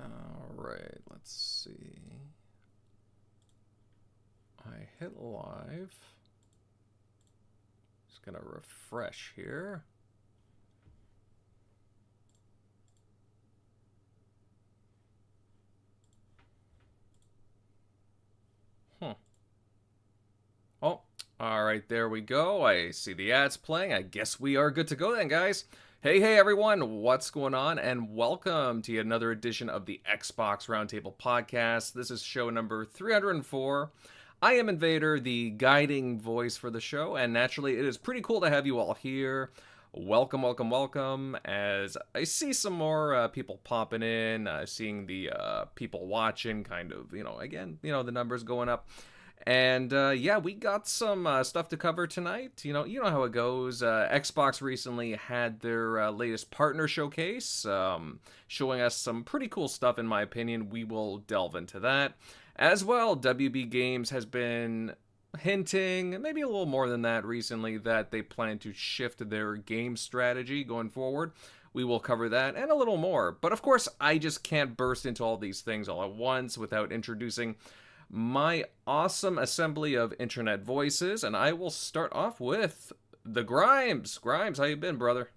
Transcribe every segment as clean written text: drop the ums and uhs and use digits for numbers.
All right, let's see. I hit live. Just gonna refresh here. Oh, all right, there we go. I see the ads playing. I guess we are good to go then, guys. Hey, everyone, what's going on? And welcome to yet another edition of the Xbox Roundtable Podcast. This is show number 304. I am Invader, the guiding voice for the show, and naturally, it is pretty cool to have you all here. Welcome, as I see some more people popping in, seeing the people watching, kind of, again, the numbers going up. And yeah, we got some stuff to cover tonight. You know how it goes. Xbox recently had their latest partner showcase, showing us some pretty cool stuff. In my opinion, we will delve into that as well. WB Games has been hinting, maybe a little more than that recently, that they plan to shift their game strategy going forward. We will cover that and a little more. But of course, I just can't burst into all these things all at once without introducing my awesome assembly of internet voices, and I will start off with the Grimes. Grimes, how you been, brother?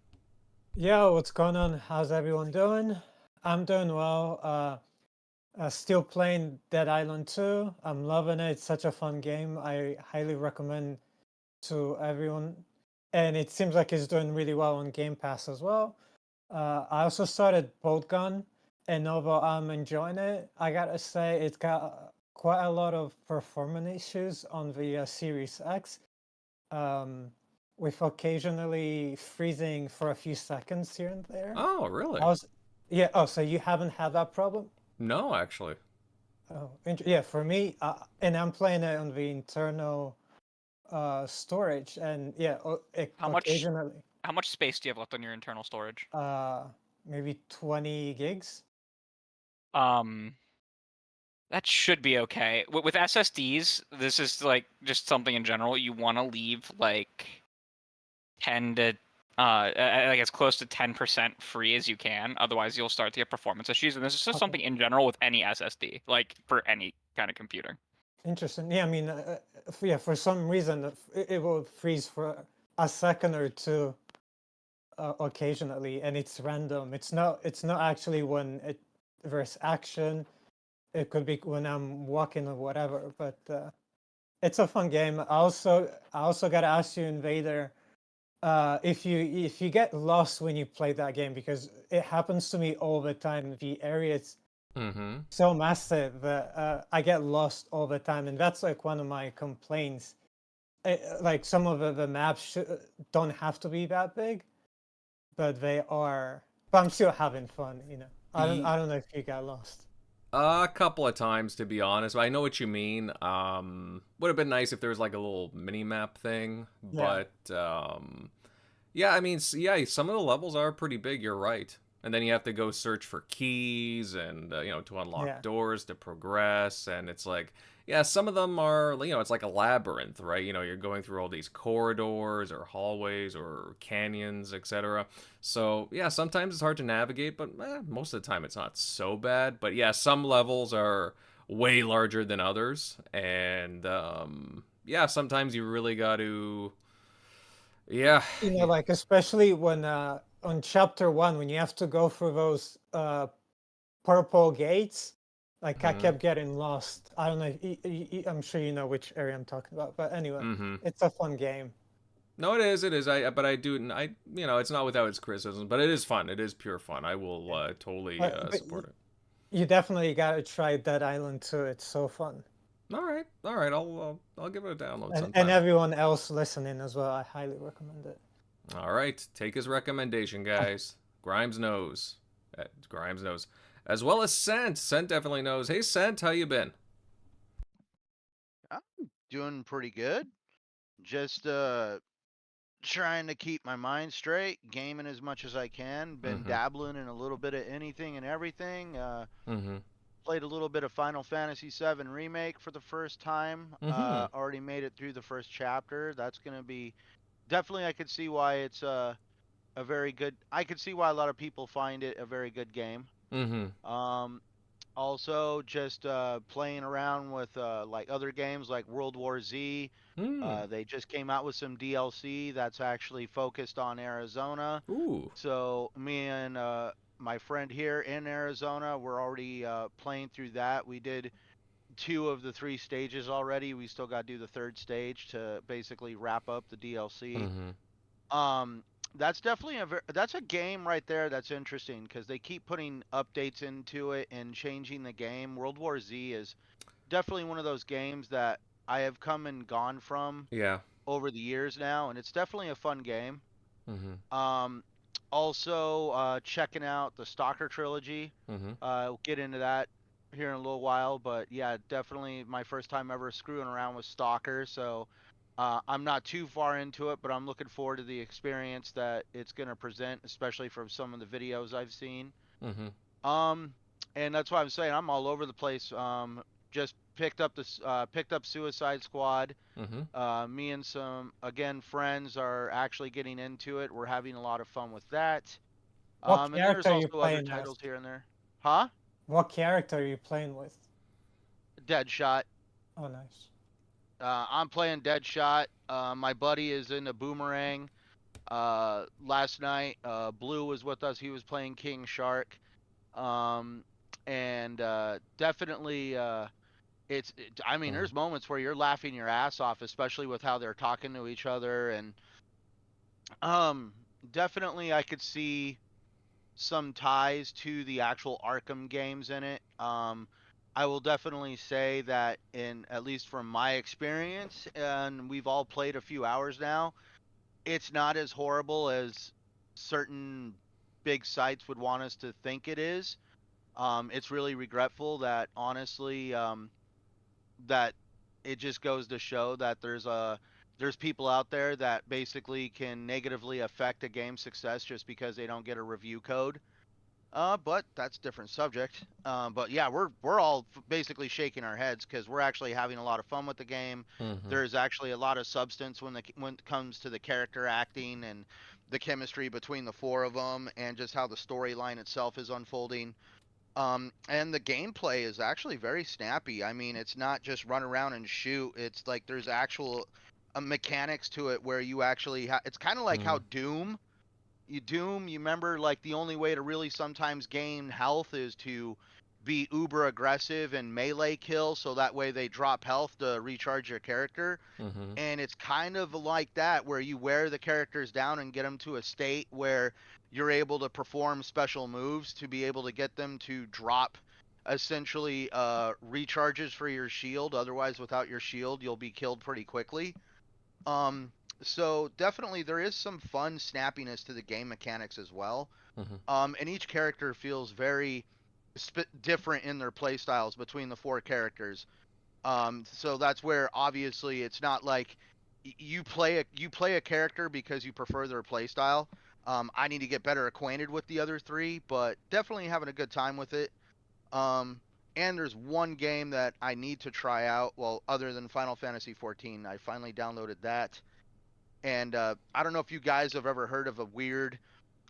Yo, what's going on? How's everyone doing? I'm doing well. Still playing Dead Island 2. I'm loving it. It's such a fun game. I highly recommend to everyone. And it seems like it's doing really well on Game Pass as well. I also started Gun, and although I'm enjoying it, I gotta say it's got quite a lot of performance issues on the Series X, with occasionally freezing for a few seconds here and there. Oh, really? Yeah. Oh, so you haven't had that problem? No, actually. Oh, yeah. For me, and I'm playing it on the internal storage, and yeah, How much occasionally, how much space do you have left on your internal storage? maybe 20 gigs. Um, that should be okay. With SSDs, this is like just something in general. You want to leave like 10 to like as close to 10% free as you can. Otherwise, you'll start to get performance issues. And this is just Okay. something in general with any SSD, like for any kind of computer. Interesting. Yeah, I mean, yeah, for some reason it will freeze for a second or two occasionally, and it's random. It's not. It's not actually when there's action. It could be when I'm walking or whatever. But it's a fun game. I also gotta ask you, Invader, if you get lost when you play that game, because it happens to me all the time. The areas so massive that I get lost all the time, and that's like one of my complaints. Like some of the maps don't have to be that big, but they are. But I'm still having fun, you know. I don't know if you got lost. A couple of times, to be honest. I know what you mean. Would have been nice if there was like a little mini map thing, Yeah. but yeah, I mean, yeah, some of the levels are pretty big. You're right. And then you have to go search for keys and to unlock Yeah. doors to progress. And it's like, yeah, some of them are it's like a labyrinth, right? You're going through all these corridors or hallways or canyons, etc. So yeah, sometimes it's hard to navigate, but most of the time it's not so bad. But yeah, some levels are way larger than others, and yeah, sometimes you really got to, yeah. You know, like especially when on chapter 1, when you have to go through those purple gates, like I kept getting lost. I don't know. I'm sure you know which area I'm talking about, but anyway, it's a fun game. No, it is. It is. But I do. It's not without its criticisms, but it is fun. It is pure fun. I will Yeah. totally But support it. you definitely gotta try Dead Island too. It's so fun. All right. I'll give it a download And sometime. everyone else listening as well, I highly recommend it. All right, take his recommendation, guys. Grimes knows. Grimes knows, as well as Scent. Scent definitely knows. Hey, Scent, how you been? I'm doing pretty good. Just trying to keep my mind straight, gaming as much as I can. Been dabbling in a little bit of anything and everything. Played a little bit of Final Fantasy VII Remake for the first time. Already made it through the first chapter. That's gonna be definitely. I could see why it's a very good. I could see why a lot of people find it a very good game. Also, just playing around with like other games like World War Z. They just came out with some DLC that's actually focused on Arizona. Ooh. So me and my friend here in Arizona, we're already playing through that. We did 2 of the 3 stages already. We still got to do the 3rd stage to basically wrap up the DLC. That's definitely that's a game right there that's interesting because they keep putting updates into it and changing the game. World War Z is definitely one of those games that I have come and gone from Yeah. over the years now, and it's definitely a fun game. Mm-hmm. Also, checking out the Stalker Trilogy. Mm-hmm. We'll get into that here in a little while, but yeah, definitely my first time ever screwing around with Stalker, so I'm not too far into it, but I'm looking forward to the experience that it's going to present, especially from some of the videos I've seen. Mm-hmm. And that's why I'm saying I'm all over the place. Just picked up Suicide Squad. Mm-hmm. Me and some friends are actually getting into it. We're having a lot of fun with that. What And then there's character are you also other playing titles as? here and there. Huh? What character are you playing with? Deadshot. Oh, nice. I'm playing Deadshot. My buddy is in a Boomerang. Last night, Blue was with us. He was playing King Shark. And definitely, I mean, there's moments where you're laughing your ass off, especially with how they're talking to each other. And definitely, I could see some ties to the actual Arkham games in it. I will definitely say that in at least from my experience, and we've all played a few hours now, it's not as horrible as certain big sites would want us to think it is. It's really regretful that honestly, that it just goes to show that there's people out there that basically can negatively affect a game's success just because they don't get a review code. But that's a different subject. But yeah, we're all basically shaking our heads because we're actually having a lot of fun with the game. Mm-hmm. There's actually a lot of substance when it comes to the character acting and the chemistry between the 4 of them, and just how the storyline itself is unfolding. And the gameplay is actually very snappy. I mean, it's not just run around and shoot. It's like there's actual mechanics to it where you actually it's kind of like how Doom. You remember, like, the only way to really sometimes gain health is to be uber aggressive and melee kill, so that way they drop health to recharge your character. Mm-hmm. And it's kind of like that, where you wear the characters down and get them to a state where you're able to perform special moves to be able to get them to drop essentially recharges for your shield. Otherwise, without your shield, you'll be killed pretty quickly. So definitely there is some fun snappiness to the game mechanics as well. Mm-hmm. And each character feels very different in their play styles between the 4 characters. So that's where obviously it's not like you play a character because you prefer their play style. I need to get better acquainted with the other 3, but definitely having a good time with it. And there's one game that I need to try out. Well, other than Final Fantasy 14, I finally downloaded that. And I don't know if you guys have ever heard of a weird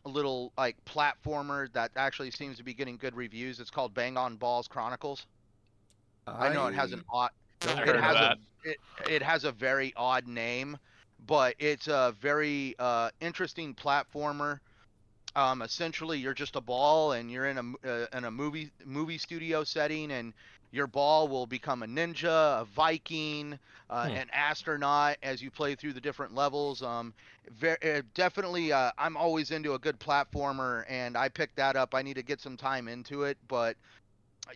little like platformer that actually seems to be getting good reviews. It's called Bang on Balls Chronicles. I know it has an odd I it heard of has that. it has a very odd name, but it's a very interesting platformer. Essentially, you're just a ball, and you're in a movie studio setting, and your ball will become a ninja, a Viking, an astronaut as you play through the different levels. Definitely, I'm always into a good platformer, and I picked that up. I need to get some time into it, but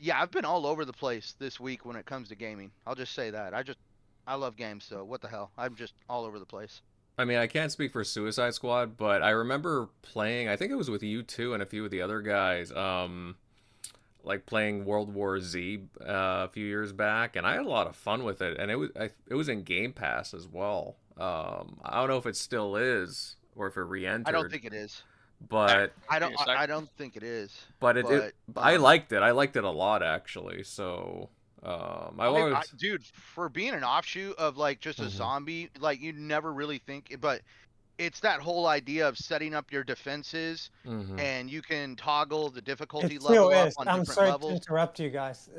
yeah, I've been all over the place this week when it comes to gaming. I'll just say that. I love games, so what the hell? I'm just all over the place. I mean, I can't speak for Suicide Squad, but I remember playing, I think it was with you too and a few of the other guys, like playing World War Z a few years back, and I had a lot of fun with it, and it was in Game Pass as well. I don't know if it still is or if it re-entered. I don't think it is. But I don't think it is. But I liked it. I liked it a lot actually. So dude, for being an offshoot of like just a zombie, like you never really think, but it's that whole idea of setting up your defenses, Mm-hmm. and you can toggle the difficulty It still level up is. on I'm different sorry to levels. interrupt you guys.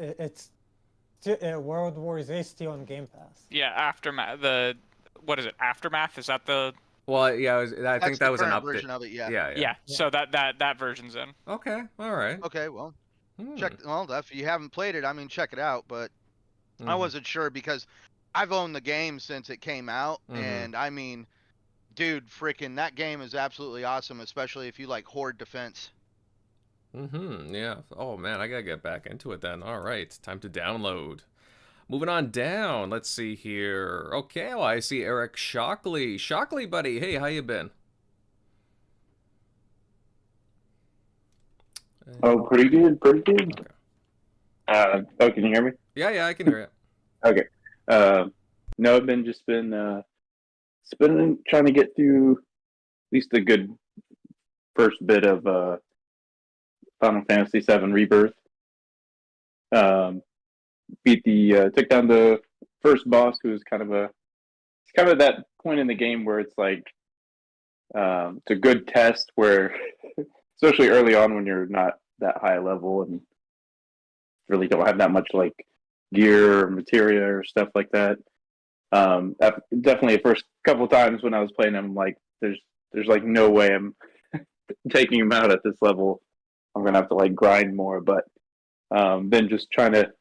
World War Z is still on Game Pass. Yeah, Aftermath. What is it? Aftermath? Is that the? Well, yeah, I think That's that the was an current update. version of it, yeah. Yeah. Yeah. So that version's in. Okay. All right. Okay, well, Hmm. if you haven't played it, I mean, check it out. But I Mhm. wasn't sure because I've owned the game since it came out, and I mean, dude, freaking that game is absolutely awesome, especially if you like horde defense. Yeah. Oh man, I gotta get back into it then. All right, time to download. Moving on down. Let's see here. Okay, well, I see Eric Shockley. Shockley, buddy. Hey, how you been? Oh, pretty good, pretty good. Okay. Oh, can you hear me? Yeah, I can hear you. Okay. No, I've just been trying to get through at least a good first bit of Final Fantasy VII Rebirth. Took down the first boss, who was kind of that point in the game where it's like it's a good test where, especially early on when you're not that high level and really don't have that much like gear or materia or stuff like that. Definitely the first couple times when I was playing him, like there's like no way I'm taking him out at this level. I'm gonna have to like grind more, but then just trying to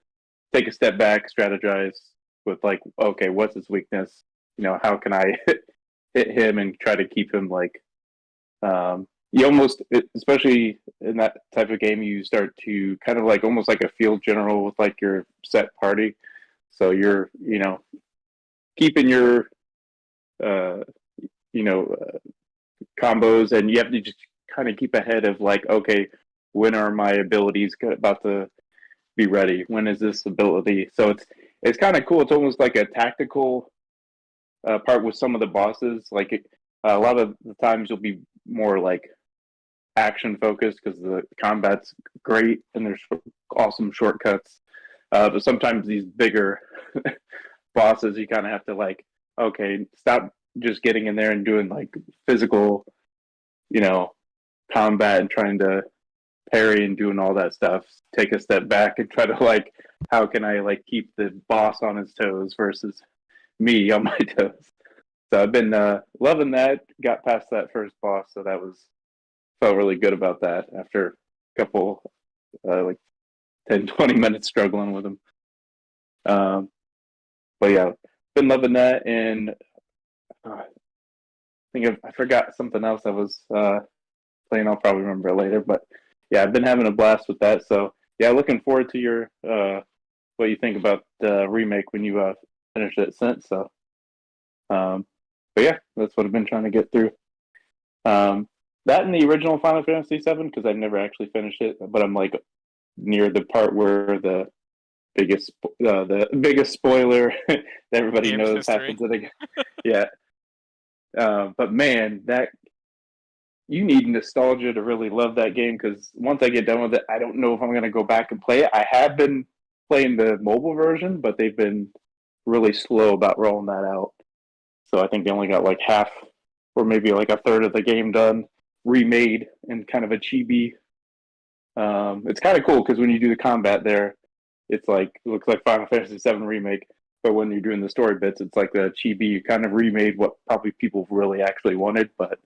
take a step back, strategize with like, okay, what's his weakness? You know, how can I hit him and try to keep him like you almost, especially in that type of game, you start to kind of like almost like a field general with like your set party. So you're, keeping your, combos, and you have to just kind of keep ahead of like, okay, when are my abilities about to be ready? When is this ability? So it's kind of cool. It's almost like a tactical part with some of the bosses. Like a lot of the times you'll be more like action focused because the combat's great and there's awesome shortcuts. But sometimes these bigger bosses, you kind of have to like, okay, stop just getting in there and doing like physical, combat and trying to parry and doing all that stuff. Take a step back and try to like, how can I like keep the boss on his toes versus me on my toes? So I've been loving that. Got past that first boss, so felt really good about that after a couple like 10-20 minutes struggling with him. But yeah, been loving that, and I think I forgot something else I was playing. I'll probably remember it later, but yeah, I've been having a blast with that. So yeah, looking forward to your what you think about the remake when you finish it since. So, but yeah, that's what I've been trying to get through. That and the original Final Fantasy VII, because I've never actually finished it, but I'm like near the part where the biggest spoiler that everybody Game's knows history. happens. I think, yeah. But man, that you need nostalgia to really love that game, because once I get done with it, I don't know if I'm going to go back and play it. I have been playing the mobile version, but they've been really slow about rolling that out. So I think they only got like half or maybe like a third of the game done, remade in kind of a chibi. It's kind of cool because when you do the combat there, it's like, it looks like Final Fantasy VII Remake, but when you're doing the story bits, it's like the chibi. You kind of remade what probably people really actually wanted, but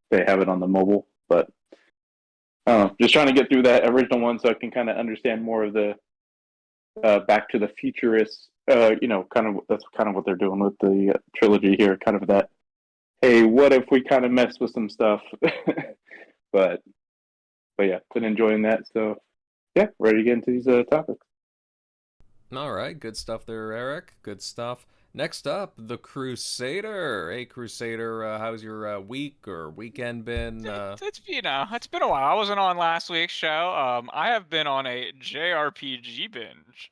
they have it on the mobile. But just trying to get through that original one so I can kind of understand more of the Back to the Futurist, kind of, that's kind of what they're doing with the trilogy here, kind of that, hey, what if we kind of mess with some stuff? but yeah, been enjoying that. So yeah, ready to get into these topics. All right, good stuff there, Eric. Good stuff. Next up, the Crusader. Hey, Crusader, how's your week or weekend been? It's been a while. I wasn't on last week's show. I have been on a JRPG binge.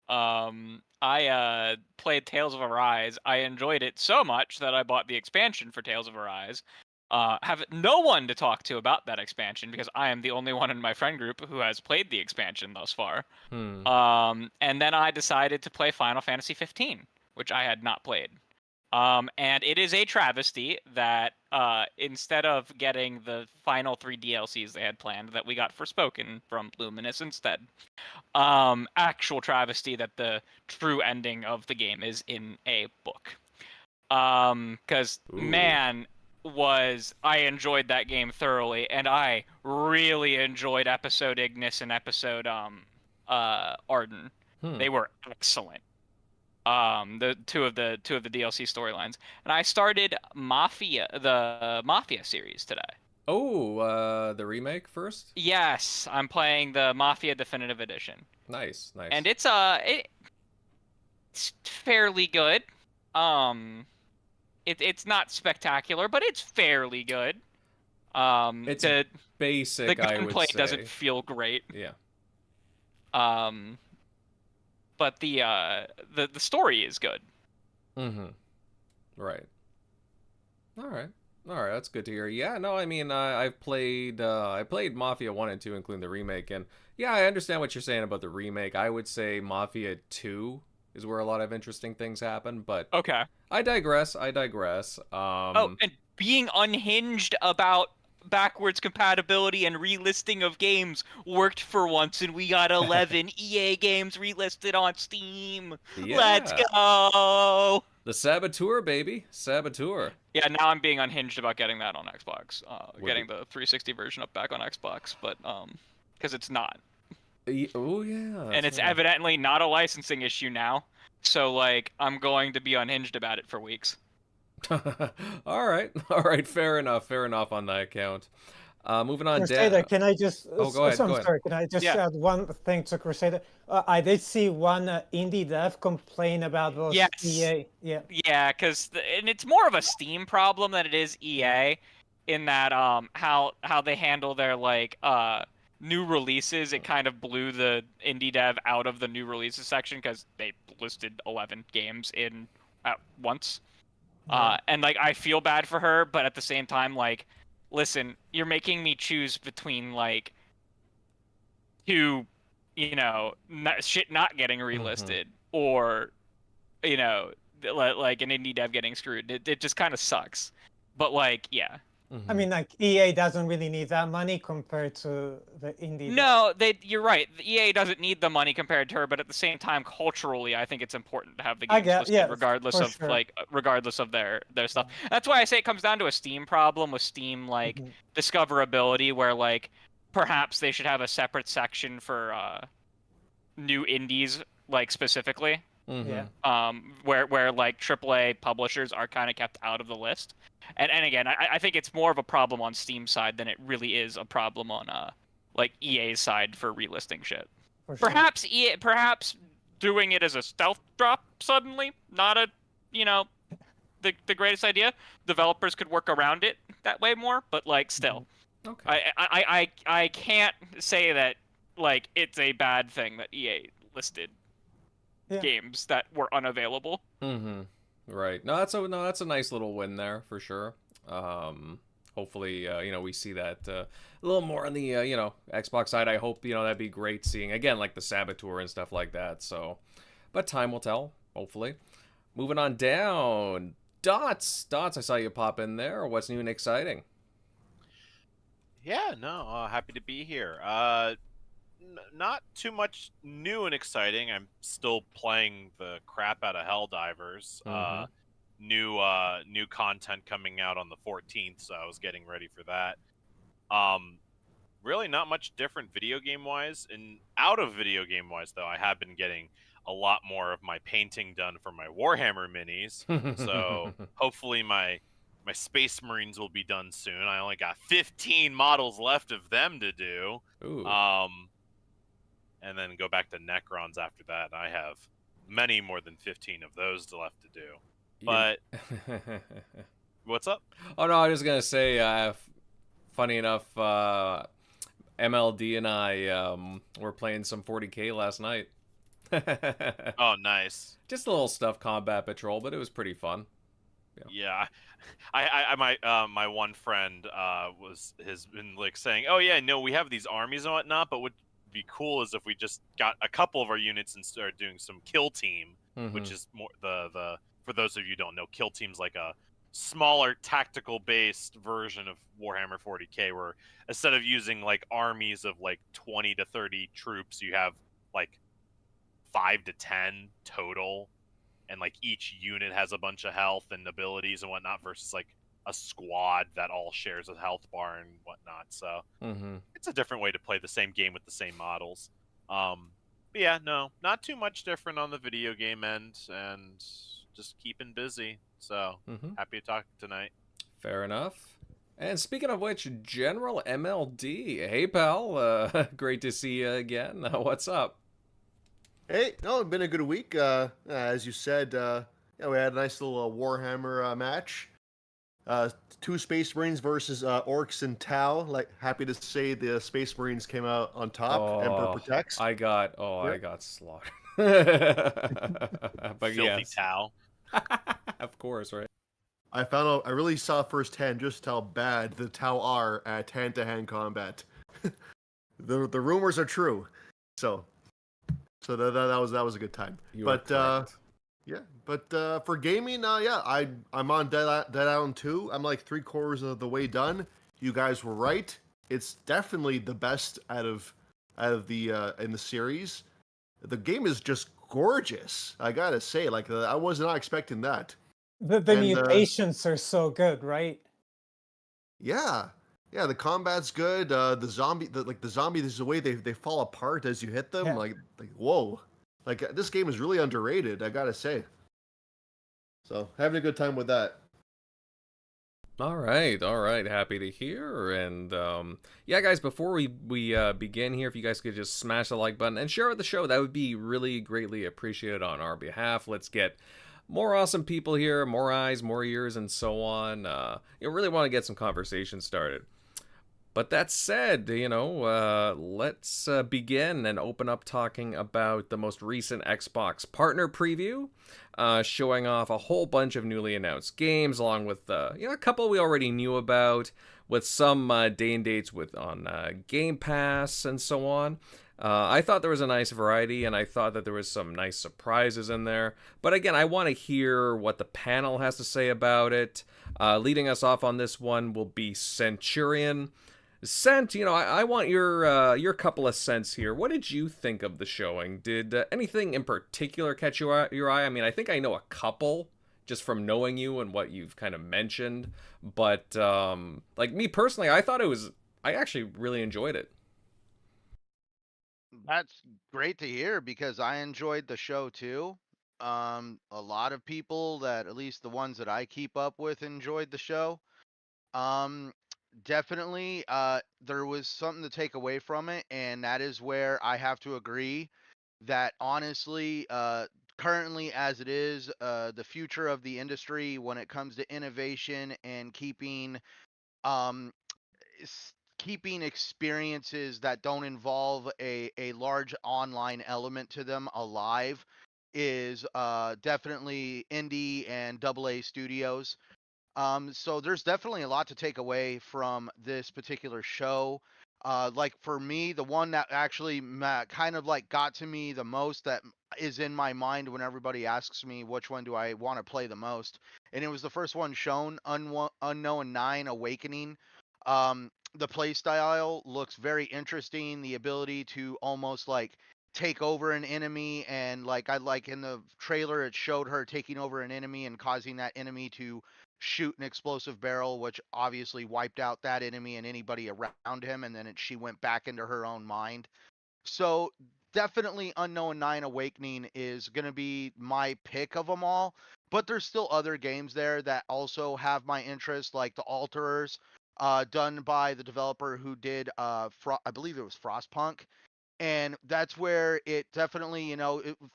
I played Tales of Arise. I enjoyed it so much that I bought the expansion for Tales of Arise. Have no one to talk to about that expansion because I am the only one in my friend group who has played the expansion thus far. And then I decided to play Final Fantasy 15, which I had not played. And it is a travesty that instead of getting the final 3 DLCs they had planned, that we got Forspoken from Luminous instead. Actual travesty that the true ending of the game is in a book. Because man, I enjoyed that game thoroughly, and I really enjoyed episode Ignis and episode Arden. They were excellent. The two of the DLC storylines, and I started the Mafia series today. Oh, the remake first? Yes, I'm playing the Mafia Definitive Edition. Nice. And it's fairly good. It's not spectacular, but it's fairly good. It's basic. The gunplay I would say. doesn't feel great. Yeah. But the story is good. Mm-hmm. Right. All right. That's good to hear. Yeah. No, I mean, I played Mafia 1 and 2, including the remake, and yeah, I understand what you're saying about the remake. I would say Mafia 2 is where a lot of interesting things happen, but okay. I digress. And being unhinged about backwards compatibility and relisting of games worked for once, and we got 11 EA games relisted on Steam. Yeah. Let's go! The Saboteur, baby. Saboteur. Yeah, now I'm being unhinged about getting that on Xbox. Getting the 360 version up back on Xbox, but because it's not. Oh yeah. And it's evidently not a licensing issue now. So like I'm going to be unhinged about it for weeks. All right. Fair enough on that account. Moving on Crusader, down. can I just? Oh, go ahead. Sorry, can I just add one thing to Crusader? I did see one indie dev complain about those EA. Yeah. Yeah, and it's more of a Steam problem than it is EA, in that how they handle their like new releases. It kind of blew the indie dev out of the new releases section because they listed 11 games in at once. And like I feel bad for her, but at the same time, like, listen, you're making me choose between like two, shit not getting relisted, or like an indie dev getting screwed. It just kind of sucks. But like, yeah. I mean, like EA doesn't really need that money compared to the indie. No, you're right. The EA doesn't need the money compared to her, but at the same time, culturally, I think it's important to have the games listed, regardless of their stuff. That's why I say it comes down to a Steam problem with Steam like discoverability, where like perhaps they should have a separate section for new indies, like specifically. Where like AAA publishers are kind of kept out of the list. And again, I think it's more of a problem on Steam side than it really is a problem on like EA's side for relisting shit. Sure. Perhaps doing it as a stealth drop suddenly, not a the greatest idea. Developers could work around it that way more, but like still. Okay. I can't say that like it's a bad thing that EA listed games that were unavailable. Right. No, that's a nice little win there for sure. Hopefully, we see that a little more on the Xbox side. I hope that'd be great seeing again like the Saboteur and stuff like that. So, but time will tell. Hopefully. Moving on down. Dots, I saw you pop in there. What's new and exciting? Yeah, no, happy to be here. Not too much new and exciting. I'm still playing the crap out of Helldivers. New content coming out on the 14th, so I was getting ready for that. Really not much different video game wise. And out of video game wise though, I have been getting a lot more of my painting done for my Warhammer minis. So hopefully my Space Marines will be done soon. I only got 15 models left of them to do. Ooh. And then go back to Necrons after that. I have many more than 15 of those left to do. But what's up? Oh no, I was gonna say, funny enough, MLD and I were playing some 40K last night. Oh, nice. Just a little stuff, combat patrol, but it was pretty fun. Yeah. My one friend has been like saying, oh yeah, no, we have these armies and whatnot, but what would be cool is if we just got a couple of our units and started doing some kill team, which is more the for those of you who don't know, Kill Team's like a smaller tactical-based version of Warhammer 40K, where instead of using like armies of like 20 to 30 troops, you have like 5 to 10 total, and like each unit has a bunch of health and abilities and whatnot, versus like a squad that all shares a health bar and whatnot. So it's a different way to play the same game with the same models. But yeah, no, not too much different on the video game end, and just keeping busy. So happy to talk tonight. Fair enough. And speaking of which, General MLD, hey pal, great to see you again. What's up? Hey, no, it's been a good week. As you said, yeah, we had a nice little Warhammer match. 2 Space Marines versus Orcs and Tau. Like, happy to say the Space Marines came out on top. Emperor protects. I got slaughtered. But Filthy yes. Tau. Of course, right? I found out. I really saw firsthand just how bad the Tau are at hand-to-hand combat. the rumors are true. So that was a good time. Yeah, but for gaming, yeah, I'm on Dead Island 2. I'm like 3/4 of the way done. You guys were right. It's definitely the best out of the in the series. The game is just gorgeous. I gotta say, like I was not expecting that. The mutations are so good, right? Yeah, the combat's good. The zombies, the way they fall apart as you hit them. Yeah. Like whoa. Like, this game is really underrated, I gotta say. So, having a good time with that. All right. Happy to hear. And yeah, guys, before we begin here, if you guys could just smash the like button and share the show, that would be really greatly appreciated on our behalf. Let's get more awesome people here, more eyes, more ears, and so on. You really want to get some conversation started. But that said, let's begin and open up talking about the most recent Xbox partner preview, showing off a whole bunch of newly announced games, along with a couple we already knew about, with some day and dates on Game Pass and so on. I thought there was a nice variety, and I thought that there was some nice surprises in there. But again, I want to hear what the panel has to say about it. Leading us off on this one will be Centurion. Cent, I want your couple of cents here. What did you think of the showing? Did anything in particular catch your eye? I mean, I think I know a couple just from knowing you and what you've kind of mentioned. But like me personally, I actually really enjoyed it. That's great to hear because I enjoyed the show too. A lot of people that, at least the ones that I keep up with, enjoyed the show. Definitely, there was something to take away from it, and that is where I have to agree that honestly, currently as it is, the future of the industry when it comes to innovation and um, keeping experiences that don't involve a large online element to them alive is definitely indie and AA studios. So there's definitely a lot to take away from this particular show. Like for me, the one that actually kind of like got to me the most, that is in my mind when everybody asks me which one do I want to play the most, and it was the first one shown, Unknown 9 Awakening. The play style looks very interesting. The ability to almost like take over an enemy, and like I like in the trailer, it showed her taking over an enemy and causing that enemy to shoot an explosive barrel, which obviously wiped out that enemy and anybody around him, and then she went back into her own mind. So definitely Unknown 9 Awakening is going to be my pick of them all, but there's still other games there that also have my interest, like The Alterers, done by the developer who did I believe it was Frostpunk. And that's where it definitely,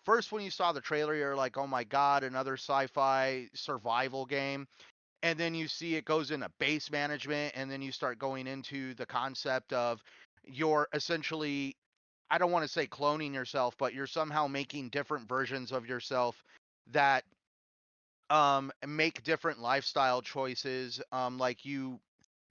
first when you saw the trailer, you're like, oh my God, another sci-fi survival game. And then you see it goes into base management, and then you start going into the concept of you're essentially, I don't want to say cloning yourself, but you're somehow making different versions of yourself that make different lifestyle choices. Like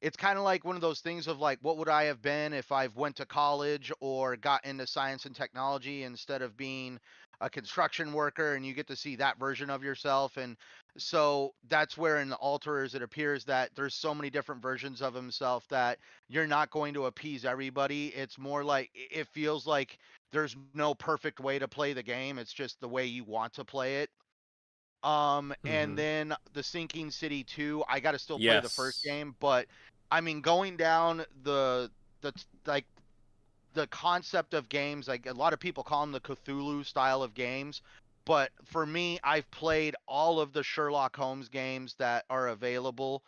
it's kind of like one of those things of like, what would I have been if I've went to college or got into science and technology instead of being a construction worker, and you get to see that version of yourself. And so that's where in the Alterers it appears that there's so many different versions of himself that you're not going to appease everybody. It's more like it feels like there's no perfect way to play the game. It's just the way you want to play it. And then the Sinking City 2, I got to still play the first Yes. game, but I mean, going down like the concept of games, like a lot of people call them the Cthulhu style of games, but for me, I've played all of the Sherlock Holmes games that are available.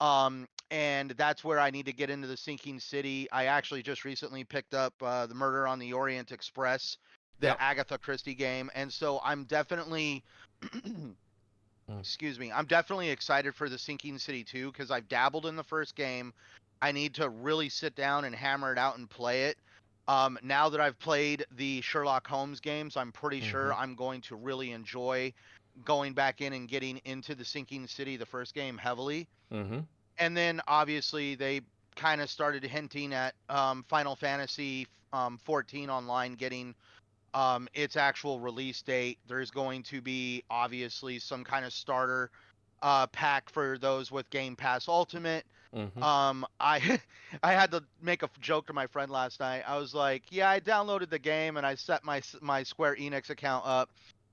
And that's where I need to get into the Sinking City. I actually just recently picked up the Murder on the Orient Express, the Yep. Agatha Christie game, and so I'm definitely excuse me, I'm definitely excited for the Sinking City 2 because I've dabbled in the first game. I need to really sit down and hammer it out and play it. Now that I've played the Sherlock Holmes games, I'm pretty sure I'm going to really enjoy going back in and getting into the Sinking City, the first game, heavily. And then obviously they kind of started hinting at Final Fantasy 14 Online getting its actual release date. There's going to be obviously some kind of starter pack for those with Game Pass Ultimate. I I had to make a joke to my friend last night. I was like, yeah, I downloaded the game and I set my Square Enix account up,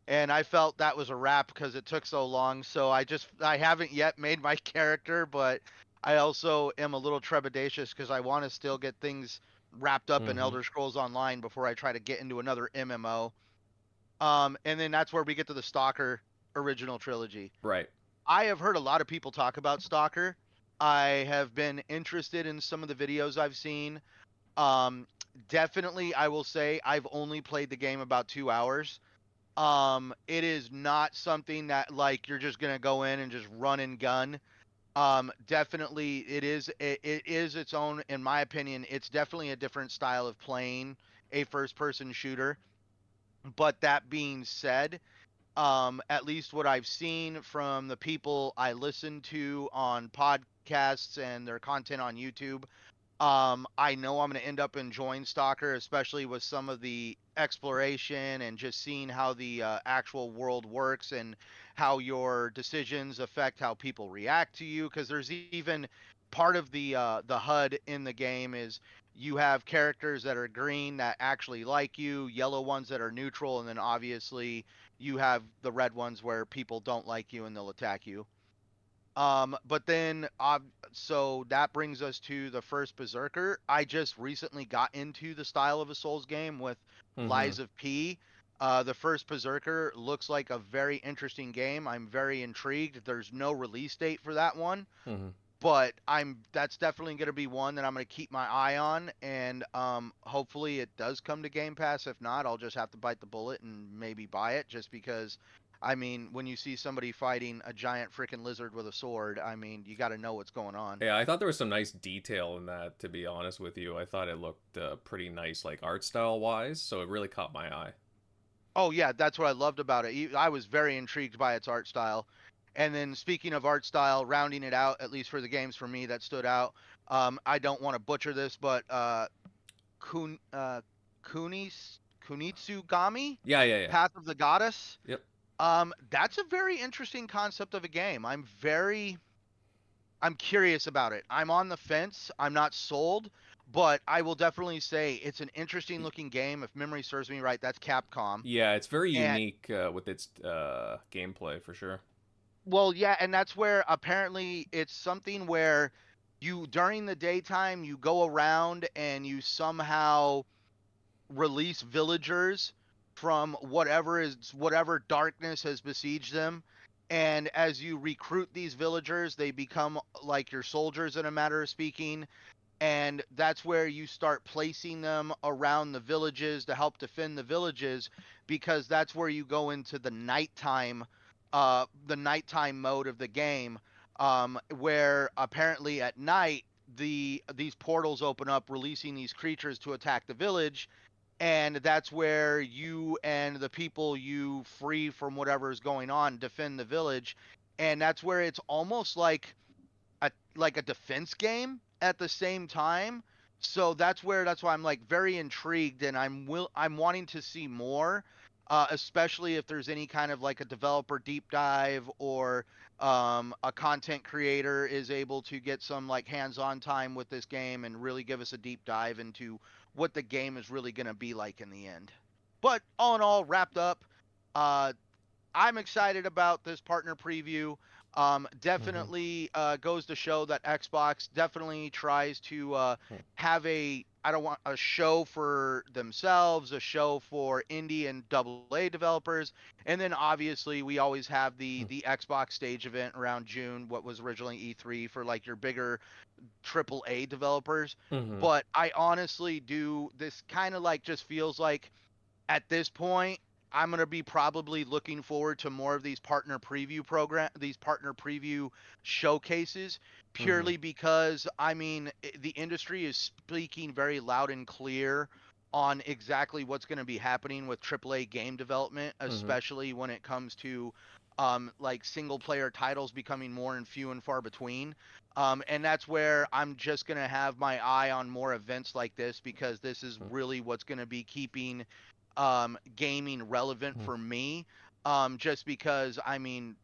and I felt that was a wrap because it took so long. So I haven't yet made my character, but I also am a little trepidatious because I want to still get things wrapped up in Elder Scrolls Online before I try to get into another MMO. And then that's where we get to the Stalker original trilogy. Right. I have heard a lot of people talk about Stalker. I have been interested in some of the videos I've seen. Definitely, I will say I've only played the game about 2 hours. It is not something that like you're just gonna go in and just run and gun. Definitely it is its own, in my opinion, it's definitely a different style of playing a first person shooter. But that being said, at least what I've seen from the people I listen to on podcasts and their content on YouTube, I know I'm going to end up enjoying Stalker, especially with some of the exploration and just seeing how the actual world works and how your decisions affect how people react to you. Because there's even part of the HUD in the game is you have characters that are green that actually like you, yellow ones that are neutral, and then obviously you have the red ones where people don't like you and they'll attack you. But then, so that brings us to the first Berserker. I just recently got into the style of a Souls game with Lies of P. The first Berserker looks like a very interesting game. I'm very intrigued. There's no release date for that one, but that's definitely going to be one that I'm going to keep my eye on, and hopefully it does come to Game Pass. If not, I'll just have to bite the bullet and maybe buy it, just because I mean, when you see somebody fighting a giant freaking lizard with a sword, I mean, you got to know what's going on. Yeah, I thought there was some nice detail in that, to be honest with you. I thought it looked pretty nice, like art style wise, so it really caught my eye. Oh yeah, that's what I loved about it. I was very intrigued by its art style. And then speaking of art style, rounding it out, at least for the games for me that stood out, I don't want to butcher this, but Kunitsu-Gami? Yeah. Path of the Goddess? Yep. That's a very interesting concept of a game. I'm curious about it. I'm on the fence. I'm not sold, but I will definitely say it's an interesting looking game. If memory serves me right, that's Capcom. Yeah, it's very unique with its gameplay for sure. Well, yeah, and that's where apparently it's something where you, during the daytime, you go around and you somehow release villagers from whatever darkness has besieged them, and as you recruit these villagers, they become like your soldiers in a matter of speaking, and that's where you start placing them around the villages to help defend the villages, because that's where you go into the nighttime mode of the game, where apparently at night these portals open up, releasing these creatures to attack the village, and that's where you and the people you free from whatever is going on defend the village. And that's where it's almost like like a defense game at the same time. So that's why I'm like very intrigued, and I'm wanting to see more, especially if there's any kind of like a developer deep dive, or a content creator is able to get some like hands-on time with this game and really give us a deep dive into what the game is really going to be like in the end. But all in all, wrapped up, I'm excited about this partner preview. Definitely goes to show that Xbox definitely tries to have a show for themselves, a show for indie and AA developers, and then obviously we always have the Xbox stage event around June, what was originally E3 for like your bigger AAA developers. But I honestly this kind of like just feels like at this point I'm going to be probably looking forward to more of these partner preview showcases, purely because I mean the industry is speaking very loud and clear on exactly what's going to be happening with AAA game development, especially when it comes to like single player titles becoming more and few and far between. And that's where I'm just going to have my eye on more events like this, because this is really what's going to be keeping gaming relevant for me, just because I mean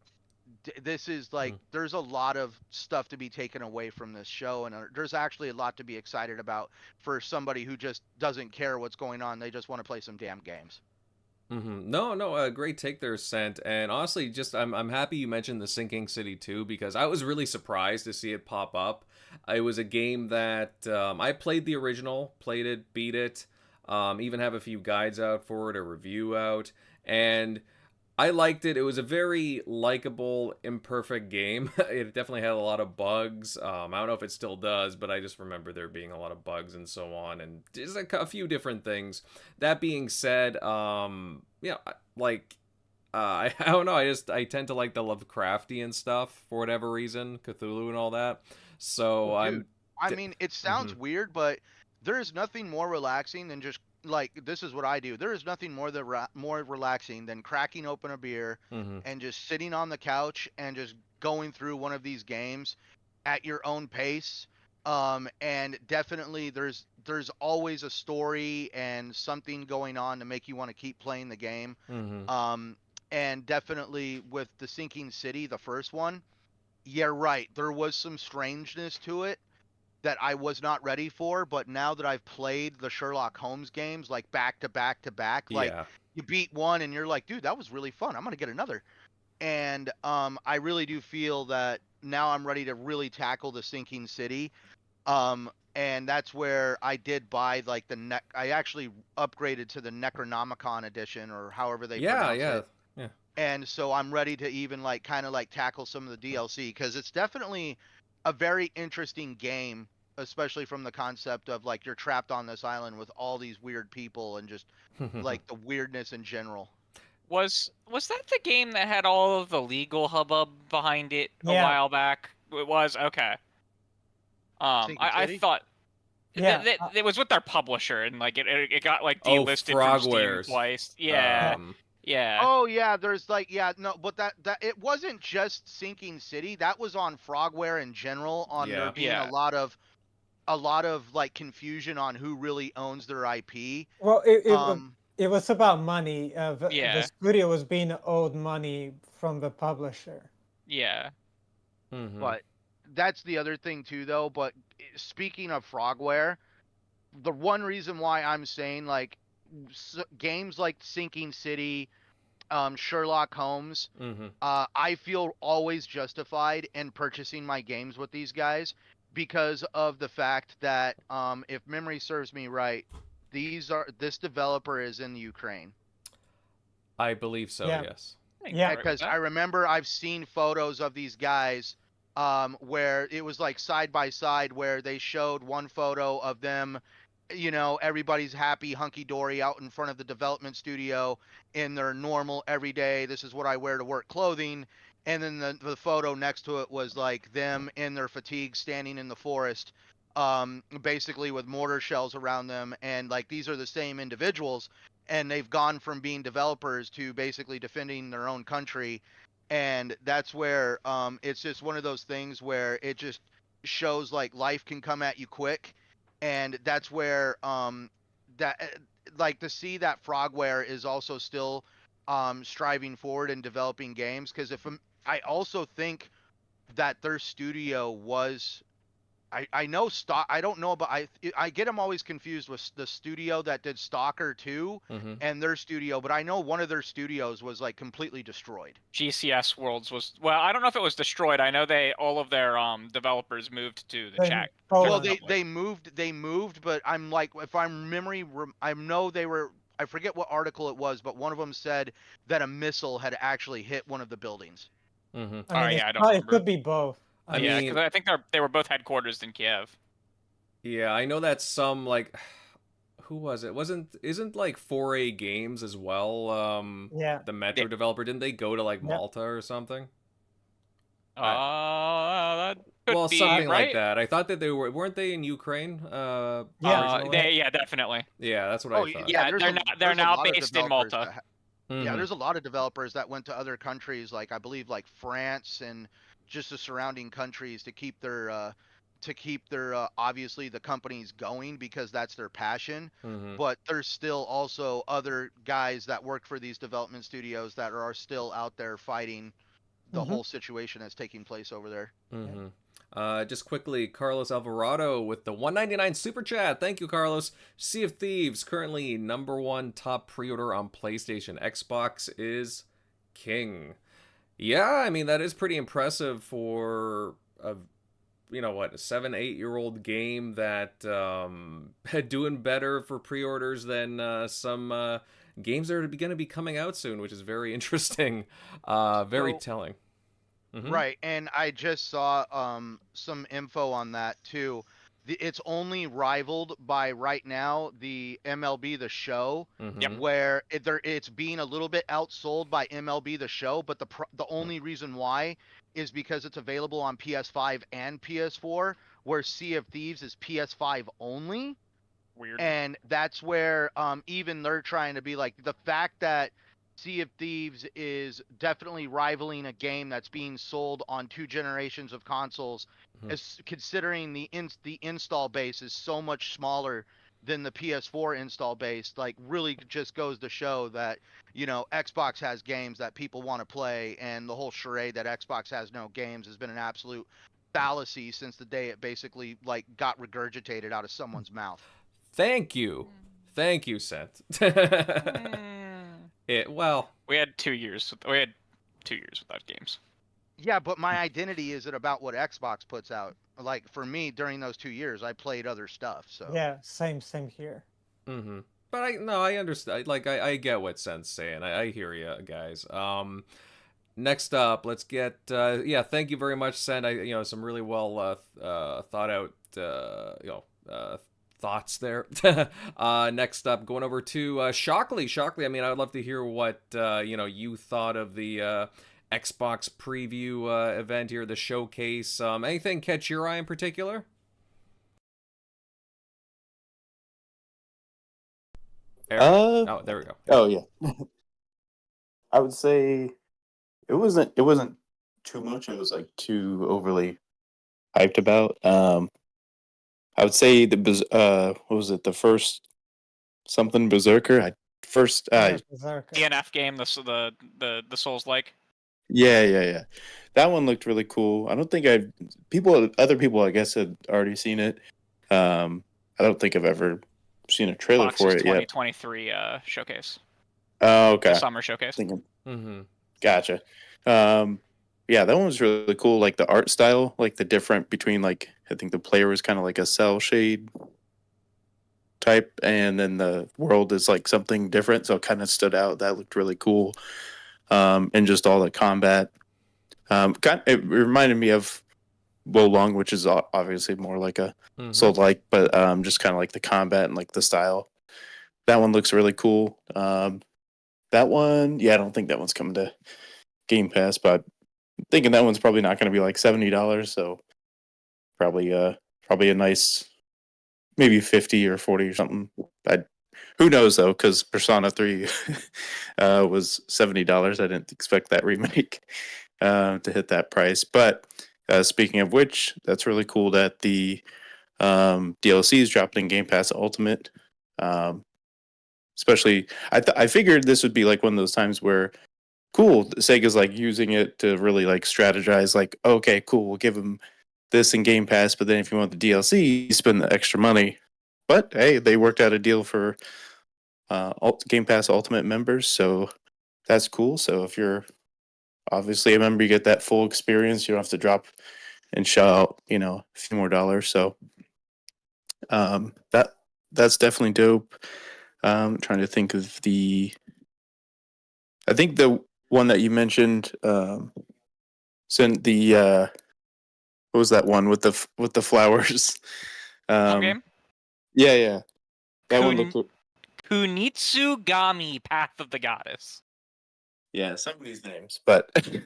this is like there's a lot of stuff to be taken away from this show, and there's actually a lot to be excited about for somebody who just doesn't care what's going on. They just want to play some damn games. No, great take there, Sent. And honestly, just I'm happy you mentioned the Sinking City too, because I was really surprised to see it pop up. It was a game that I played the original, played it, beat it. Even have a few guides out for it, a review out, and I liked it. It was a very likable, imperfect game. It definitely had a lot of bugs. I don't know if it still does, but I just remember there being a lot of bugs and so on, and just a few different things. That being said, like, I don't know. I tend to like the Lovecraftian stuff for whatever reason, Cthulhu and all that. So I mean, it sounds weird, but there is nothing more relaxing than just like this is what I do. There is nothing more relaxing than cracking open a beer and just sitting on the couch and just going through one of these games at your own pace. And definitely there's always a story and something going on to make you want to keep playing the game. And definitely with the Sinking City, the first one, yeah, right, there was some strangeness to it that I was not ready for, but now that I've played the Sherlock Holmes games like back to back to back, like you beat one and you're like, dude, that was really fun, I'm gonna get another. And I really do feel that now I'm ready to really tackle the Sinking City. And that's where I did buy like I actually upgraded to the Necronomicon edition, or however they pronounce it. Yeah. And so I'm ready to even like kind of like tackle some of the DLC, because it's definitely a very interesting game, especially from the concept of like you're trapped on this island with all these weird people and just like the weirdness in general. Was that the game that had all of the legal hubbub behind it a while back? It was, okay. I thought it was with their publisher, and like it got like delisted from Steam twice. Yeah. Yeah. Oh yeah, there's like but that it wasn't just Sinking City. That was on Frogware in general. On there being a lot of like confusion on who really owns their IP. Well, it was about money. The studio was being owed money from the publisher. Yeah. But that's the other thing too, though. But speaking of Frogware, the one reason why I'm saying like games like Sinking City, Sherlock Holmes, I feel always justified in purchasing my games with these guys, because of the fact that if memory serves me right, this developer is in Ukraine. I believe so. Yes. Yeah. Because I remember I've seen photos of these guys where it was like side by side, where they showed one photo of them, you know, everybody's happy, hunky-dory out in front of the development studio in their normal, everyday, this is what I wear to work clothing. And then the photo next to it was like them in their fatigues standing in the forest, basically with mortar shells around them. And like, these are the same individuals, and they've gone from being developers to basically defending their own country. and that's where it's just one of those things where it just shows like life can come at you quick, and that's where like to see that Frogware is also still striving forward and developing games, because I also think that their studio was I know I don't know, but I get them always confused with the studio that did Stalker 2 and their studio, but I know one of their studios was like completely destroyed. GCS Worlds was, well, I don't know if it was destroyed. I know all of their developers moved to the Czech. Well, they moved, but I'm like, if I'm I know they were, I forget what article it was, but one of them said that a missile had actually hit one of the buildings. I mean, I don't remember. It could be both. I mean, because I think they were both headquartered in Kiev. Yeah, I know that some, like, who was it? Isn't like 4A Games as well? Yeah. The Metro developer, didn't they go to like Malta or something? That could well, be, something right? like that. I thought that weren't they in Ukraine? Yeah, definitely. Yeah, that's what I thought. Yeah, they're now based in Malta. Yeah, there's a lot of developers that went to other countries, like I believe like France and just the surrounding countries to keep their obviously the companies going, because that's their passion. But there's still also other guys that work for these development studios that are still out there fighting the whole situation that's taking place over there. Just quickly, Carlos Alvarado with the 199 super chat. Thank you, Carlos. Sea of Thieves currently #1 top pre-order on PlayStation. Xbox is king. Yeah, I mean that is pretty impressive for a 7-8-year-old game that doing better for pre-orders than some games that are going to be coming out soon, which is very interesting, very telling. Right, and I just saw some info on that too. It's only rivaled by right now the MLB The Show, where it's being a little bit outsold by MLB The Show, but the only reason why is because it's available on PS5 and PS4, where Sea of Thieves is PS5 only. Weird. And that's where even they're trying to be like, the fact that Sea of Thieves is definitely rivaling a game that's being sold on 2 generations of consoles, is considering the install base is so much smaller than the PS4 install base, like really just goes to show that, Xbox has games that people want to play, and the whole charade that Xbox has no games has been an absolute fallacy since the day it basically like got regurgitated out of someone's mouth. Thank you, Sent. We had 2 years. We had 2 years without games. Yeah, but my identity isn't about what Xbox puts out. Like for me, during those 2 years, I played other stuff. So yeah, same here. But I understand. Like I get what Sent's saying. I hear you guys. Next up, let's get thank you very much, Sent. Some really well thought out thoughts there. Next up, going over to Shockley. Shockley, I mean, I'd love to hear what you thought of the Xbox preview event here, the showcase. Anything catch your eye in particular? Eric? Oh, there we go. Oh yeah. I would say it wasn't too much. It was like too overly hyped about. I would say what was it? The first something Berserker. Berserker. DNF game, the Souls-like. Yeah. That one looked really cool. I don't think other people I guess had already seen it. I don't think I've ever seen a trailer for it 2023 showcase. Oh, okay. The summer showcase. Gotcha. Yeah, that one was really cool. Like the art style, like the different between like I think the player was kind of like a cell shade type, and then the world is like something different. So it kind of stood out. That looked really cool. And just all the combat. It reminded me of Wo Long, which is obviously more like a Soul-like, but just kind of like the combat and like the style. That one looks really cool. That one, I don't think that one's coming to Game Pass, but I'm thinking that one's probably not going to be like $70, so probably a nice maybe 50 or 40 or something. Who knows though? Because Persona 3 was $70. I didn't expect that remake to hit that price. But speaking of which, that's really cool that the DLC is dropping in Game Pass Ultimate. Especially, I figured this would be like one of those times where, cool, Sega's like using it to really like strategize. Like, okay, cool, we'll give them this in Game Pass, but then if you want the DLC, you spend the extra money. But hey, they worked out a deal for Game Pass Ultimate members, so that's cool. So if you're obviously a member, you get that full experience. You don't have to drop and shell out, a few more dollars. So that's definitely dope. I'm trying to think of I think the one that you mentioned, sent the what was that one with the flowers? Home game? Yeah. That one looked. Kintsu-Gami, Path of the Goddess. Yeah, some of these names, but Say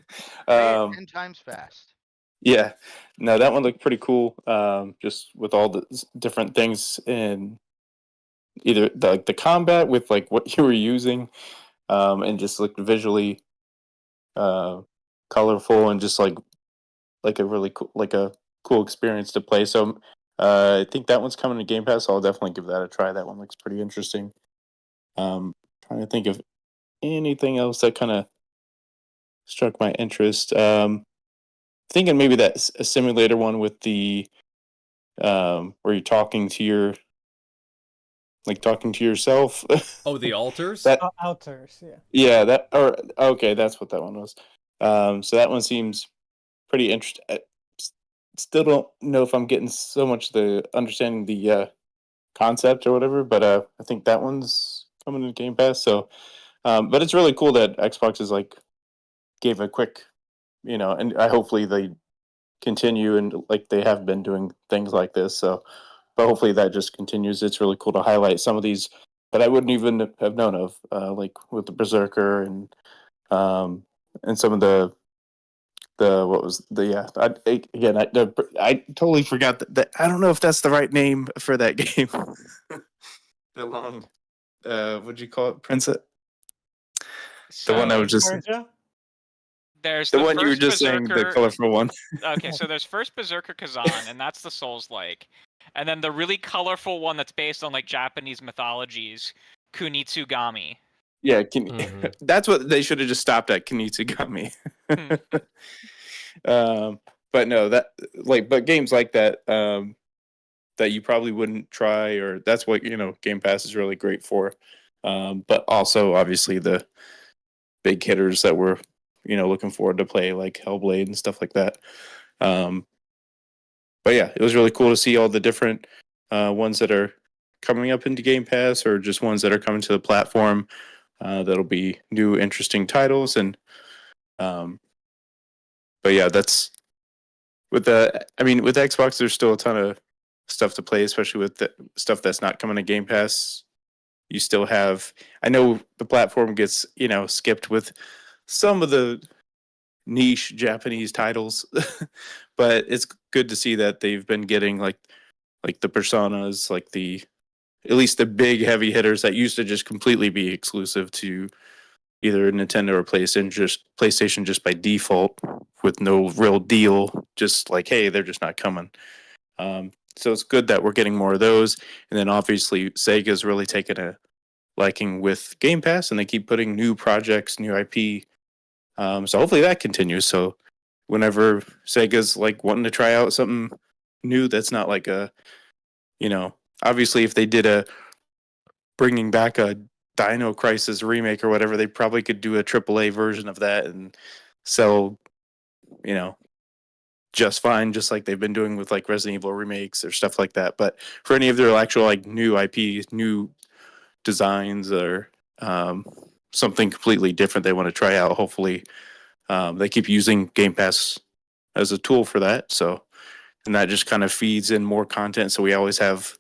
it 10 times fast. yeah, no, that one looked pretty cool. Just with all the different things in either the combat with like what you were using, and just looked visually colorful and just like a really cool cool experience to play. So I think that one's coming to Game Pass. So I'll definitely give that a try. That one looks pretty interesting. Trying to think of anything else that kind of struck my interest. Thinking maybe that's a simulator one with the where you're talking to yourself. Oh, the altars? Outers, yeah. Yeah, okay, that's what that one was. So that one seems pretty interesting. I still don't know if I'm getting so much the understanding the concept or whatever, but I think that one's coming to Game Pass. So, but it's really cool that Xbox is like gave a quick, and hopefully they continue and like they have been doing things like this. So, but hopefully that just continues. It's really cool to highlight some of these that I wouldn't even have known of, like with the Berserker and some of the what was the I totally forgot that I don't know if that's the right name for that game. The long what'd you call it, Princess? The one I was just There's the one you were just Berserker, saying, the colorful one. Okay, so there's First Berserker Kazan, and that's the Souls-like. And then the really colorful one that's based on like Japanese mythologies, Kintsu-Gami. Yeah, that's what they should have just stopped at, Kintsu-Gami. But no, but games like that that you probably wouldn't try, or that's what Game Pass is really great for. But also obviously the big hitters that we're looking forward to play, like Hellblade and stuff like that. But yeah, it was really cool to see all the different ones that are coming up into Game Pass, or just ones that are coming to the platform. That'll be new, interesting titles, and but yeah, that's with Xbox. There's still a ton of stuff to play, especially with the stuff that's not coming to Game Pass. You still have. I know the platform gets skipped with some of the niche Japanese titles, but it's good to see that they've been getting like the Personas, like at least the big heavy hitters that used to just completely be exclusive to either Nintendo or PlayStation just by default with no real deal, just like, hey, they're just not coming. So it's good that we're getting more of those. And then obviously Sega's really taken a liking with Game Pass, and they keep putting new projects, new IP. So hopefully that continues. So whenever Sega's like wanting to try out something new, that's not like obviously if they did bringing back a Dino Crisis remake or whatever, they probably could do a AAA version of that and sell, just fine, just like they've been doing with like Resident Evil remakes or stuff like that. But for any of their actual like new IP, new designs, or something completely different they want to try out, hopefully they keep using Game Pass as a tool for that. So, and that just kind of feeds in more content. So we always have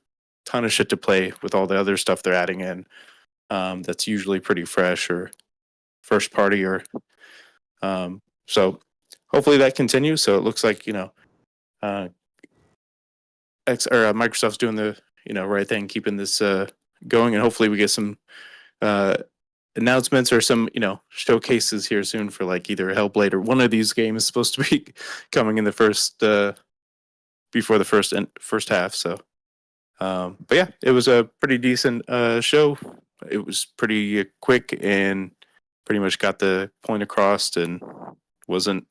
a ton of shit to play with all the other stuff they're adding in. That's usually pretty fresh or first party, or so hopefully that continues. So it looks like Microsoft's doing the right thing, keeping this going, and hopefully we get some announcements or some showcases here soon for like either Hellblade or one of these games is supposed to be coming in the first before the first half. So, but yeah, it was a pretty decent show. It was pretty quick and pretty much got the point across, and wasn't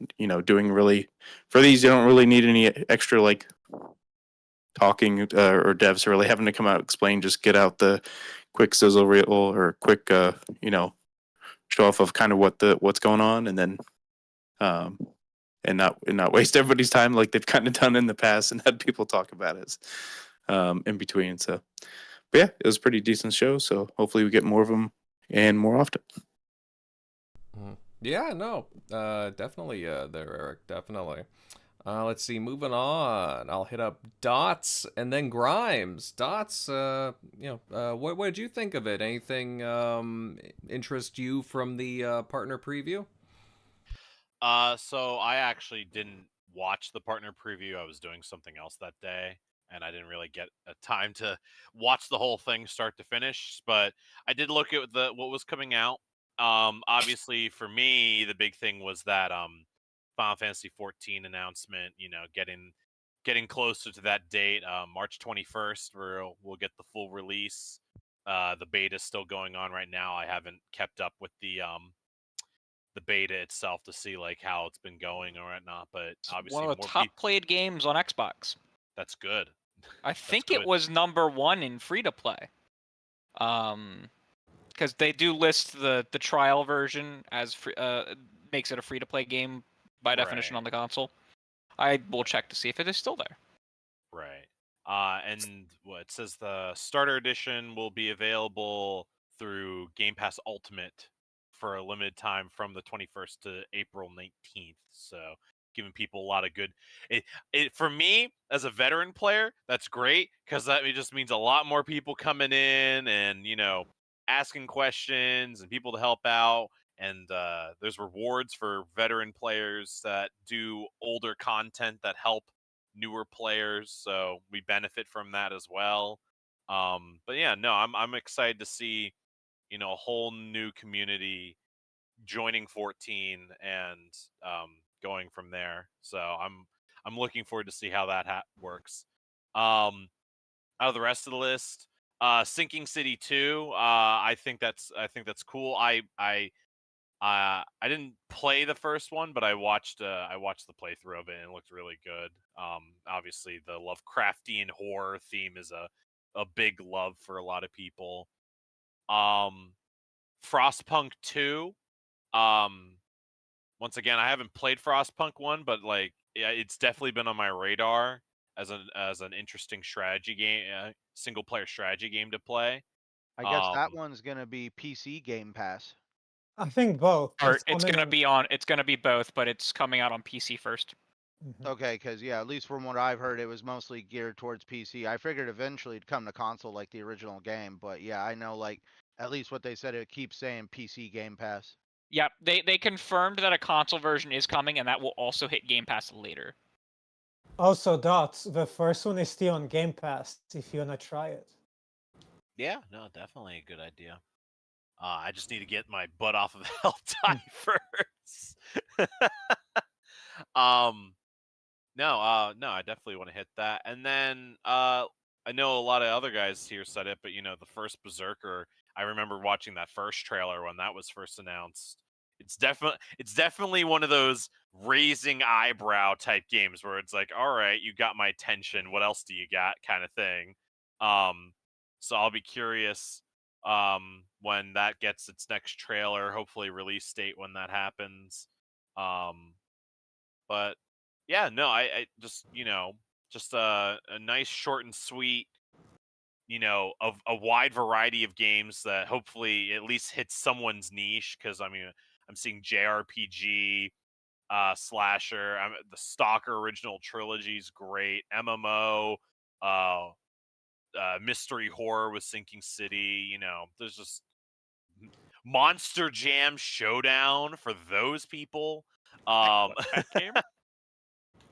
doing really for these. You don't really need any extra like talking or devs really having to come out and explain. Just get out the quick sizzle reel or quick show off of kind of what's going on, and then and not waste everybody's time like they've kind of done in the past and had people talk about it in between. So, but yeah, it was a pretty decent show. So hopefully we get more of them and more often. Yeah, no, definitely there, Eric, definitely. Let's see, moving on. I'll hit up Dots and then Grimes. Dots, what did you think of it? Anything interest you from the partner preview? So I actually didn't watch the partner preview. I was doing something else that day, and I didn't really get a time to watch the whole thing start to finish. But I did look at what was coming out. Obviously for me, the big thing was that Final Fantasy 14 announcement. Getting closer to that date, March 21st, where we'll get the full release. The beta is still going on right now. I haven't kept up with the beta itself to see like how it's been going or whatnot, but obviously one of the top played games on Xbox. That's good. I think it was number 1 in free to play. Because they do list the trial version as free, makes it a free to play game by definition on the console. I will check to see if it is still there. Right. And it says the starter edition will be available through Game Pass Ultimate for a limited time from the 21st to April 19th. So giving people a lot of good. It for me as a veteran player, that's great because that just means a lot more people coming in and asking questions and people to help out. And there's rewards for veteran players that do older content that help newer players, so we benefit from that as well. But yeah, no, I'm excited to see a whole new community joining 14 and going from there. So I'm looking forward to see how that works. Out of the rest of the list, Sinking City 2, I think that's cool. I didn't play the first one, but I watched the playthrough of it and it looked really good. Obviously the Lovecraftian horror theme is a big love for a lot of people. Frostpunk 2. Once again, I haven't played Frostpunk 1, but like it's definitely been on my radar as an interesting strategy game, single player strategy game to play. I guess that one's gonna be PC Game Pass. I think both. Or it's gonna be both, but it's coming out on PC first. Okay, because at least from what I've heard, it was mostly geared towards PC. I figured eventually it'd come to console like the original game, but yeah, I know like at least what they said, it keeps saying PC Game Pass. Yep, they confirmed that a console version is coming, and that will also hit Game Pass later. Also, Dots, the first one is still on Game Pass if you wanna try it. Yeah, no, definitely a good idea. I just need to get my butt off of Helltime first. No, I definitely want to hit that. And then I know a lot of other guys here said it, but the first Berserker, I remember watching that first trailer when that was first announced. It's definitely one of those raising eyebrow type games where it's like, all right, you got my attention. What else do you got, kind of thing. So I'll be curious when that gets its next trailer, hopefully release date when that happens. But yeah, no, I just just a nice short and sweet, of a wide variety of games that hopefully at least hits someone's niche. Because I'm seeing JRPG, slasher, the Stalker original trilogy is great, MMO, mystery horror with Sinking City. There's just Monster Jam Showdown for those people. That game?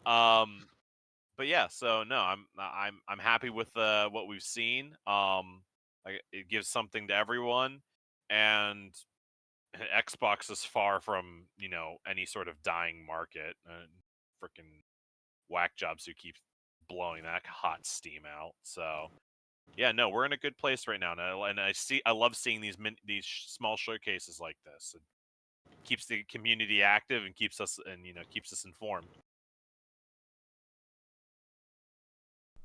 But yeah, so no, I'm happy with what we've seen. Like It gives something to everyone, and Xbox is far from any sort of dying market. Freaking whack jobs who keep blowing that hot steam out. So yeah, no, we're in a good place right now, and I love seeing these small showcases like this. It keeps the community active and keeps us informed.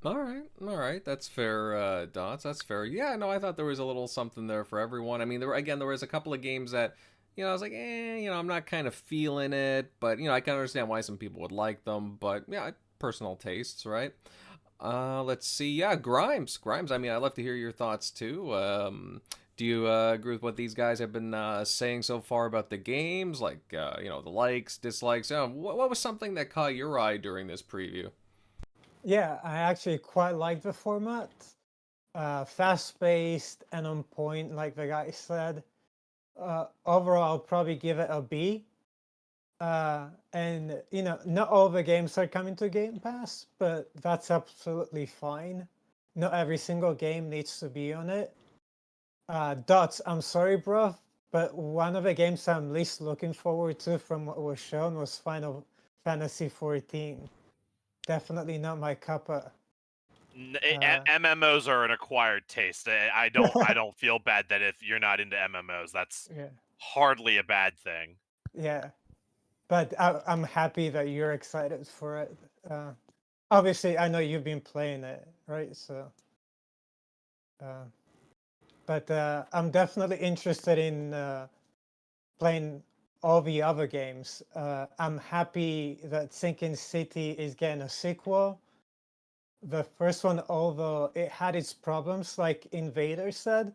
All right, that's fair, Dots. That's fair. Yeah, no, I thought there was a little something there for everyone. I mean, there was a couple of games that, I was like, I'm not kind of feeling it, but I can understand why some people would like them. But yeah, personal tastes, right? Let's see. Yeah, Grimes. I mean, I'd love to hear your thoughts too. Do you agree with what these guys have been saying so far about the games? Like, the likes, dislikes. What was something that caught your eye during this preview? Yeah, I actually quite like the format. Fast-paced and on point, like the guy said. Overall, I'll probably give it a B. And not all the games are coming to Game Pass, but that's absolutely fine. Not every single game needs to be on it. Dots, I'm sorry, bro, but one of the games I'm least looking forward to from what was shown was Final Fantasy 14. Definitely not my cuppa. MMOs are an acquired taste. I don't feel bad that if you're not into MMOs, that's hardly a bad thing. Yeah, but I'm happy that you're excited for it. Obviously, I know you've been playing it, right? So, but I'm definitely interested in playing all the other games. I'm happy that Sinking City is getting a sequel. The first one, although it had its problems, like Invader said,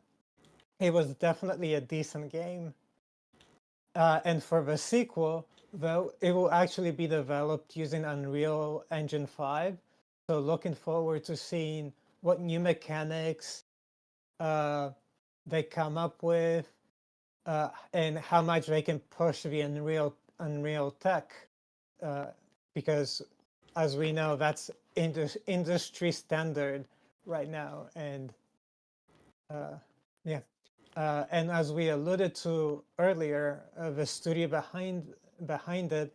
it was definitely a decent game. And for the sequel, though, it will actually be developed using Unreal Engine 5. So looking forward to seeing what new mechanics they come up with, and how much they can push the Unreal tech, because as we know, that's industry standard right now. And and as we alluded to earlier, the studio behind it,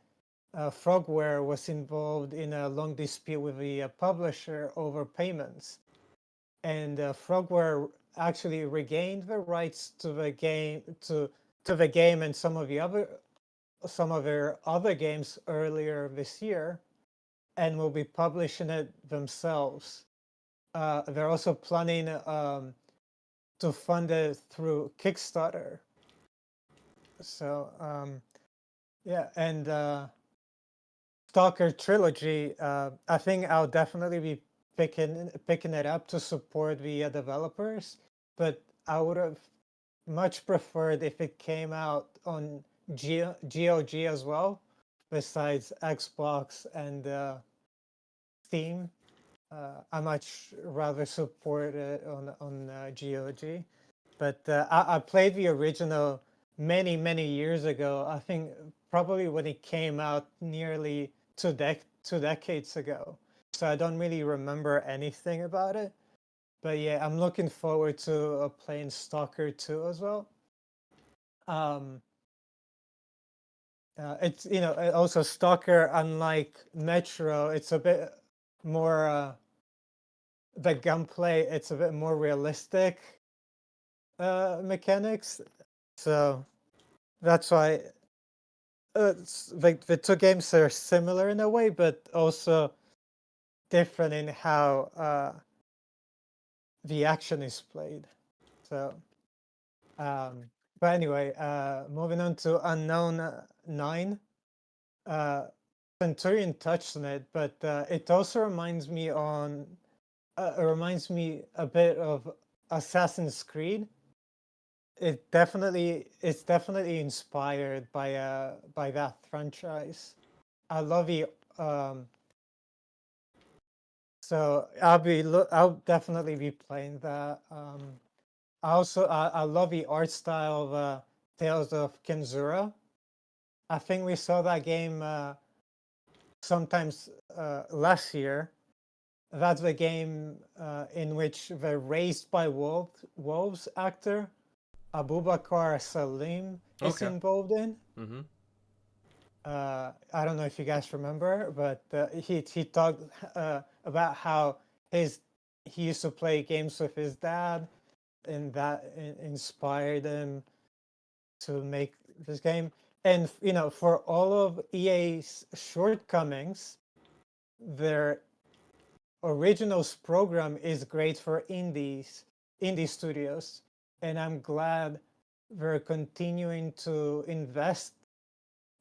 Frogware, was involved in a long dispute with the publisher over payments, and Frogware actually regained the rights to the game and some of their other games earlier this year, and will be publishing it themselves. They're also planning to fund it through Kickstarter. So yeah, and Stalker Trilogy, I think I'll definitely be picking it up to support the developers, but I would have much preferred if it came out on GOG as well, besides Xbox and Steam. I much rather support it on GOG, but I played the original many years ago. I think probably when it came out nearly two decades ago. So I don't really remember anything about it. But yeah, I'm looking forward to playing Stalker 2 as well. It's also Stalker, unlike Metro, it's a bit more the gunplay, it's a bit more realistic mechanics, so that's why the two games are similar in a way, but also different in how the action is played. So but anyway, moving on to Unknown 9. Centurion touched on it, but it also reminds me a bit of Assassin's Creed. It's definitely inspired by that franchise. I love the so I'll definitely be playing that. I love the art style of Tales of Kenzura. I think we saw that game sometimes last year. that's the game in which the Raised by Wolves actor Abubakar Salim is involved in. Mm-hmm. I don't know if you guys remember, but he talked about how he used to play games with his dad, and that inspired him to make this game. And for all of EA's shortcomings, their originals program is great for indie studios, and I'm glad they're continuing to invest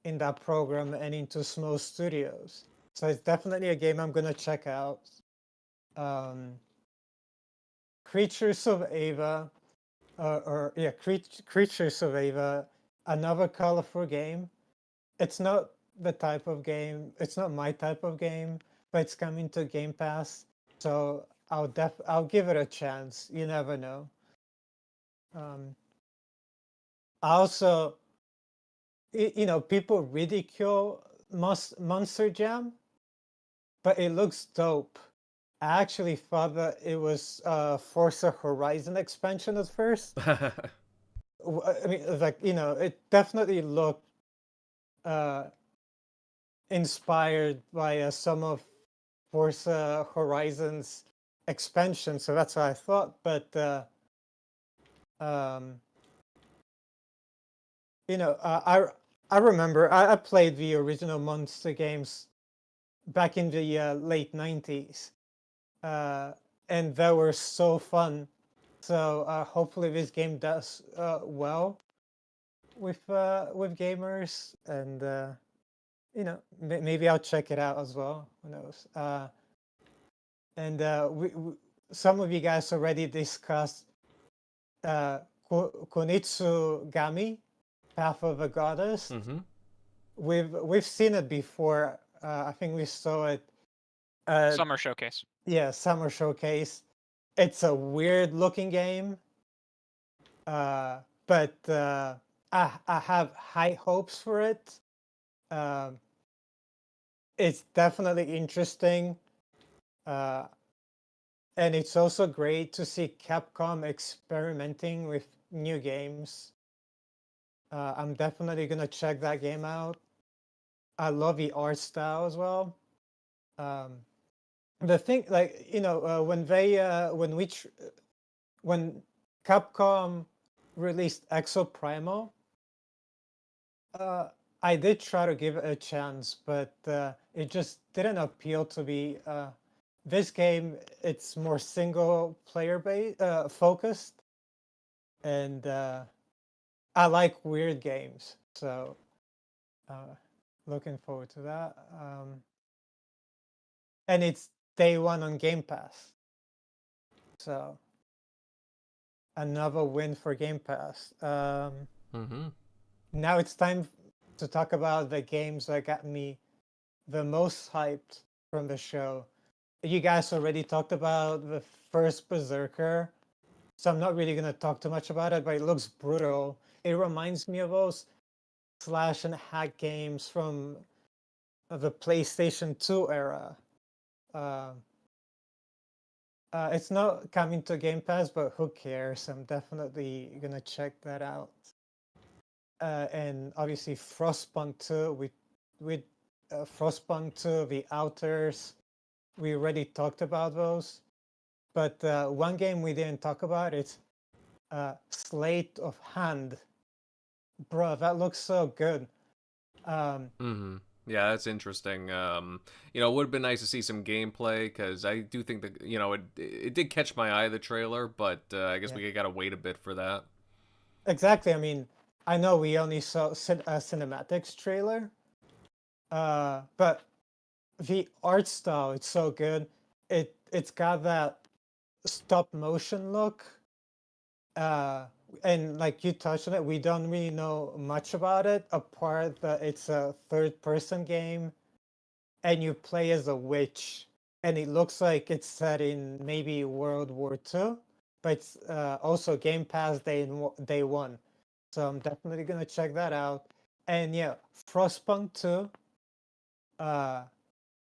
in that program and into small studios. So it's definitely a game I'm gonna check out. Creatures of Ava, Creatures of Ava, another colorful game. It's not the type of game. It's not my type of game, but it's coming to Game Pass, so I'll give it a chance. You never know. Also, people ridicule Monster Jam, but it looks dope. I actually thought that it was Forza Horizon expansion at first. I mean, it definitely looked inspired by some of Forza Horizon's expansion, so that's what I thought. But I remember I played the original Monster games back in the late 90s, and they were so fun. So hopefully this game does well with gamers, and maybe I'll check it out as well. Who knows? And some of you guys already discussed Kunitsu-Gami, Path of a Goddess. Mm-hmm. We've seen it before. I think we saw it. Summer Showcase. Yeah, Summer Showcase. It's a weird looking game, but I have high hopes for it. It's definitely interesting, and it's also great to see Capcom experimenting with new games. I'm definitely gonna check that game out. I love the art style as well. The thing, like when Capcom released Exo Primal, I did try to give it a chance, but it just didn't appeal to me. This game, it's more single player focused, and I like weird games, so looking forward to that. And it's day one on Game Pass, so another win for Game Pass. Now it's time to talk about the games that got me the most hyped from the show. You guys already talked about the first Berserker, so I'm not really gonna talk too much about it, but it looks brutal. It reminds me of those slash and hack games from the PlayStation 2 era. It's not coming to Game Pass, but who cares? I'm definitely gonna check that out. And obviously Frostpunk 2 with Frostpunk 2, The Outers. We already talked about those. But one game we didn't talk about, it's Sleight of Hand. Bro, that looks so good. Yeah, that's interesting. It would have been nice to see some gameplay, because I do think that, it did catch my eye, the trailer, but I guess we gotta wait a bit for that. Exactly. I mean, I know we only saw a cinematics trailer, but the art style, it's so good. It's got that stop motion look, and like you touched on it, we don't really know much about it apart that it's a third-person game, and you play as a witch, and it looks like it's set in maybe World War II, but it's also Game Pass day one, so I'm definitely gonna check that out. And yeah, Frostpunk 2.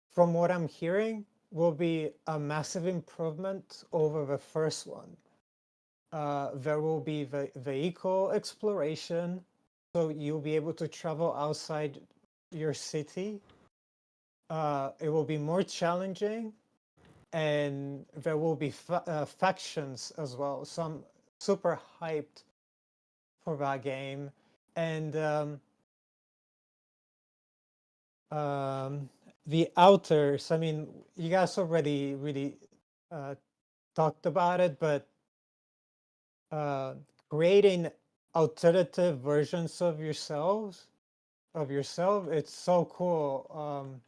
From what I'm hearing, will be a massive improvement over the first one. There will be vehicle exploration, so you'll be able to travel outside your city. It will be more challenging, and there will be factions as well. So I'm super hyped for that game. And the outers, I mean, you guys already really talked about it, but creating alternative versions of yourself, it's so cool.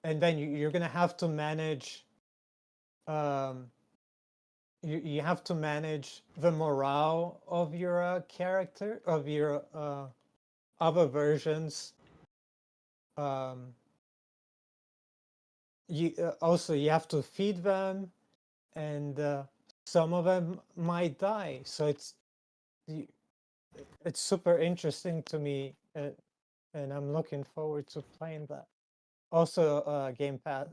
And then you're gonna have to manage. You have to manage the morale of your character, of your other versions. You also you have to feed them, and some of them might die. So it's super interesting to me, and I'm looking forward to playing that. Also, Game Pass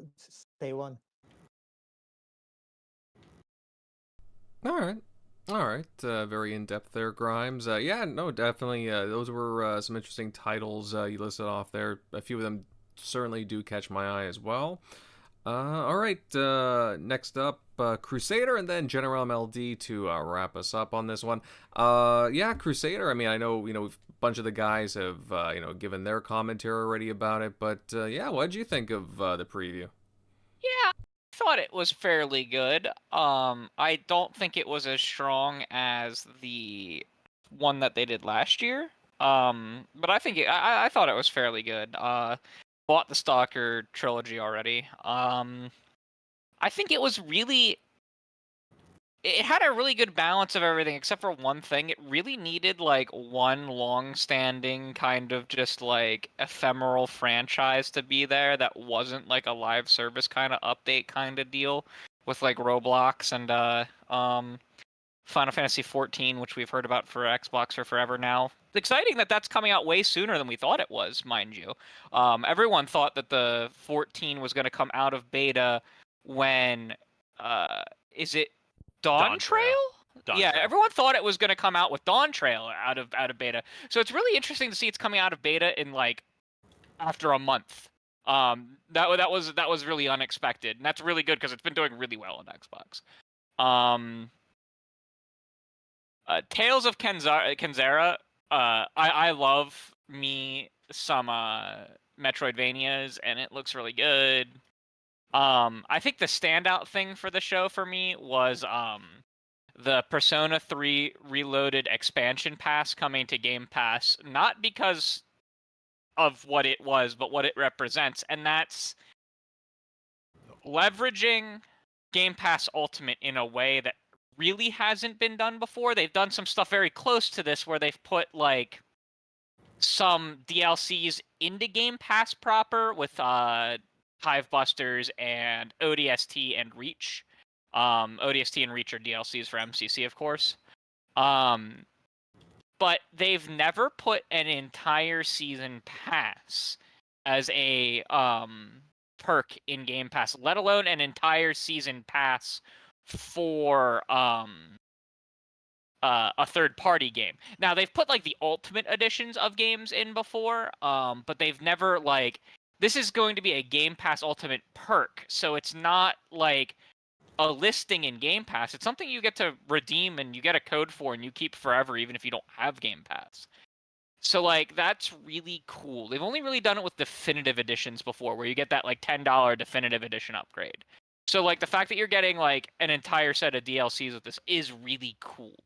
Day 1. All right. Very in depth there, Grimes. Yeah, no, definitely. Those were some interesting titles you listed off there. A few of them certainly do catch my eye as well. All right. Next up, Crusader, and then General MLD to wrap us up on this one. Yeah, Crusader. I mean, I know a bunch of the guys have given their commentary already about it, but yeah, what did you think of the preview? Yeah, I thought it was fairly good. I don't think it was as strong as the one that they did last year. But I think I thought it was fairly good. Bought the Stalker Trilogy already. I think it was really. It had a really good balance of everything except for one thing. It really needed like one long-standing kind of just like ephemeral franchise to be there that wasn't like a live service kind of update kind of deal with like Roblox and Final Fantasy 14, which we've heard about for Xbox for forever now. It's exciting that that's coming out way sooner than we thought it was, mind you. Everyone thought that the 14 was going to come out of beta when is it Dawn Trail? Yeah, everyone thought it was going to come out with Dawn Trail out of beta. So it's really interesting to see it's coming out of beta in like after a month. That was really unexpected, and that's really good because it's been doing really well on Xbox. Tales of Kenzera. I love me some Metroidvanias, and it looks really good. I think the standout thing for the show for me was the Persona 3 Reloaded expansion pass coming to Game Pass, not because of what it was, but what it represents, and that's leveraging Game Pass Ultimate in a way that really hasn't been done before. They've done some stuff very close to this where they've put like some DLCs into Game Pass proper with Hivebusters and ODST and Reach. ODST and Reach are DLCs for MCC, of course. But they've never put an entire season pass as a perk in Game Pass, let alone an entire season pass for a third-party game. Now, they've put like the ultimate editions of games in before, but they've never like... This is going to be a Game Pass Ultimate perk, so it's not like a listing in Game Pass. It's something you get to redeem and you get a code for and you keep forever even if you don't have Game Pass. So, like, that's really cool. They've only really done it with definitive editions before, where you get that, like, $10 definitive edition upgrade. So, like, the fact that you're getting, like, an entire set of DLCs with this is really cool.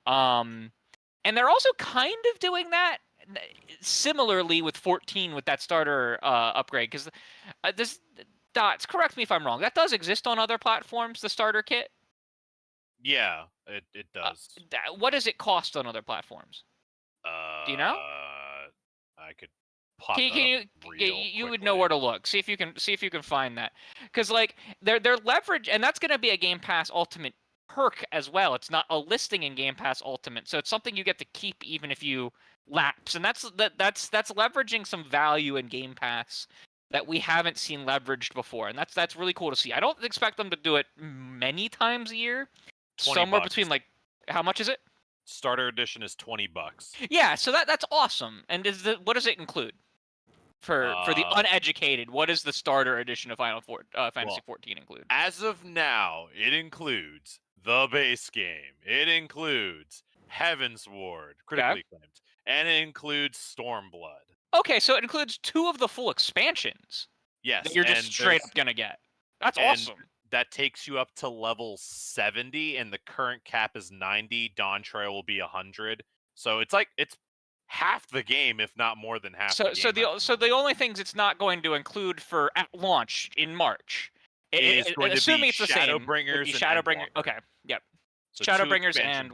And they're also kind of doing that similarly with 14 with that starter upgrade, because this Dots, correct me if I'm wrong, that does exist on other platforms, the starter kit? Yeah, it does. What does it cost on other platforms? Do you know? I could pop you would know where to look. See if you can find that, because like they're leverage, and that's going to be a Game Pass Ultimate perk as well. It's not a listing in Game Pass Ultimate, so it's something you get to keep even if you lapse, and that's leveraging some value in Game Pass that we haven't seen leveraged before, and that's really cool to see. I don't expect them to do it many times a year. Somewhere $20. between like, how much is it? Starter edition is $20. Yeah, so that's awesome. And what does it include? For the uneducated, what does the starter edition of Fantasy 14 include? As of now, it includes the base game. It includes Heavensward, critically acclaimed, and it includes Stormblood. Okay, so it includes 2 of the full expansions. Yes, that you're just straight up gonna get. That's awesome. That takes you up to level 70, and the current cap is 90. Dawn Trail will be 100. So it's half the game, if not more than half. So the only things it's not going to include for at launch in March is going to be it's the same. Shadowbringers and Shadowbringers. Endwalker. Okay, yep. So Shadowbringers and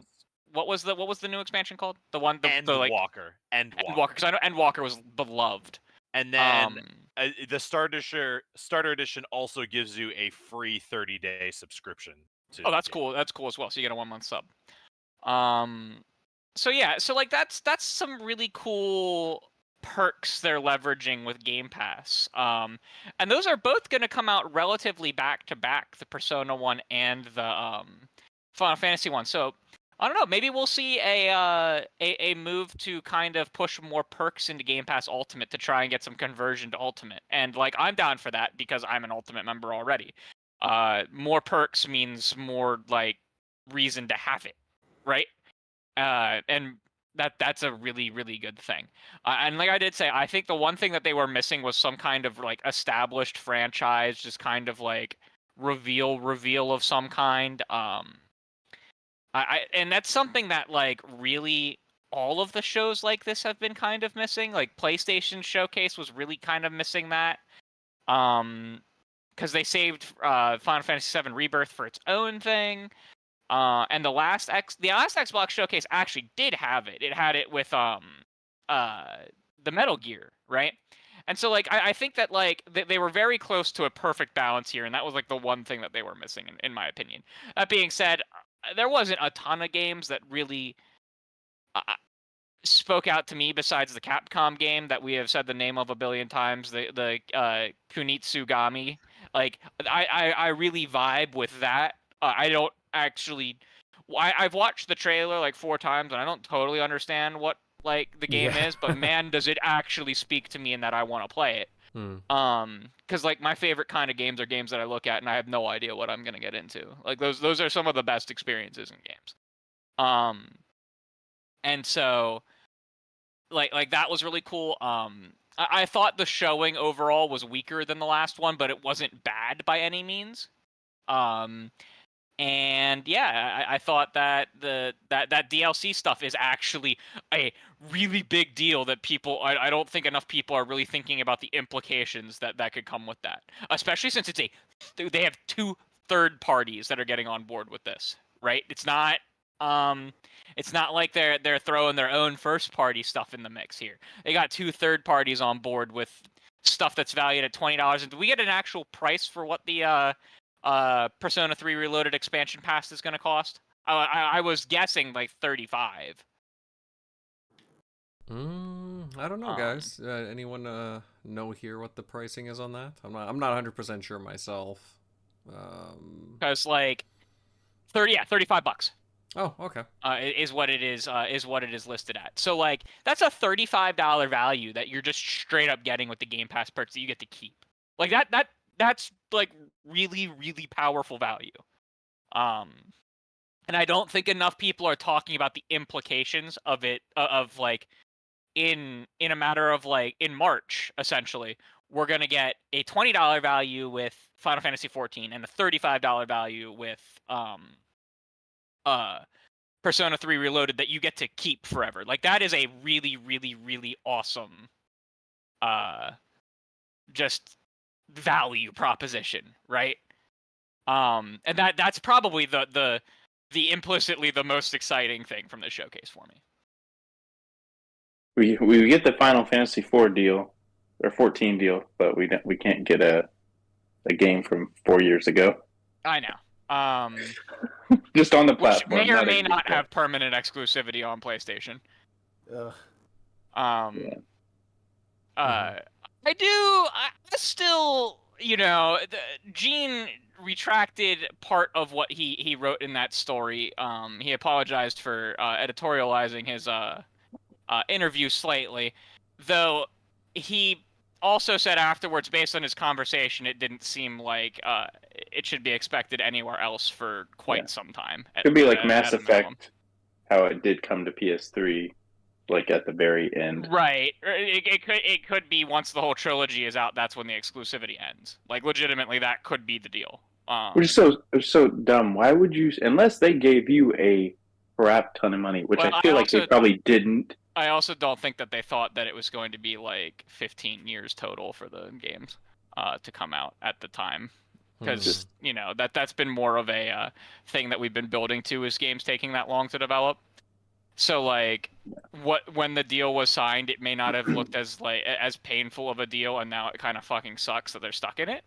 what was the new expansion called? The one Endwalker. Endwalker, because I know Endwalker was beloved. And then the starter edition also gives you a free 30-day subscription. Oh, that's cool. That's cool as well. So you get a 1-month sub. So yeah, so like that's some really cool perks they're leveraging with Game Pass. And those are both going to come out relatively back to back, the Persona one and the Final Fantasy one. So I don't know, maybe we'll see a move to kind of push more perks into Game Pass Ultimate to try and get some conversion to Ultimate. And like I'm down for that because I'm an Ultimate member already. More perks means more like reason to have it, right? And that's a really, really good thing. And like I did say, I think the one thing that they were missing was some kind of like established franchise, just kind of like reveal of some kind. And that's something that like really all of the shows like this have been kind of missing. Like PlayStation Showcase was really kind of missing that. Because they saved Final Fantasy VII Rebirth for its own thing. And the last Xbox Showcase actually did have it. It had it with the Metal Gear, right? And so like I think that like they were very close to a perfect balance here, and that was like the one thing that they were missing in my opinion. That being said, there wasn't a ton of games that really spoke out to me besides the Capcom game that we have said the name of a billion times, the Kintsu-Gami. Like I really vibe with that. I don't actually. I've watched the trailer like 4 times, and I don't totally understand what like the game is, but man, does it actually speak to me in that I want to play it. Because like my favorite kind of games are games that I look at and I have no idea what I'm gonna get into. Like those are some of the best experiences in games. And so like that was really cool. I thought the showing overall was weaker than the last one, but it wasn't bad by any means. And yeah, I thought that that DLC stuff is actually a really big deal that people, I don't think enough people are really thinking about the implications that could come with that. Especially since they have 2 third parties that are getting on board with this, right? It's not like they're throwing their own first party stuff in the mix here. They got 2 third parties on board with stuff that's valued at $20. And do we get an actual price for what the Persona 3 Reloaded expansion pass is going to cost? I was guessing like $35. I don't know, guys. Anyone know here what the pricing is on that? I'm not 100% sure myself. Because like $35. Oh, okay. Is what it is listed at. So like that's a $35 value that you're just straight up getting with the Game Pass perks that you get to keep. Like that's like really, really powerful value. And I don't think enough people are talking about the implications of it, of like in a matter of like in March, essentially, we're going to get a $20 value with Final Fantasy 14 and a $35 value with Persona 3 Reloaded that you get to keep forever. Like that is a really, really, really awesome just value proposition, right? And that's probably the implicitly the most exciting thing from the showcase for me. We get the Final Fantasy 4 deal or 14 deal, but we can't get a game from 4 years ago. I know. Just on the Which platform. may or may not have permanent exclusivity on PlayStation. Yeah. I still, Gene retracted part of what he wrote in that story. He apologized for editorializing his interview slightly, though he also said afterwards, based on his conversation, it didn't seem like it should be expected anywhere else for quite some time. Could be like Mass Effect, how it did come to PS3, like at the very end. Right. It could be once the whole trilogy is out, that's when the exclusivity ends. Like, legitimately, that could be the deal. Which is so dumb. Why would you, unless they gave you a crap ton of money, which I feel like they probably didn't. I also don't think that they thought that it was going to be like 15 years total for the games to come out at the time. Because, that's been more of a thing that we've been building to, is games taking that long to develop. So, like, when the deal was signed, it may not have looked as painful of a deal, and now it kind of fucking sucks that they're stuck in it.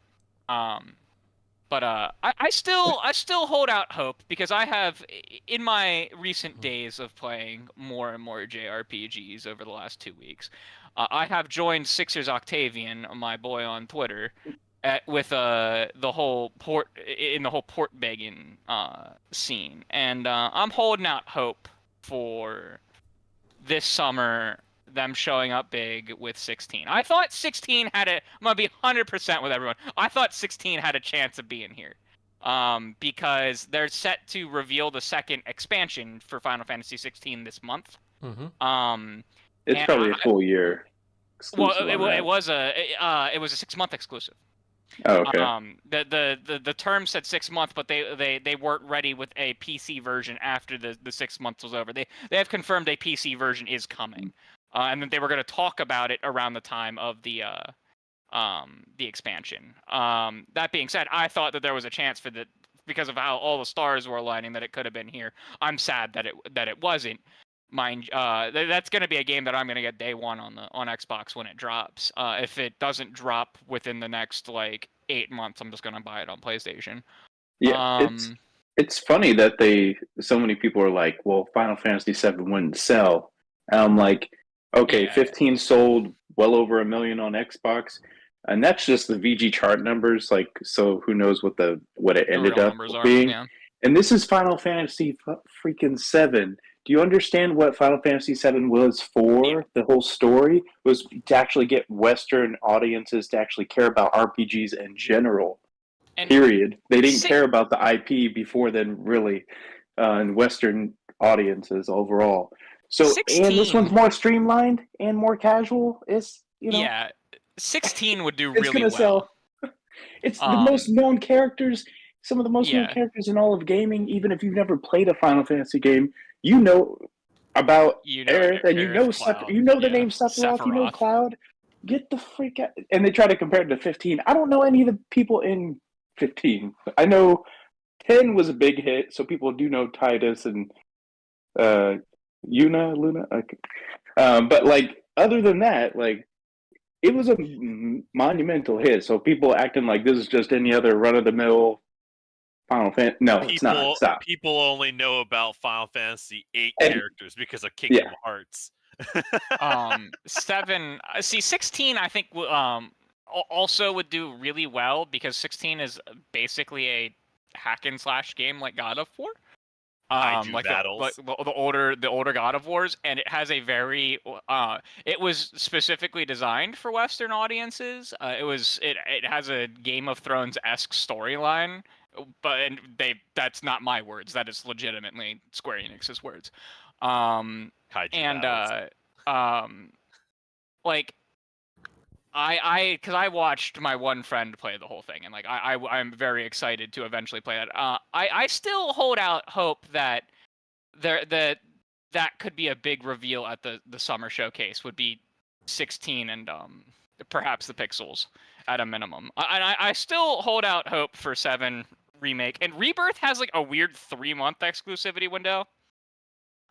But I still hold out hope, because I have, in my recent days of playing more and more JRPGs over the last 2 weeks, I have joined Sixers Octavian, my boy on Twitter, with the whole port begging scene, and I'm holding out hope for this summer them showing up big with 16. I thought 16 had I'm gonna be 100% with everyone. I thought 16 had a chance of being here, because they're set to reveal the second expansion for Final Fantasy 16 this month. Mm-hmm. It's probably a full year. Well, it was a 6-month exclusive. Oh, okay. The term said 6 months, but they weren't ready with a PC version after the 6 months was over. They have confirmed a PC version is coming, and then they were going to talk about it around the time of the expansion. That being said, I thought that there was a chance because of how all the stars were aligning, that it could have been here. I'm sad that it wasn't. Mind, that's going to be a game that I'm going to get day one on Xbox when it drops. If it doesn't drop within the next 8 months, I'm just going to buy it on PlayStation. Yeah, it's funny that so many people are like, well, Final Fantasy VII wouldn't sell. And I'm like, okay, 15 sold well over 1 million on Xbox, and that's just the VG chart numbers. So who knows what it ended up being? Yeah. And this is Final Fantasy freaking 7. Do you understand what Final Fantasy VII was for? The whole story was to actually get Western audiences to actually care about RPGs in general. Period. They didn't care about the IP before then, really, in Western audiences overall. So, 16. And this one's more streamlined and more casual. Yeah, 16 would do really well. Sell. It's the most known characters. Some of the most known characters in all of gaming. Even if you've never played a Final Fantasy game, you know about Aerith, and you know the name Sephiroth, you know Cloud. Get the freak out. And they try to compare it to 15. I don't know any of the people in 15. I know 10 was a big hit, so people do know Titus and Luna. Okay. But other than that, it was a monumental hit. So people acting like this is just any other run-of-the-mill Final Fantasy. No, it's not. Stop. People only know about Final Fantasy 8 characters because of Kingdom Hearts. 16 I think also would do really well, because 16 is basically a hack and slash game like God of War. Battles. The older God of Wars, and it has a very it was specifically designed for Western audiences. It has a Game of Thrones-esque storyline, but that's not my words. That is legitimately Square Enix's words. Because I watched my one friend play the whole thing, and I'm very excited to eventually play that. I still hold out hope that that could be a big reveal at the summer showcase, would be 16 and perhaps the Pixels at a minimum. I still hold out hope for 7 remake, and Rebirth has a weird 3-month exclusivity window.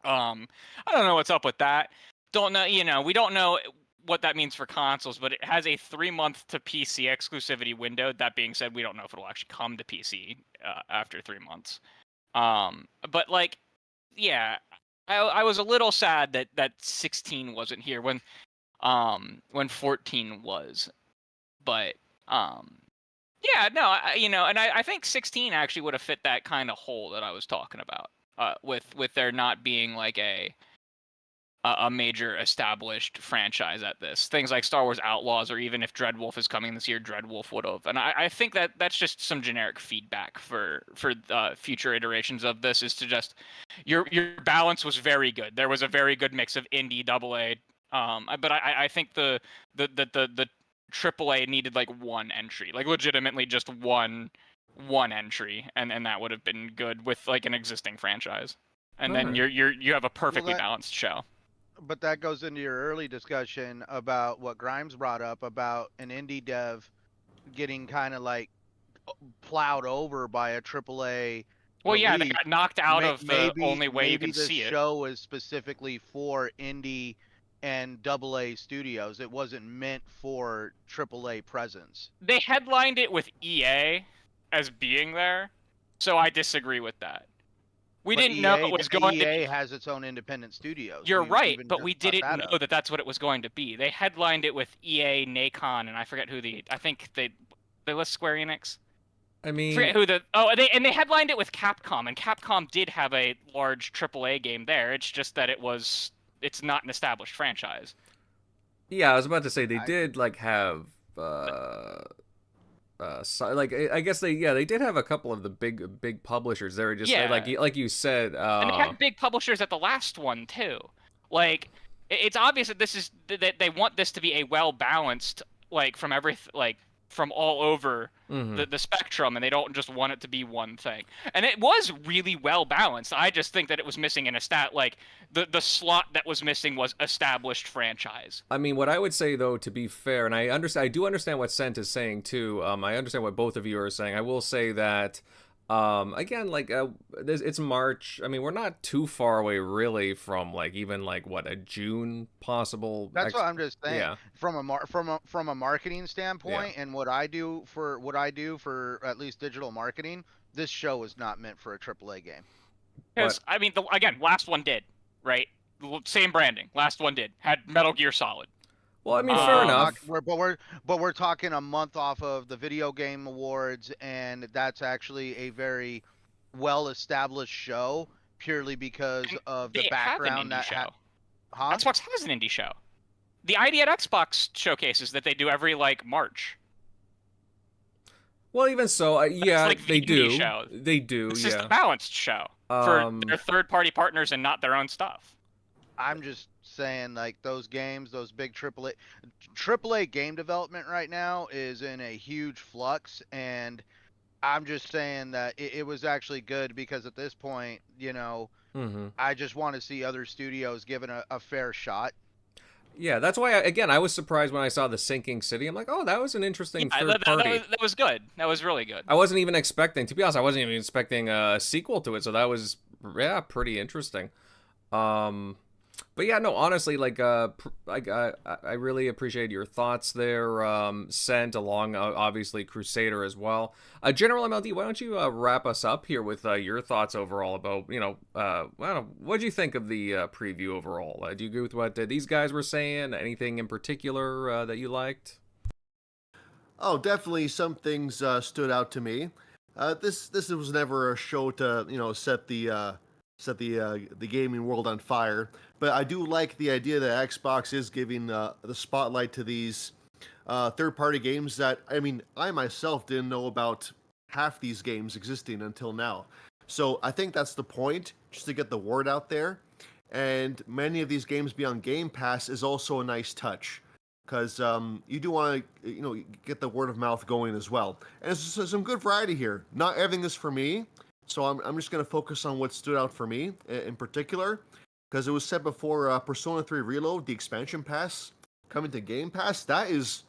I don't know what's up with that. Don't know, we don't know what that means for consoles, but it has a 3-month to PC exclusivity window. That being said, we don't know if it'll actually come to PC after 3 months. But I was a little sad that 16 wasn't here. When when 14 was. But yeah, no, and I think 16 actually would have fit that kind of hole that I was talking about. With there not being like a major established franchise at this. Things like Star Wars Outlaws, or even if Dreadwolf is coming this year, Dreadwolf would have. And I think that's just some generic feedback for future iterations of this, is to just your balance was very good. There was a very good mix of indie, AA. But I think the AAA needed like one entry, like legitimately just one entry, and that would have been good with like an existing franchise. And then you have a perfectly balanced show. But that goes into your early discussion about what Grimes brought up about an indie dev getting kind of like plowed over by a AAA. Well, yeah, they got knocked out of the only way you can see it. Maybe the show is specifically for indie and AA studios. It wasn't meant for AAA presence. They headlined it with EA as being there, so I disagree with that. We didn't know it was going to be. EA has its own independent studios. You're right, but we didn't know that that's what it was going to be. They headlined it with EA, Nacon, and I forget who I think they list Square Enix. I mean, forget who they headlined it with Capcom, and Capcom did have a large AAA game there. It's just that it's not an established franchise. Yeah, I was about to say they did like have like I guess they did have a couple of the big publishers. They were just like you said, and they had big publishers at the last one too. Like it's obvious that they want this to be a well balanced, like from from all over the spectrum, and they don't just want it to be one thing. And it was really well balanced. I just think that it was missing in the slot that was missing was established franchise. I mean, what I would say though, to be fair, and I do understand what Sent is saying too. I understand what both of you are saying. I will say that again, like it's March. I mean, we're not too far away really from like even like what, a June possible. That's what I'm just saying. Yeah. From a marketing standpoint, and what I do for at least digital marketing, this show is not meant for a AAA game. Because I mean, again, last one did, right? Same branding. Last one did, had Metal Gear Solid. Well, I mean, fair enough. But we're talking a month off of the Video Game Awards, and that's actually a very well-established show purely because of the background that. Xbox has an indie show. The ID at Xbox showcases that they do every like March. Well, even so, yeah, like they do. Show. They do. It's just a balanced show for their third-party partners and not their own stuff. I'm just saying, like, those games, those big AAA game development right now is in a huge flux, and I'm just saying that it was actually good because at this point, I just want to see other studios given a fair shot. Yeah, that's why, I was surprised when I saw The Sinking City. I'm like, oh, that was an interesting third party. That was good. That was really good. I wasn't even expecting, to be honest, a sequel to it, so that was, pretty interesting. But yeah, no, honestly, like, I really appreciate your thoughts there, Sent, along, obviously, Crusader as well. General MLD, why don't you wrap us up here with your thoughts overall about, what did you think of the preview overall? Do you agree with what these guys were saying? Anything in particular that you liked? Oh, definitely some things stood out to me. This was never a show to, set the gaming world on fire. But I do like the idea that Xbox is giving the spotlight to these third-party games that, I mean, I myself didn't know about half these games existing until now. So I think that's the point, just to get the word out there. And many of these games being on Game Pass is also a nice touch, because you do want to, get the word of mouth going as well. And there's some good variety here. Not everything is for me. So I'm just going to focus on what stood out for me in particular, because it was said before, Persona 3 Reload, the expansion pass, coming to Game Pass, that's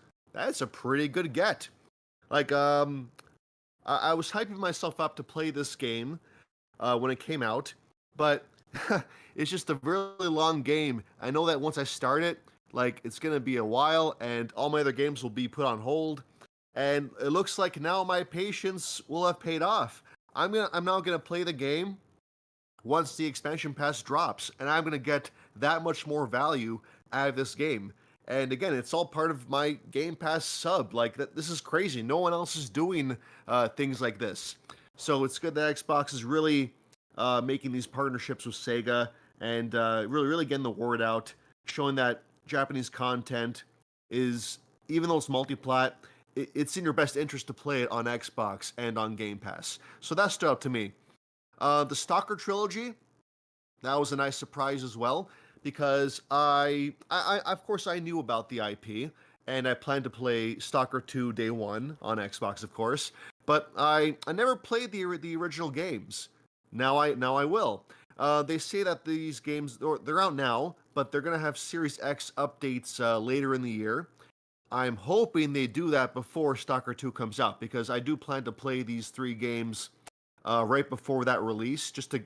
a pretty good get. Like, I was hyping myself up to play this game when it came out, but it's just a really long game. I know that once I start it, like, it's going to be a while, and all my other games will be put on hold, and it looks like now my patience will have paid off. I'm now gonna play the game once the expansion pass drops, and I'm gonna get that much more value out of this game. And again, it's all part of my Game Pass sub. Like, this is crazy. No one else is doing things like this. So it's good that Xbox is really making these partnerships with Sega and really getting the word out, showing that Japanese content is, even though it's multi-plat, it's in your best interest to play it on Xbox and on Game Pass. So that stood out to me. The Stalker Trilogy, that was a nice surprise as well, because I of course I knew about the IP, and I planned to play Stalker 2 day one on Xbox, of course, but I never played the original games. Now I will. They say that these games, they're out now, but they're gonna have Series X updates later in the year. I'm hoping they do that before Stalker 2 comes out, because I do plan to play these 3 games right before that release, just to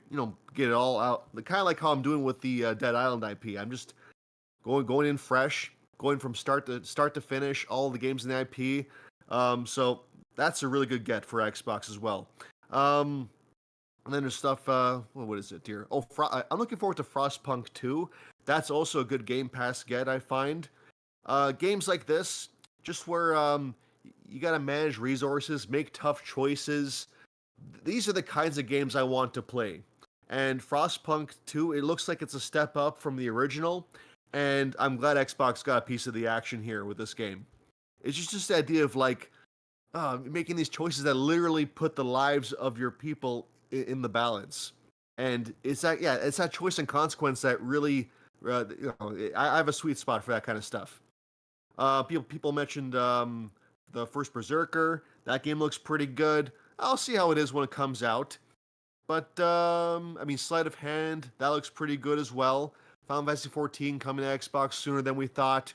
get it all out. Kind of like how I'm doing with the Dead Island IP. I'm just going in fresh, going from start to finish, all the games in the IP. So that's a really good get for Xbox as well. And then there's stuff. What is it here? Oh, I'm looking forward to Frostpunk 2. That's also a good Game Pass get, I find. Games like this, just where you gotta manage resources, make tough choices. These are the kinds of games I want to play. And Frostpunk 2, it looks like it's a step up from the original, and I'm glad Xbox got a piece of the action here with this game. It's just the idea of like making these choices that literally put the lives of your people in the balance. And it's that choice and consequence that really, I have a sweet spot for that kind of stuff. People mentioned the First Berserker. That game looks pretty good. I'll see how it is when it comes out. But, Sleight of Hand, that looks pretty good as well. Final Fantasy 14 coming to Xbox sooner than we thought.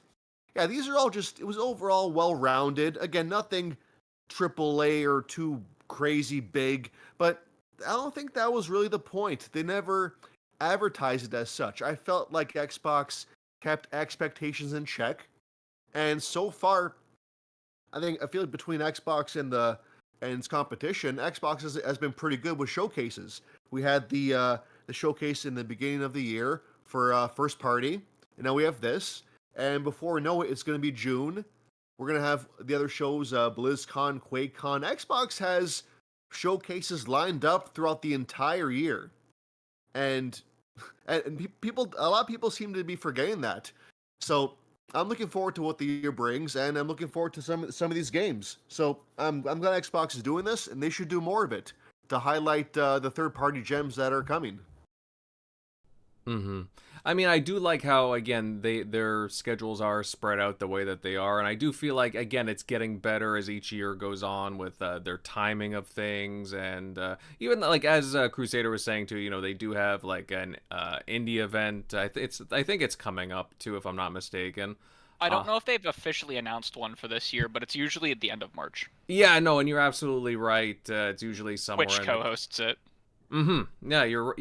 Yeah, these are all it was overall well-rounded. Again, nothing AAA or too crazy big, but I don't think that was really the point. They never advertised it as such. I felt like Xbox kept expectations in check. And so far, I feel like between Xbox and its competition, Xbox has been pretty good with showcases. We had the showcase in the beginning of the year for first party, and now we have this. And before we know it, it's going to be June. We're going to have the other shows, BlizzCon, QuakeCon. Xbox has showcases lined up throughout the entire year, and a lot of people seem to be forgetting that. So I'm looking forward to what the year brings, and I'm looking forward to some of these games. So I'm glad Xbox is doing this, and they should do more of it to highlight the third-party gems that are coming. Mm-hmm. I mean, I do like how, again, their schedules are spread out the way that they are, and I do feel like, again, it's getting better as each year goes on with their timing of things, and even like as Crusader was saying too, they do have like an indie event. I think it's coming up too, if I'm not mistaken. I don't know if they've officially announced one for this year, but it's usually at the end of March. Yeah, no, and you're absolutely right. It's usually somewhere. Twitch co-hosts it. Mm-hmm. Yeah, you're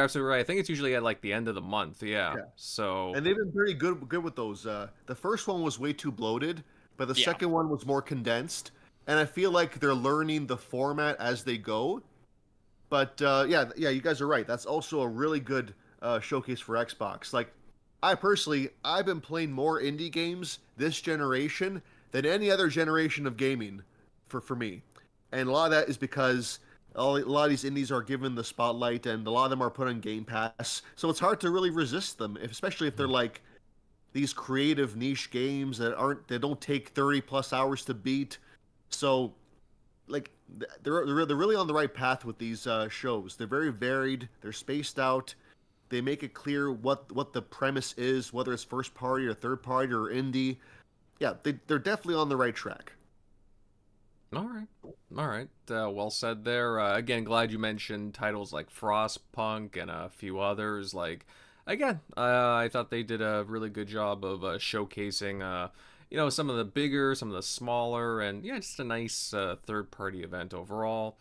absolutely right. I think it's usually at like the end of the month. Yeah. So. And they've been pretty good with those. The first one was way too bloated, but the second one was more condensed. And I feel like they're learning the format as they go. But you guys are right. That's also a really good showcase for Xbox. Like, I've been playing more indie games this generation than any other generation of gaming for me. And a lot of that is because a lot of these indies are given the spotlight, and a lot of them are put on Game Pass. So it's hard to really resist them, especially if they're like these creative niche games that don't take 30 plus hours to beat. So like they're really on the right path with these shows. They're very varied. They're spaced out. They make it clear what the premise is, whether it's first party or third party or indie. Yeah, they're definitely on the right track. All right. Well said there. Again, glad you mentioned titles like Frostpunk and a few others. Like, again, I thought they did a really good job of showcasing, some of the bigger, some of the smaller, and just a nice third-party event overall.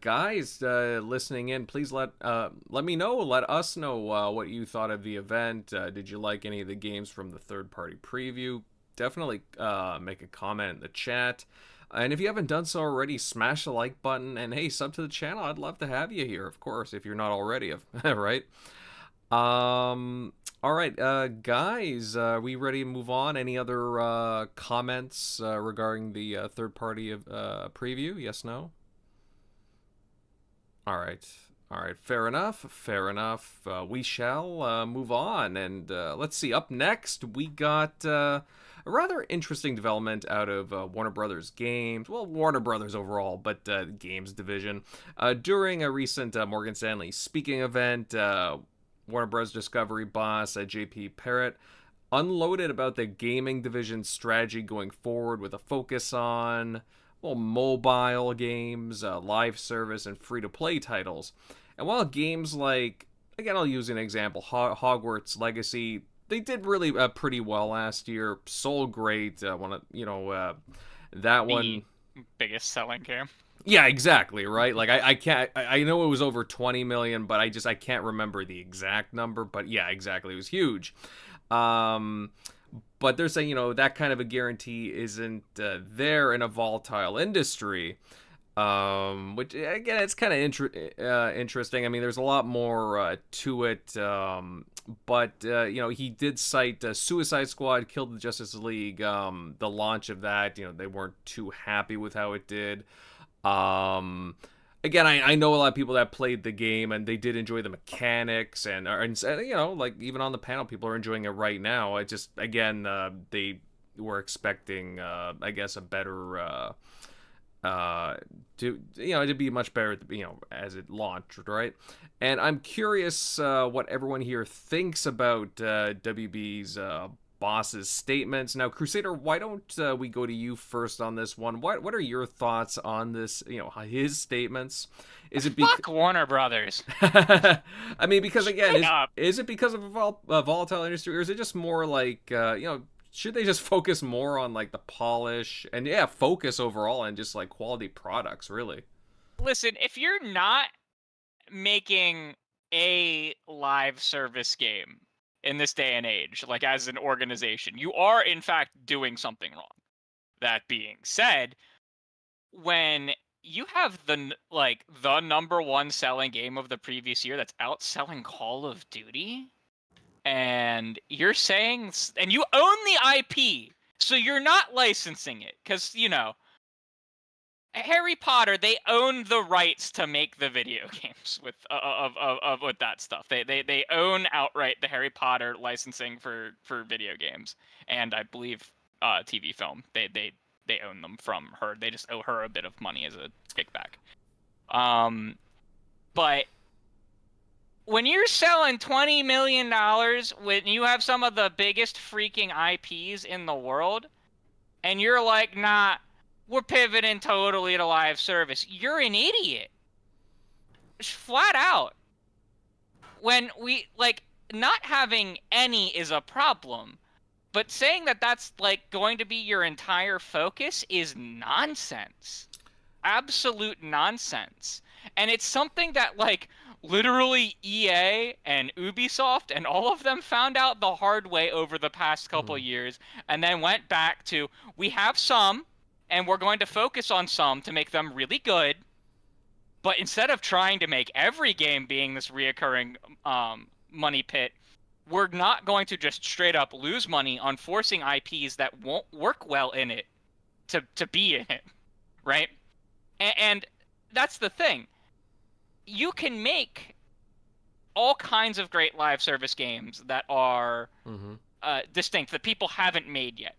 Guys, listening in, please let us know what you thought of the event. Did you like any of the games from the third-party preview? Definitely make a comment in the chat. And if you haven't done so already, smash the like button, and hey, sub to the channel. I'd love to have you here, of course, if you're not already, right? All right, guys, are we ready to move on? Any other comments regarding the third-party preview? Yes, no? All right. Fair enough. We shall move on, and let's see. Up next, we got a rather interesting development out of Warner Brothers Games. Well, Warner Brothers overall, but Games division. During a recent Morgan Stanley speaking event, Warner Bros. Discovery boss JP Parrott unloaded about the gaming division's strategy going forward with a focus on mobile games, live service, and free-to-play titles. And while games like, again, I'll use an example, Hogwarts Legacy, they did really pretty well last year, sold great. That one, biggest selling game. Yeah, exactly, right? Like, I know it was over 20 million, but I can't remember the exact number, but yeah, exactly, it was huge. But they're saying, that kind of a guarantee isn't there in a volatile industry, which, again, it's kind of interesting. I mean, there's a lot more to it, but, he did cite Suicide Squad killed the Justice League, the launch of that, they weren't too happy with how it did. Again, I know a lot of people that played the game and they did enjoy the mechanics and like even on the panel, people are enjoying it right now. I just, again, they were expecting, I guess, a better, to be much better, as it launched, right? And I'm curious, what everyone here thinks about, WB's, boss's statements. Now, Crusader, why don't we go to you first on this one? What are your thoughts on this? His statements. Is it fuck Warner Brothers? I mean, because again, is it because of a volatile industry, or is it just more like should they just focus more on like the polish and focus overall on just like quality products? Really. Listen, if you're not making a live service game in this day and age, like as an organization, you are in fact doing something wrong. That being said, when you have the number one selling game of the previous year that's outselling Call of Duty, and you're saying, and you own the IP, so you're not licensing it, because Harry Potter, they own the rights to make the video games with with that stuff. They own outright the Harry Potter licensing for video games, and I believe TV film. They own them from her. They just owe her a bit of money as a kickback. But when you're selling $20 million, when you have some of the biggest freaking IPs in the world, and you're like, nah, we're pivoting totally to live service, you're an idiot. Just flat out. When we, not having any is a problem, but saying that that's, going to be your entire focus is nonsense. Absolute nonsense. And it's something that, literally EA and Ubisoft and all of them found out the hard way over the past couple years, and then went back to, we have some, and we're going to focus on some to make them really good, but instead of trying to make every game being this reoccurring money pit, we're not going to just straight up lose money on forcing IPs that won't work well in it to be in it, right? And that's the thing. You can make all kinds of great live service games that are distinct, that people haven't made yet.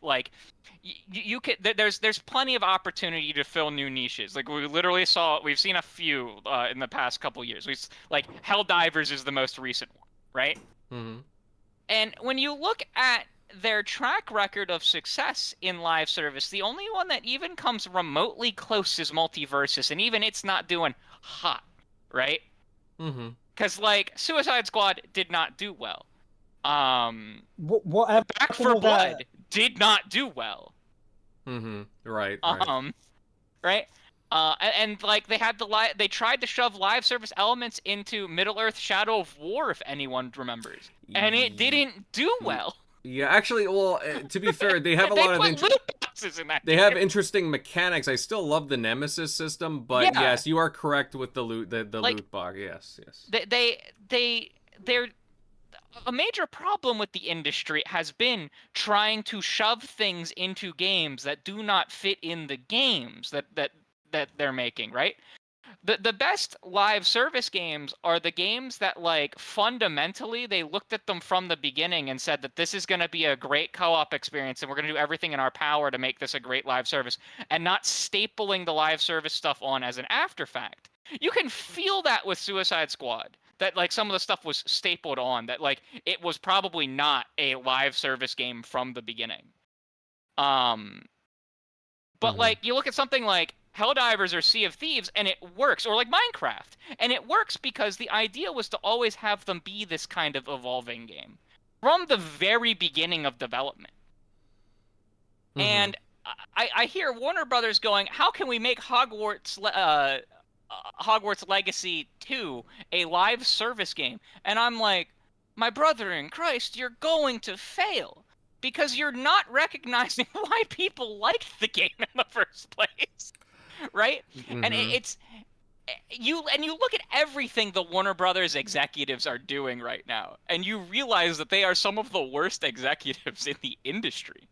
You can, there's plenty of opportunity to fill new niches. We've seen a few in the past couple years. Helldivers is the most recent one, right? Mm-hmm. And when you look at their track record of success in live service, the only one that even comes remotely close is Multiversus, and even it's not doing hot, right? Mm-hmm. Because Suicide Squad did not do well. What Back 4 Blood did not do well. Mm-hmm. Right. Right. And they tried to shove live service elements into Middle-earth: Shadow of War, if anyone remembers, and it didn't do well. Yeah, actually, well, to be fair, they have a lot of loot boxes in that. They have interesting mechanics. I still love the Nemesis system, but yes, you are correct with the loot, the loot box. Yes. a major problem with the industry has been trying to shove things into games that do not fit in the games that they're making, right? The best live service games are the games that, like, fundamentally they looked at them from the beginning and said that this is going to be a great co-op experience and we're going to do everything in our power to make this a great live service, and not stapling the live service stuff on as an after fact. You can feel that with Suicide Squad, that, like, some of the stuff was stapled on, that, like, it was probably not a live service game from the beginning. But like, you look at something like Helldivers or Sea of Thieves, and it works, or like Minecraft, and it works because the idea was to always have them be this kind of evolving game from the very beginning of development. And I hear Warner Brothers going, how can we make Hogwarts Legacy 2 a live service game? And I'm like, my brother in Christ, you're going to fail, because you're not recognizing why people liked the game in the first place, right? And you look at everything the Warner Brothers executives are doing right now, and you realize that they are some of the worst executives in the industry.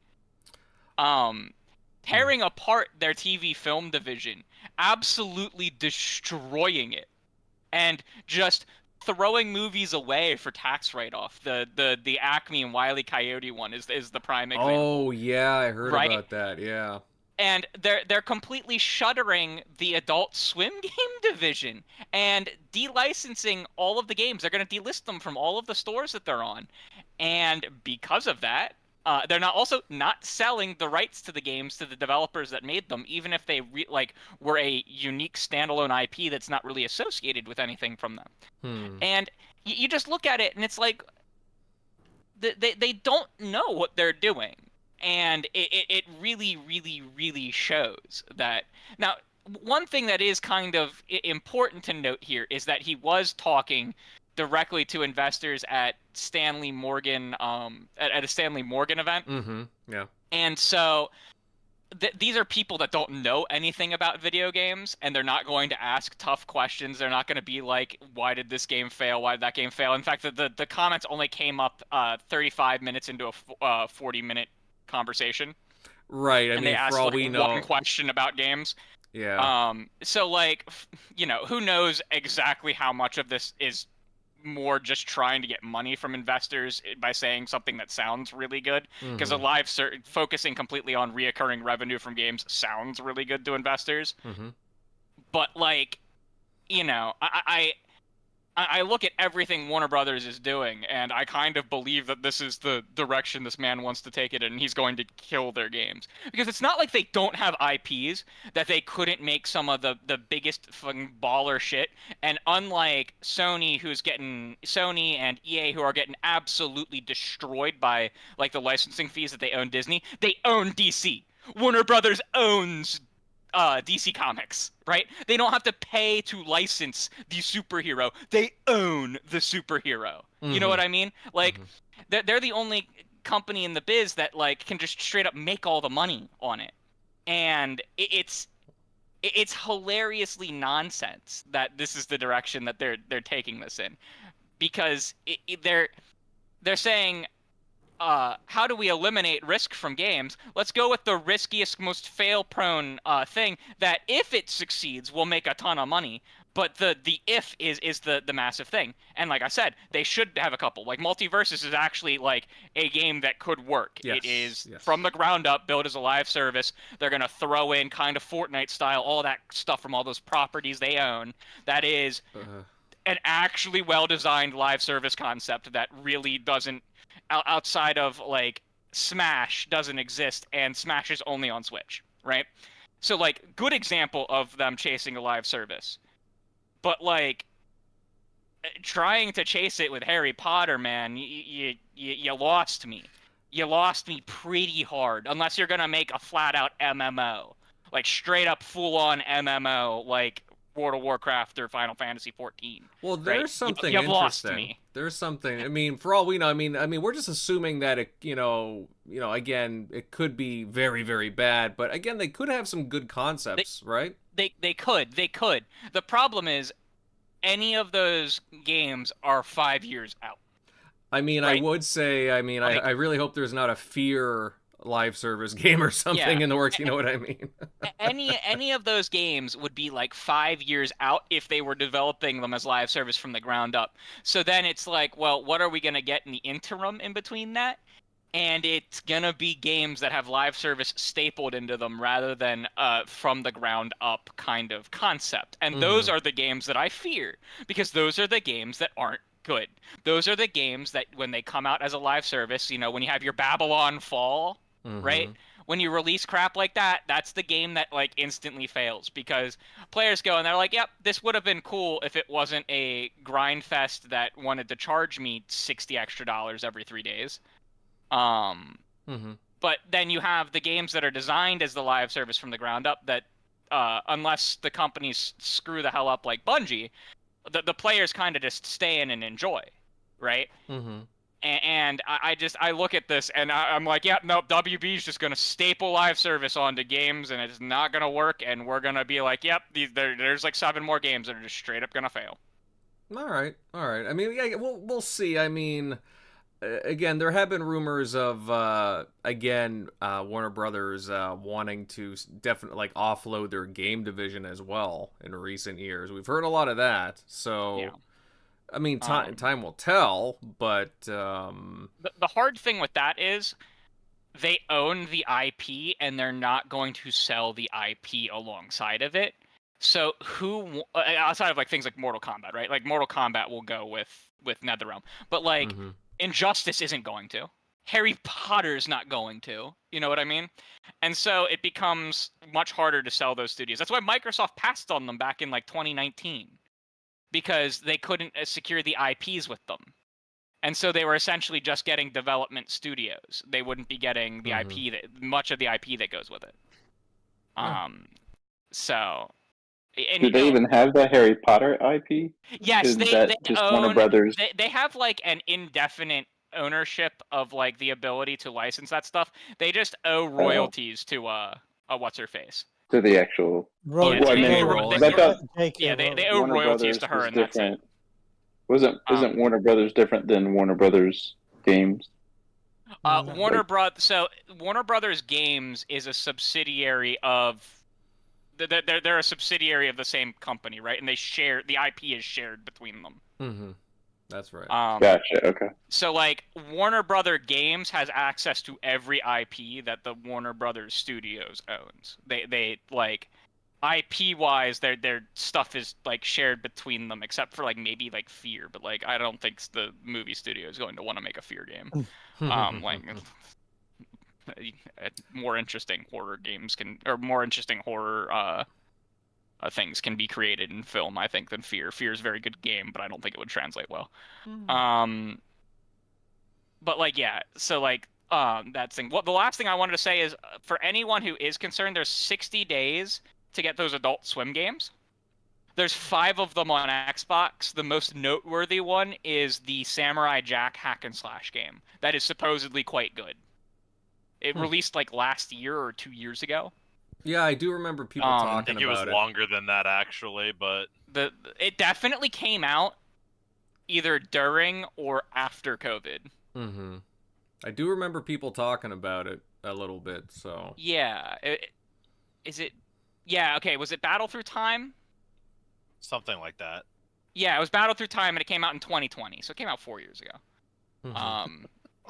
Tearing apart their TV film division, absolutely destroying it, and just throwing movies away for tax write-off. The Acme and Wile E. Coyote one is the prime example. Oh yeah, I heard about that. Yeah. And they're completely shuttering the Adult Swim game division and delicensing all of the games. They're going to delist them from all of the stores that they're on, and because of that, they're not selling the rights to the games to the developers that made them, even if they were a unique standalone IP that's not really associated with anything from them. And you just look at it, and it's like they don't know what they're doing, and it really, really, really shows that. Now, one thing that is kind of important to note here is that he was talking directly to investors at Stanley Morgan, at a Stanley Morgan event. Yeah. And so these are people that don't know anything about video games, and they're not going to ask tough questions. They're not going to be like, why did this game fail? Why did that game fail? In fact, the comments only came up 35 minutes into a 40-minute conversation. Right. And they asked, for all like, we know, one question about games. Yeah. So, like, who knows exactly how much of this is more just trying to get money from investors by saying something that sounds really good, because a live focusing completely on reoccurring revenue from games sounds really good to investors. But, like, I look at everything Warner Brothers is doing, and I kind of believe that this is the direction this man wants to take it, and he's going to kill their games. Because it's not like they don't have IPs, that they couldn't make some of the biggest fucking baller shit. And unlike Sony and EA, who are getting absolutely destroyed by, like, the licensing fees that they own Disney, they own DC. Warner Brothers owns DC Comics, right? They don't have to pay to license the superhero. They own the superhero. You know what I mean? Like, they're the only company in the biz that, like, can just straight up make all the money on it. And it's hilariously nonsense that this is the direction that they're taking this in, because they're saying, how do we eliminate risk from games? Let's go with the riskiest, most fail-prone thing that, if it succeeds, will make a ton of money. But the if is the massive thing. And like I said, they should have a couple. Like, Multiversus is actually, like, a game that could work. Yes, It is yes. from the ground up, built as a live service. They're going to throw in kind of Fortnite style, all that stuff from all those properties they own. That is an actually well-designed live service concept that really doesn't, outside of, like, Smash, doesn't exist, and Smash is only on Switch, right? So, like, good example of them chasing a live service. But, like, trying to chase it with Harry Potter, man, you lost me. You lost me pretty hard, unless you're gonna make a flat-out MMO. Like, straight-up full-on MMO, like World of Warcraft or Final Fantasy 14. Well, there's right? something You've lost interesting. me. There's something. I mean, for all we know, I mean, we're just assuming that it, again, it could be very, very bad. But again, they could have some good concepts, right? They could. The problem is, any of those games are 5 years out. I mean, Right. I would say, I mean, Like- I really hope there's not a Fear live service game or something Yeah. in the works. You know what I mean? any of those games would be like 5 years out if they were developing them as live service from the ground up. So then it's like, well, what are we going to get in the interim in between that? And it's going to be games that have live service stapled into them rather than from the ground up kind of concept. And those are the games that I fear, because those are the games that aren't good. Those are the games that when they come out as a live service, you know, when you have your Babylon Fall, right? When you release crap like that, that's the game that like instantly fails, because players go and they're like, yep, this would have been cool if it wasn't a grind fest that wanted to charge me $60 extra every 3 days. But then you have the games that are designed as the live service from the ground up that unless the companies screw the hell up like Bungie, the players kind of just stay in and enjoy, right? And I look at this and I'm like, yeah, nope, WB's just gonna staple live service onto games and it's not gonna work, and we're gonna be like, yep, there's like 7 more games that are just straight up gonna fail. All right. I mean, yeah, we'll see. I mean, again, there have been rumors of Warner Brothers wanting to definitely like offload their game division as well in recent years. We've heard a lot of that. So, Yeah. I mean, time will tell. But the hard thing with that is they own the IP and they're not going to sell the IP alongside of it. So who outside of like things like Mortal Kombat, right? Like Mortal Kombat will go with NetherRealm, but like. Injustice isn't going to. Harry Potter's not going to. You know what I mean? And so it becomes much harder to sell those studios. That's why Microsoft passed on them back in like 2019, because they couldn't secure the IPs with them. And so they were essentially just getting development studios. They wouldn't be getting the IP much of the IP that goes with it. So. And, Do they even have the Harry Potter IP? Yes, Is they just own, Warner Brothers? They have like an indefinite ownership of like the ability to license that stuff. They just owe royalties to what's her face. To the actual. Roll- Yeah, Well, I J.K. mean, Rowling. I thought Yeah, they owe Warner royalties Brothers to her, was and that's it. different. Isn't Warner Brothers different than Warner Brothers Games? Warner Brothers Games is a subsidiary of. They're a subsidiary of the same company, right? And they share the IP is shared between them. That's right. Gotcha. Okay. So like Warner Brother Games has access to every IP that the Warner Brothers Studios owns. They like IP wise, their stuff is like shared between them, except for like maybe like Fear, but like I don't think the movie studio is going to want to make a Fear game. Like more interesting horror games more interesting horror things can be created in film, I think, than Fear. Fear is a very good game, but I don't think it would translate well. But like, yeah, so like that thing. Well, the last thing I wanted to say is for anyone who is concerned, there's 60 days to get those Adult Swim games. There's 5 of them on Xbox. The most noteworthy one is the Samurai Jack hack and slash game. That is supposedly quite good. It released like last year or 2 years ago. Yeah, I do remember people I talking think it was about it. longer than that actually, but It definitely came out either during or after COVID. I do remember people talking about it a little bit. So yeah, Yeah, okay. Was it Battle Through Time? something like that. Yeah, it was Battle Through Time, and it came out in 2020, so it came out 4 years ago.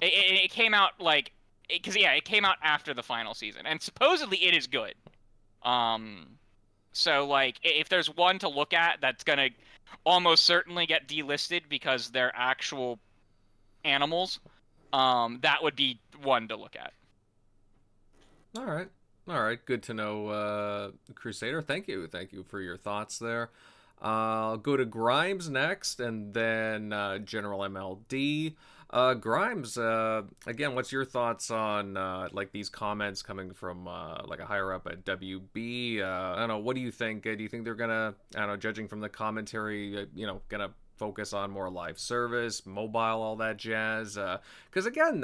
It came out like because it came out after the final season, and supposedly it is good. So like if there's one to look at that's gonna almost certainly get delisted because they're actual animals, that would be one to look at. All right, good to know, Crusader. Thank you for your thoughts there. I'll go to Grimes next, and then General MLD. Grimes, again, what's your thoughts on like these comments coming from like a higher up at WB? I don't know. What do you think? Do you think they're gonna, I don't know, judging from the commentary, gonna focus on more live service, mobile, all that jazz? Because again,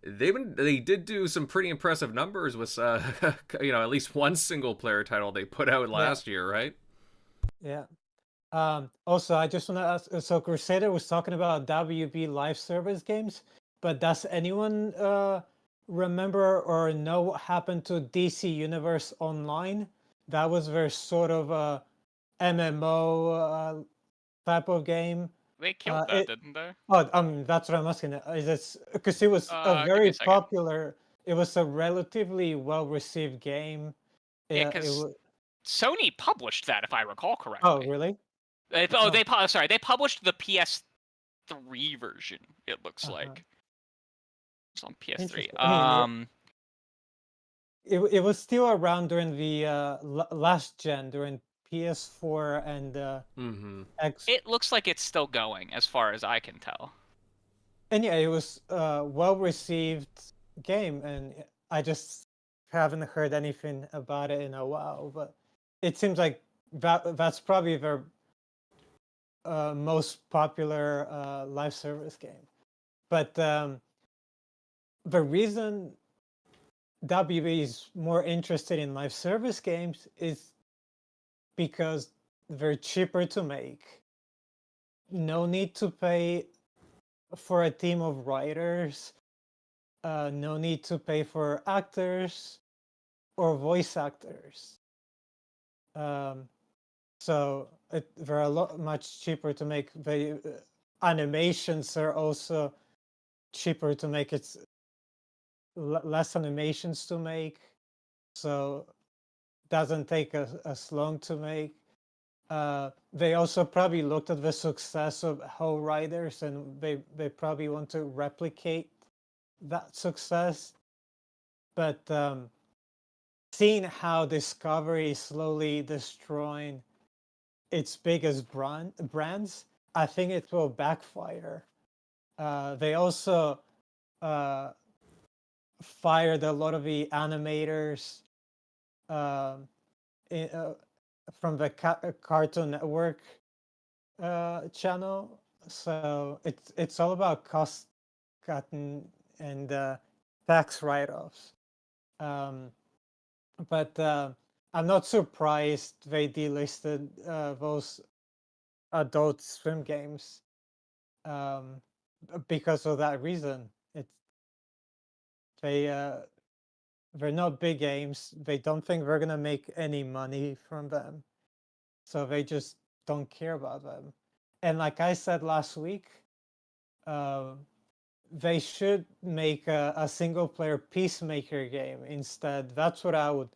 they did do some pretty impressive numbers with at least one single player title they put out last year, right? Yeah. Also, I just want to ask. So Crusader was talking about WB live service games, but does anyone remember or know what happened to DC Universe Online? That was their sort of MMO type of game. They killed that, didn't they? Oh, that's what I'm asking. Is it because it was a Give me very a second. popular? It was a relatively well-received game. Yeah, It because wa- Sony published that, if I recall correctly. Oh, really? They Oh. they published the PS3 version. It looks Uh-huh. like it's on PS3. Interesting. I mean, it was still around during the last gen, during PS4 and X. It looks like it's still going, as far as I can tell. And yeah, it was a well-received game, and I just haven't heard anything about it in a while. But it seems like that's probably their most popular live service game. But the reason WB is more interested in live service games is because they're cheaper to make. No need to pay for a team of writers. No need to pay for actors or voice actors. So they're a lot much cheaper to make. The animations are also cheaper to make. It's less animations to make, so doesn't take as long to make. They also probably looked at the success of How Riders, and they probably want to replicate that success. But seeing how Discovery is slowly destroying its biggest brands, I think it will backfire. They also fired a lot of the animators from the Cartoon Network channel. So it's all about cost cutting and tax write-offs. But I'm not surprised they delisted those Adult Swim games because of that reason. They're not big games. They don't think we're gonna make any money from them, so they just don't care about them. And like I said last week, they should make a single-player Peacemaker game instead. That's what I would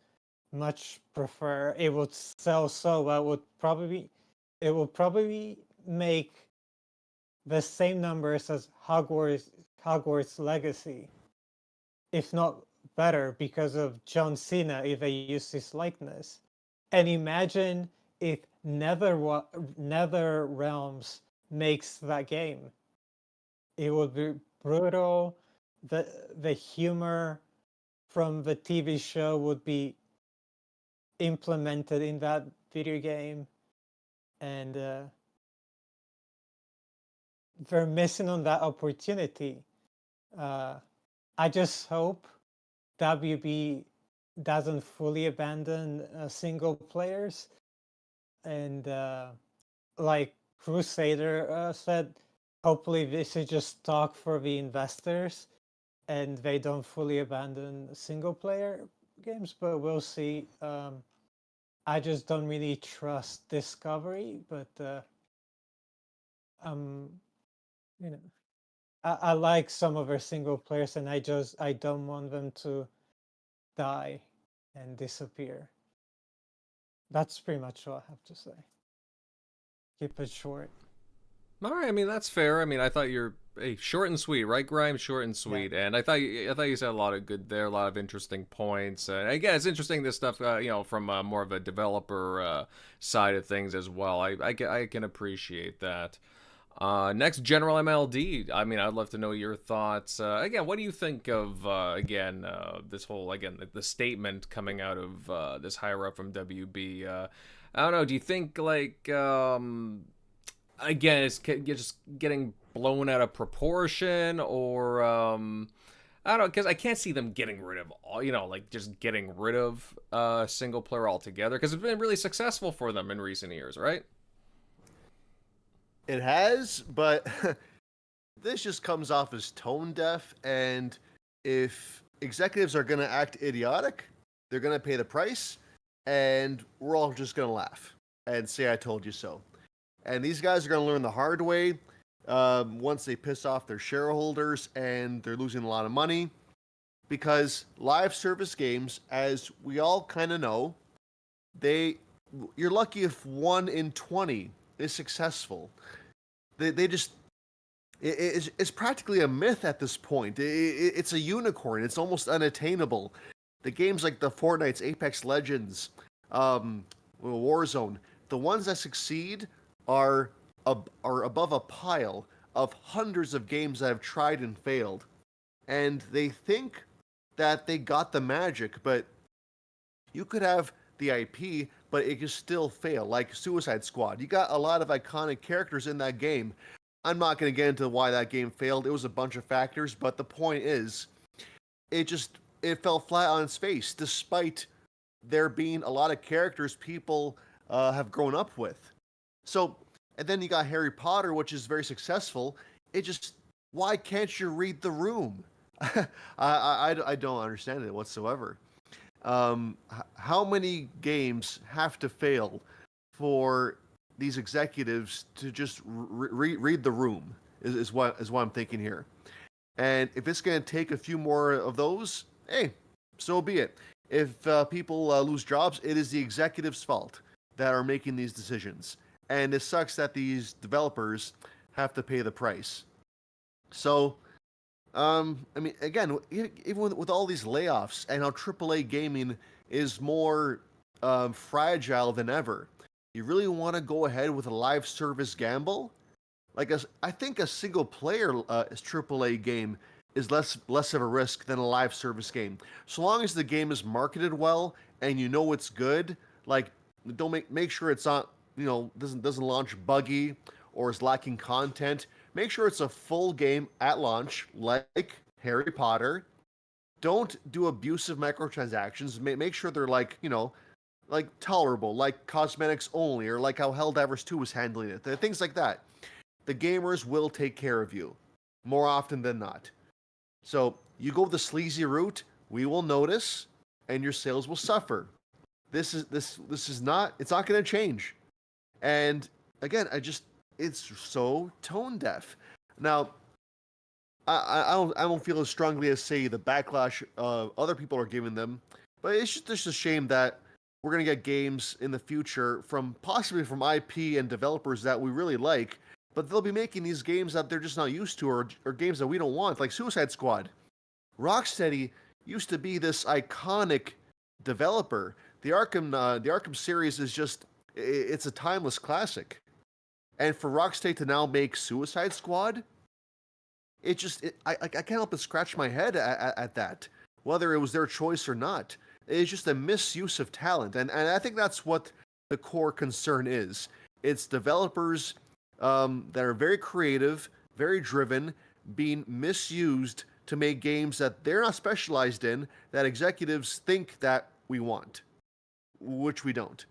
much prefer. It would sell so well. It would probably make the same numbers as Hogwarts Legacy, if not better, because of John Cena if they use his likeness. And imagine if Nether Realms makes that game. It would be brutal. The humor from the TV show would be implemented in that video game, and they're missing on that opportunity. I just hope WB doesn't fully abandon single players, and like Crusader said, hopefully this is just talk for the investors and they don't fully abandon single player games, but we'll see. I just don't really trust Discovery, but you know, I like some of their single players, and I don't want them to die and disappear. That's pretty much all I have to say. Keep it short. All right, I mean that's fair. I mean, I thought you're short and sweet, right, Grime? Short and sweet, and I thought you said a lot of good there, a lot of interesting points. And again, it's interesting this stuff, from more of a developer side of things as well. I can appreciate that. Next, General MLD. I mean, I'd love to know your thoughts. Again, what do you think of this whole the statement coming out of this higher up from WB? I don't know. Do you think again, it's just getting blown out of proportion, or I don't know, because I can't see them getting rid of all, just getting rid of single player altogether, because it's been really successful for them in recent years, right? It has, but this just comes off as tone deaf. And if executives are going to act idiotic, they're going to pay the price, and we're all just going to laugh and say, I told you so. And these guys are going to learn the hard way once they piss off their shareholders and they're losing a lot of money. Because live service games, as we all kind of know, you're lucky if 1 in 20 is successful. It's practically a myth at this point. It's a unicorn. It's almost unattainable. The games like the Fortnite's, Apex Legends, Warzone, the ones that succeed are above a pile of hundreds of games that have tried and failed. And they think that they got the magic, but you could have the IP, but it could still fail, like Suicide Squad. You got a lot of iconic characters in that game. I'm not going to get into why that game failed. It was a bunch of factors, but the point is, it fell flat on its face, despite there being a lot of characters people have grown up with. So, and then you got Harry Potter, which is very successful. Why can't you read the room? I don't understand it whatsoever. How many games have to fail for these executives to just read the room is what I'm thinking here. And if it's going to take a few more of those, hey, so be it. If people lose jobs, it is the executives' fault that are making these decisions. And it sucks that these developers have to pay the price. So, I mean, again, even with all these layoffs and how AAA gaming is more fragile than ever, you really want to go ahead with a live service gamble? I think a single player AAA game is less of a risk than a live service game. So long as the game is marketed well and you know it's good, like don't make sure it's not, doesn't launch buggy or is lacking content. Make sure it's a full game at launch, like Harry Potter. Don't do abusive microtransactions. Make sure they're like tolerable, like cosmetics only, or like how Helldivers 2 was handling it. Things like that. The gamers will take care of you more often than not. So you go the sleazy route, we will notice, and your sales will suffer. This is not. It's not going to change. And again, it's so tone deaf. Now, I don't feel as strongly as say the backlash other people are giving them, but it's just a shame that we're gonna get games in the future possibly from IP and developers that we really like, but they'll be making these games that they're just not used to, or games that we don't want, like Suicide Squad. Rocksteady used to be this iconic developer. The Arkham series is it's a timeless classic. And for Rocksteady to now make Suicide Squad, I can't help but scratch my head at that, whether it was their choice or not. It's just a misuse of talent, and I think that's what the core concern is. It's developers that are very creative, very driven, being misused to make games that they're not specialized in, that executives think that we want, which we don't.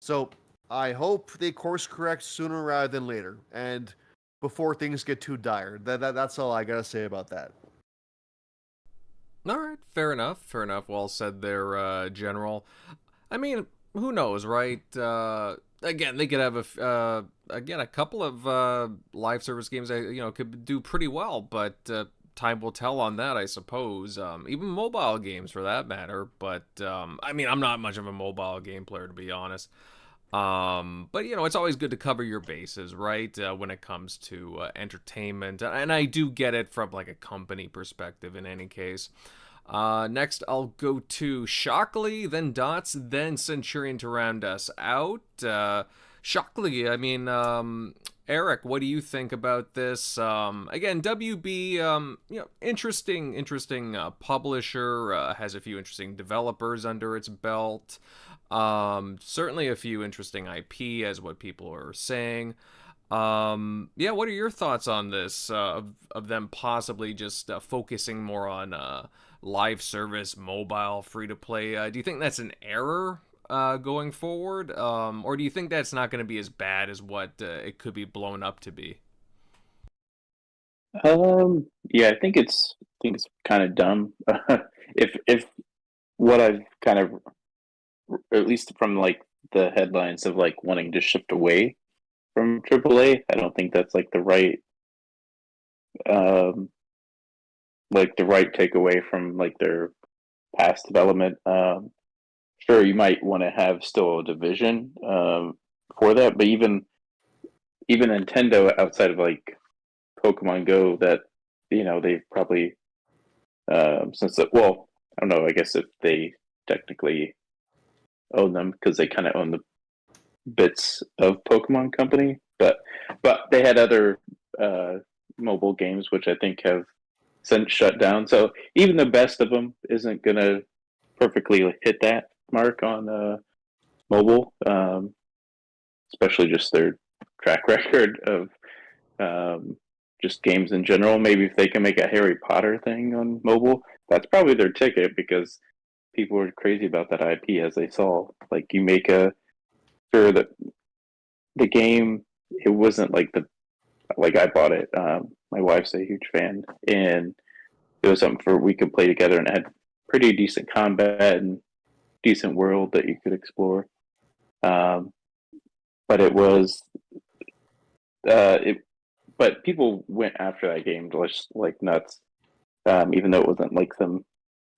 So I hope they course correct sooner rather than later, and before things get too dire. That's all I gotta say about that. All right, fair enough. Well said there, General. I mean, who knows, right? Again, they could have a couple of live service games that could do pretty well, but time will tell on that, I suppose. Even mobile games, for that matter. But I mean, I'm not much of a mobile game player, to be honest. But it's always good to cover your bases, right? When it comes to entertainment, and I do get it from like a company perspective in any case. Next, I'll go to Shockley, then Dots, then Centurion to round us out. Shockley, I mean, Eric, what do you think about this? Again, WB, interesting publisher, has a few interesting developers under its belt. Certainly a few interesting IP, as what people are saying. What are your thoughts on this, of them possibly just focusing more on live service, mobile, free-to-play? Do you think that's an error? going forward, or do you think that's not going to be as bad as what it could be blown up to be? Yeah, I think it's kind of dumb. If what I've kind of, at least from like the headlines of like wanting to shift away from AAA, I don't think that's um, like the right takeaway from like their past development. Sure, you might want to have still a division for that, but even Nintendo outside of like Pokemon Go, that they've probably well, I don't know. I guess if they technically own them because they kind of own the bits of Pokemon Company, but they had other mobile games which I think have since shut down. So even the best of them isn't gonna perfectly hit that mark on mobile, especially just their track record of just games in general. Maybe if they can make a Harry Potter thing on mobile, that's probably their ticket because people were crazy about that IP as they saw. Like you make a sure that the game, it wasn't like I bought it. My wife's a huge fan, and it was something for we could play together, and it had pretty decent combat and decent world that you could explore. But it was it but people went after that game just like nuts, even though it wasn't like some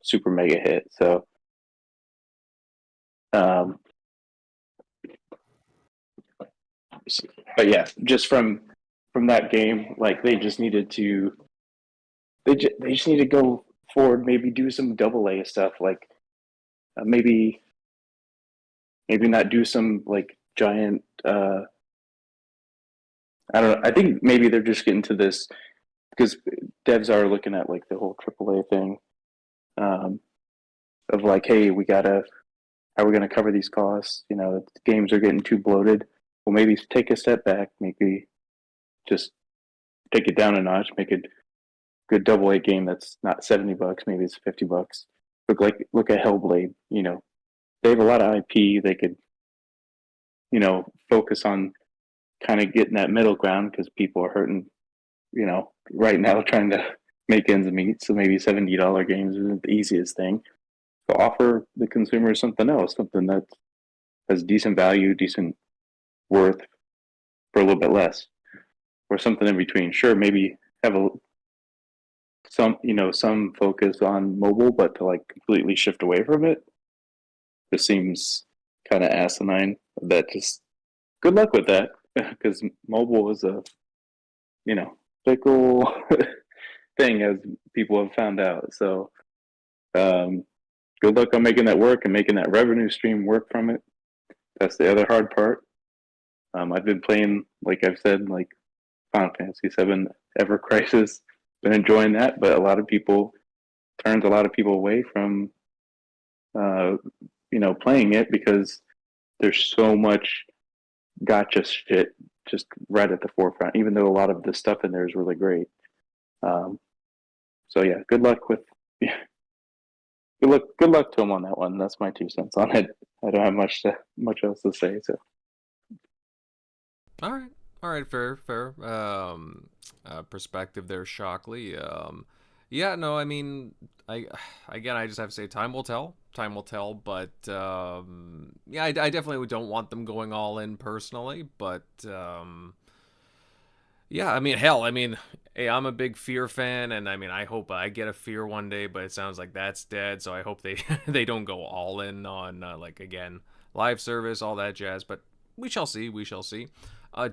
super mega hit. So, um, but yeah, just from that game, like they just need to go forward, maybe do some double A stuff, like maybe not do some like giant. I don't know. I think maybe they're just getting to this because devs are looking at like the whole AAA thing, of like, hey, how are we gonna cover these costs? Games are getting too bloated. Well, maybe take a step back, maybe just take it down a notch, make a good double A game that's not $70, maybe it's $50. Look at Hellblade. They have a lot of IP. They could focus on kind of getting that middle ground because people are hurting. Right now trying to make ends meet. So maybe $70 games isn't the easiest thing. So offer the consumer something else, something that has decent value, decent worth for a little bit less, or something in between. Sure, maybe have some focus on mobile, but to like completely shift away from it just seems kind of asinine. That just good luck with that because mobile is a fickle thing, as people have found out. So good luck on making that work and making that revenue stream work from it. That's the other hard part. I've been playing, like I've said, like Final Fantasy VII Ever Crisis. Been enjoying that, but turns a lot of people away from playing it because there's so much gotcha shit just right at the forefront. Even though a lot of the stuff in there is really great. So yeah, good luck with. Yeah, good luck to him on that one. That's my 2 cents on it. I don't have much else to say. So. All right, fair perspective there, Shockley. Yeah, no, I mean, I just have to say, time will tell. Time will tell, but yeah, I definitely don't want them going all in personally, but yeah, I mean, hell, hey, I'm a big Fear fan, and I hope I get a Fear one day, but it sounds like that's dead, so I hope they they don't go all in on like again live service, all that jazz, but we shall see.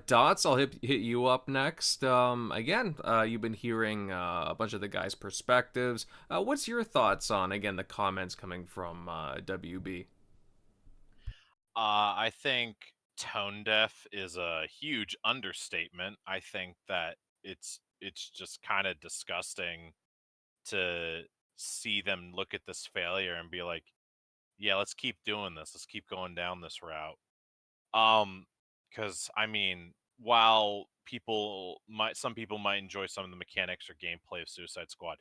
Dots, I'll hit you up next. Again, you've been hearing a bunch of the guys' perspectives. What's your thoughts on, again, the comments coming from WB? I think tone deaf is a huge understatement. I think that it's just kind of disgusting to see them look at this failure and be like, yeah, let's keep doing this. Let's keep going down this route. Because while some people might enjoy some of the mechanics or gameplay of Suicide Squad,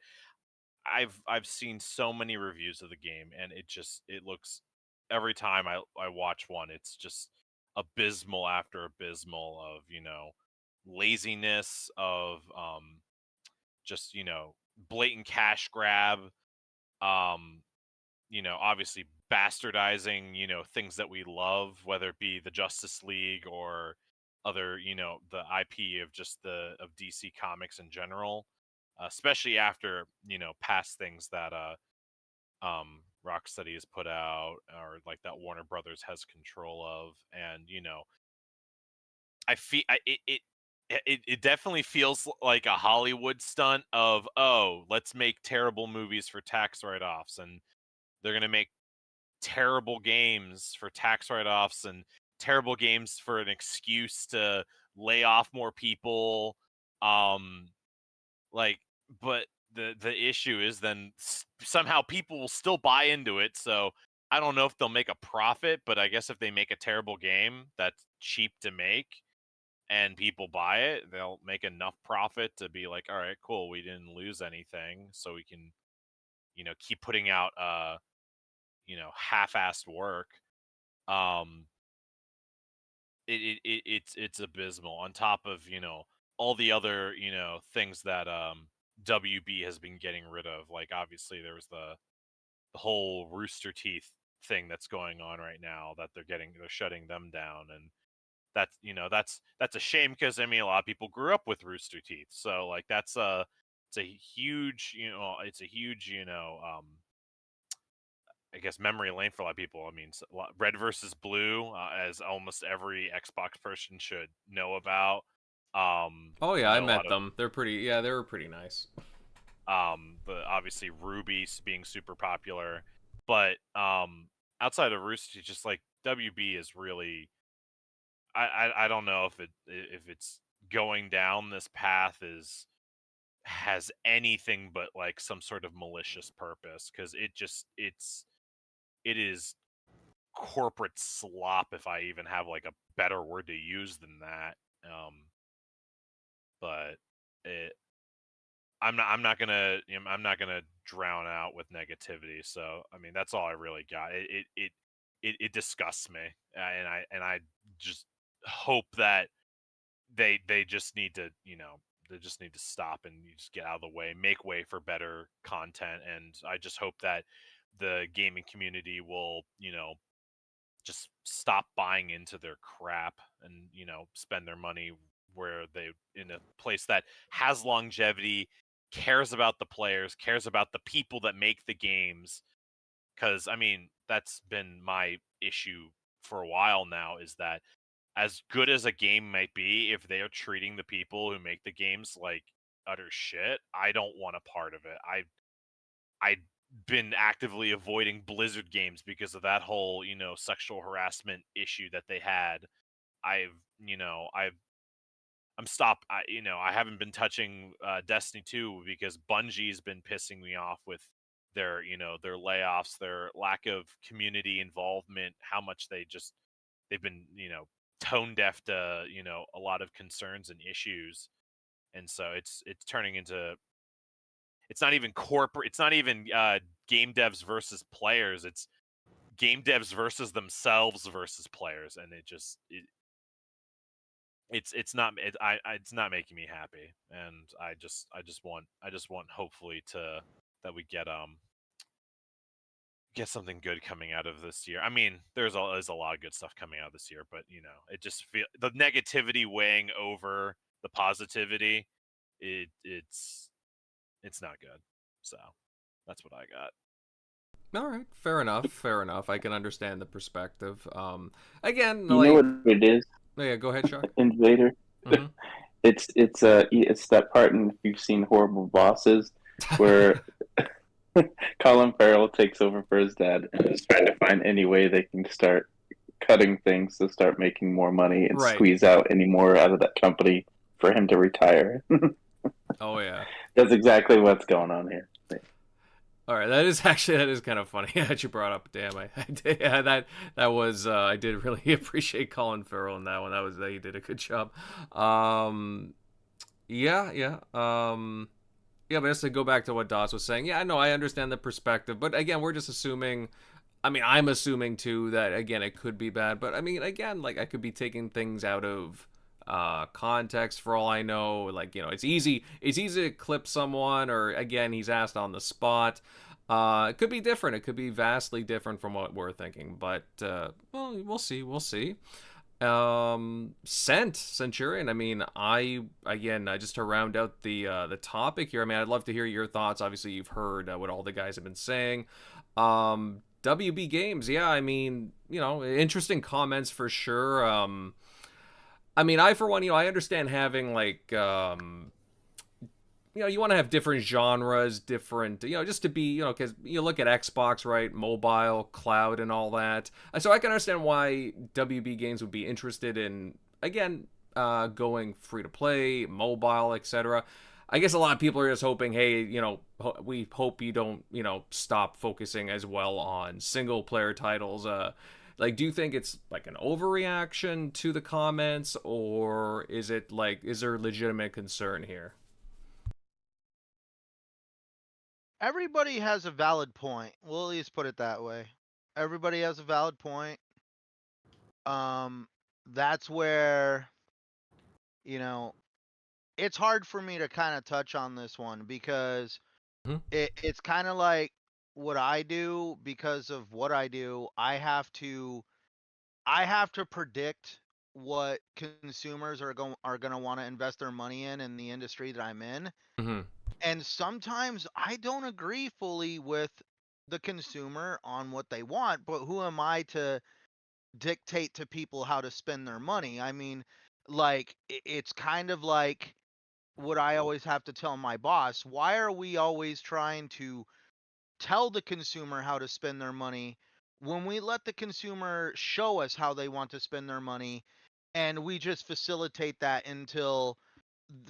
I've seen so many reviews of the game, and it looks every time I watch one, it's just abysmal after abysmal of, you know, laziness, of just, you know, blatant cash grab, you know, obviously bastardizing, you know, things that we love, whether it be the Justice League or other, you know, the IP of just of DC Comics in general, especially after, you know, past things that Rocksteady has put out, or like that Warner Brothers has control of. And, you know, I feel it definitely feels like a Hollywood stunt of, oh, let's make terrible movies for tax write-offs, and they're gonna make terrible games for tax write-offs, and terrible games for an excuse to lay off more people. Like, but the issue is then somehow people will still buy into it. So I don't know if they'll make a profit, but I guess if they make a terrible game that's cheap to make and people buy it, they'll make enough profit to be like, all right, cool, we didn't lose anything, so we can, you know, keep putting out you know, half-assed work. It's abysmal, on top of, you know, all the other, you know, things that WB has been getting rid of. Like, obviously there was the whole Rooster Teeth thing that's going on right now, that they're shutting them down. And that's, you know, that's a shame, because I mean, a lot of people grew up with Rooster Teeth, so like it's a huge, you know, I guess memory lane for a lot of people. I mean, Red versus Blue, as almost every Xbox person should know about. Oh yeah, you I know, met them. They're pretty. Yeah, they were pretty nice. But obviously Ruby being super popular, but outside of Rooster Teeth, just like WB is really, I don't know if it's going down this path has anything but like some sort of malicious purpose, because it is corporate slop, if I even have like a better word to use than that. But I'm not gonna drown out with negativity. So I mean, that's all I really got. It disgusts me, and I just hope that they just need to, you know, they just need to stop and you just get out of the way, make way for better content. And I just hope that the gaming community will, you know, just stop buying into their crap, and, you know, spend their money where they, in a place that has longevity, cares about the players, cares about the people that make the games. Because I mean, that's been my issue for a while now, is that as good as a game might be, if they are treating the people who make the games like utter shit, I don't want a part of it. I've been actively avoiding Blizzard games because of that whole, you know, sexual harassment issue that they had. I haven't been touching Destiny 2 because Bungie's been pissing me off with their, you know, their layoffs, their lack of community involvement, how much they've been, you know, tone deaf to, you know, a lot of concerns and issues. And so it's turning into, it's not even corporate, it's not even game devs versus players, it's game devs versus themselves versus players. And it's not making me happy. And I just want hopefully that we get something good coming out of this year. I mean, there's a lot of good stuff coming out this year, but, you know, it just the negativity weighing over the positivity. It's not good. So that's what I got. All right, fair enough. I can understand the perspective. Again, You like, know what it is, oh, yeah, go ahead, Chuck. Invader? Mhm. It's that part in, if you've seen Horrible Bosses, where Colin Farrell takes over for his dad and is trying to find any way they can start cutting things to start making more money and Right. squeeze out any more out of that company for him to retire. Oh yeah. That's exactly what's going on here. All right, that is kind of funny that you brought up. Damn, I did, yeah, that was I did really appreciate Colin Farrell in that one. He did a good job. Yeah. But just to go back to what Dawes was saying, yeah, no, I understand the perspective, but again, we're just assuming I mean, I'm assuming too that again it could be bad, but I mean, again, like I could be taking things out of context for all I know. Like, you know, it's easy to clip someone, or again, he's asked on the spot. It could be different. It could be vastly different from what we're thinking, but well, we'll see. We'll see. Centurion. I mean, just to round out the topic here. I mean, I'd love to hear your thoughts. Obviously, you've heard what all the guys have been saying. WB Games, yeah. I mean, you know, interesting comments for sure. I mean, I for one, you know, I understand having like you know, you want to have different genres, different, you know, just to be, you know, because you look at Xbox, right, mobile, cloud, and all that. So I can understand why WB Games would be interested in, again, going free to play, mobile, etc. I guess a lot of people are just hoping, hey, you know, we hope you don't, you know, stop focusing as well on single player titles. Like, do you think it's like an overreaction to the comments, or is it like, is there legitimate concern here? Everybody has a valid point. We'll at least put it that way. Everybody has a valid point. That's where, you know, it's hard for me to kind of touch on this one because it's kind of like what I do. Because of what I do, I have to predict what consumers are going to want to invest their money in the industry that I'm in. Mm-hmm. And sometimes I don't agree fully with the consumer on what they want, but who am I to dictate to people how to spend their money? I mean, like, it's kind of like what I always have to tell my boss. Why are we always trying to tell the consumer how to spend their money when we let the consumer show us how they want to spend their money, and we just facilitate that until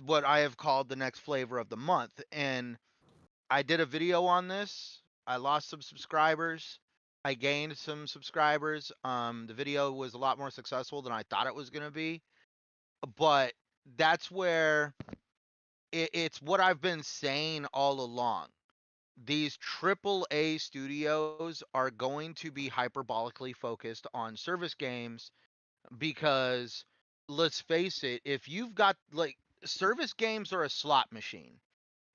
what I have called the next flavor of the month? And I did a video on this. I lost some subscribers. I gained some subscribers. The video was a lot more successful than I thought it was going to be. But that's where it's what I've been saying all along. These AAA studios are going to be hyperbolically focused on service games because, let's face it, if you've got, like, service games are a slot machine.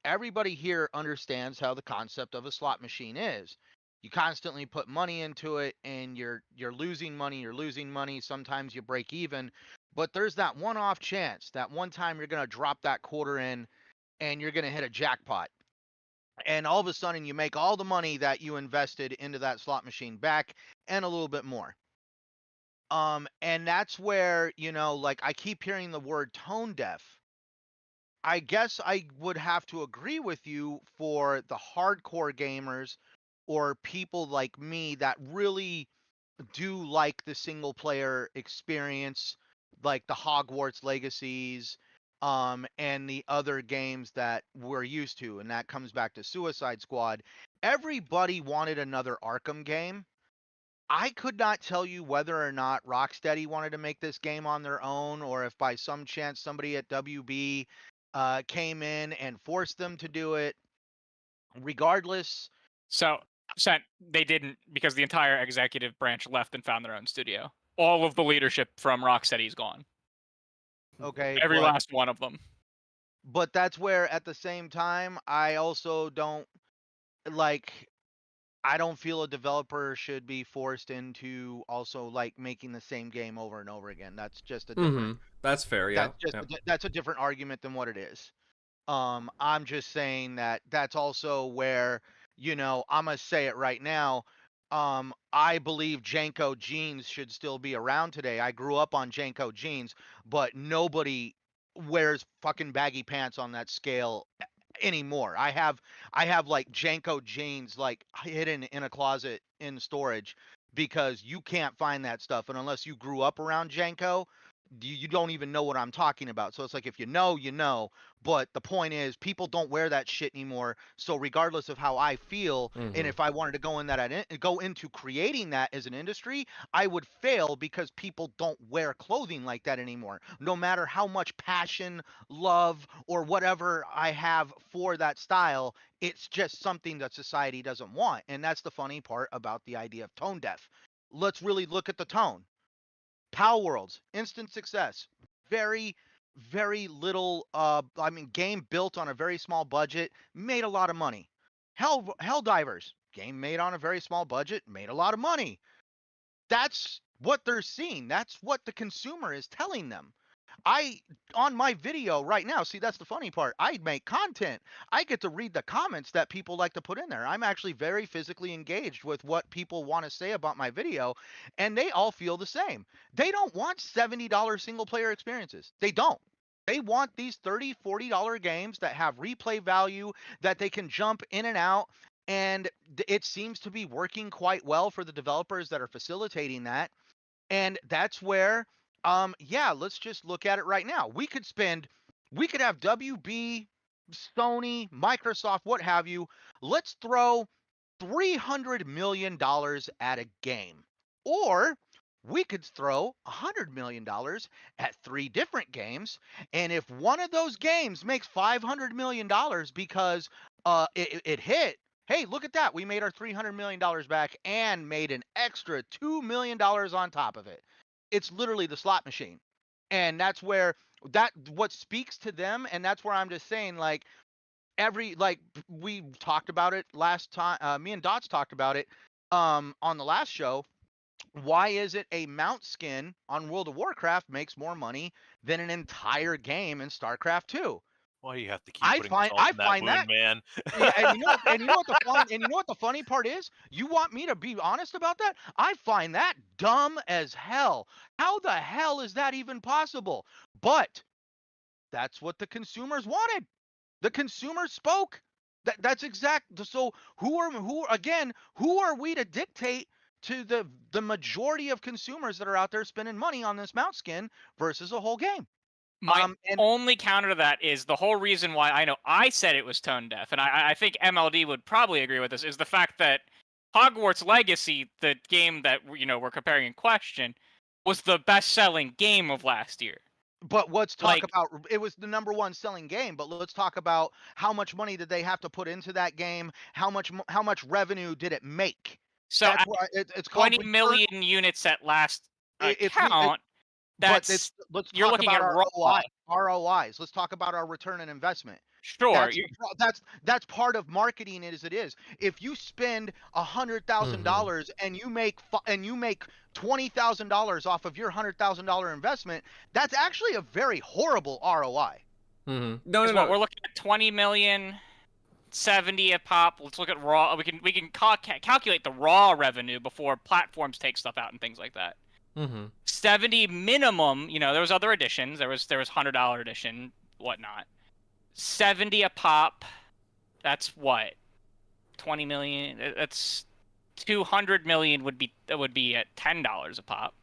Everybody here understands how the concept of a slot machine is. You constantly put money into it and you're losing money. Sometimes you break even, but there's that one-off chance, that one time you're going to drop that quarter in and you're going to hit a jackpot. And all of a sudden you make all the money that you invested into that slot machine back and a little bit more. And that's where, you know, like, I keep hearing the word tone deaf. I guess I would have to agree with you for the hardcore gamers or people like me that really do like the single player experience, like the Hogwarts Legacies, and the other games that we're used to. And that comes back to Suicide Squad. Everybody wanted another Arkham game. I could not tell you whether or not Rocksteady wanted to make this game on their own, or if by some chance somebody at WB came in and forced them to do it. Regardless, So, they didn't, because the entire executive branch left and found their own studio. All of the leadership from Rocksteady's gone. okay, Every last one of them. but that's where, at the same time, I also don't like. I don't feel a developer should be forced into also, like, making the same game over and over again. That's just a different. That's fair, yeah. That's a different argument than what it is. I'm just saying that that's also where, you know, I'm gonna say it right now. I believe Janko jeans should still be around today. I grew up on Janko jeans, but nobody wears fucking baggy pants on that scale anymore. I have like Janko jeans, like, hidden in a closet in storage because you can't find that stuff. And unless you grew up around Janko, you don't even know what I'm talking about. So it's like, if you know, you know. But the point is, people don't wear that shit anymore. So regardless of how I feel, and if I wanted to go into creating that as an industry, I would fail because people don't wear clothing like that anymore. No matter how much passion, love, or whatever I have for that style, it's just something that society doesn't want. And that's the funny part about the idea of tone deaf. Let's really look at the tone. Power Worlds, instant success. Very, very little. Game built on a very small budget, made a lot of money. Helldivers, game made on a very small budget, made a lot of money. That's what they're seeing. That's what the consumer is telling them. On my video right now, see, that's the funny part. I make content. I get to read the comments that people like to put in there. I'm actually very physically engaged with what people want to say about my video, and they all feel the same. They don't want $70 single player experiences. They don't. They want these $30, $40 games that have replay value, that they can jump in and out, and it seems to be working quite well for the developers that are facilitating that. And that's where let's just look at it right now. We could have WB, Sony, Microsoft, what have you. Let's throw $300 million at a game. Or we could throw $100 million at 3 different games. And if one of those games makes $500 million because it hit, hey, look at that. We made our $300 million back and made an extra $2 million on top of it. It's literally the slot machine. And that's where what speaks to them. And that's where I'm just saying, like, we talked about it last time. Me and Dots talked about it on the last show. Why is it a mount skin on World of Warcraft makes more money than an entire game in StarCraft 2? Why you have to keep I putting find salt in that wound, that, man? Yeah, and you know what the funny part is? You want me to be honest about that? I find that dumb as hell. How the hell is that even possible? But that's what the consumers wanted. The consumers spoke. That's exact. So who are we to dictate to the majority of consumers that are out there spending money on this mount skin versus a whole game? My only counter to that is the whole reason why I know I said it was tone deaf, and I think MLD would probably agree with this, is the fact that Hogwarts Legacy, the game that we're comparing in question, was the best-selling game of last year. But let's talk about, it was the #1 selling game, but let's talk about how much money did they have to put into that game? How much revenue did it make? So it's 20 million units at last count. You're looking at ROIs. Let's talk about our return on investment. Sure, that's part of marketing it as it is. If you spend $100,000 and you make $20,000 off of your $100,000 investment, that's actually a very horrible ROI. No. We're looking at 20 million, 70 a pop. Let's look at raw. We can calculate the raw revenue before platforms take stuff out and things like that. 70 minimum. There was other editions. There was $100 edition, whatnot. 70 a pop. That's what? 20 million. That's 200 million would be at $10 a pop.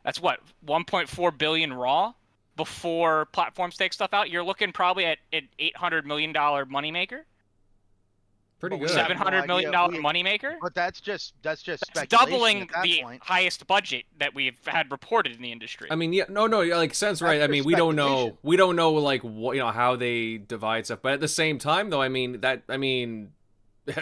That's what? 1.4 billion raw before platforms take stuff out. You're looking probably at an $800 million moneymaker. Pretty good. $700 million moneymaker. But that's just speculation. It's doubling the point. highest budget that we've had reported in the industry. I mean, yeah, no, like Sen's right. I mean, we don't know like what how they divide stuff. But at the same time, though, I mean,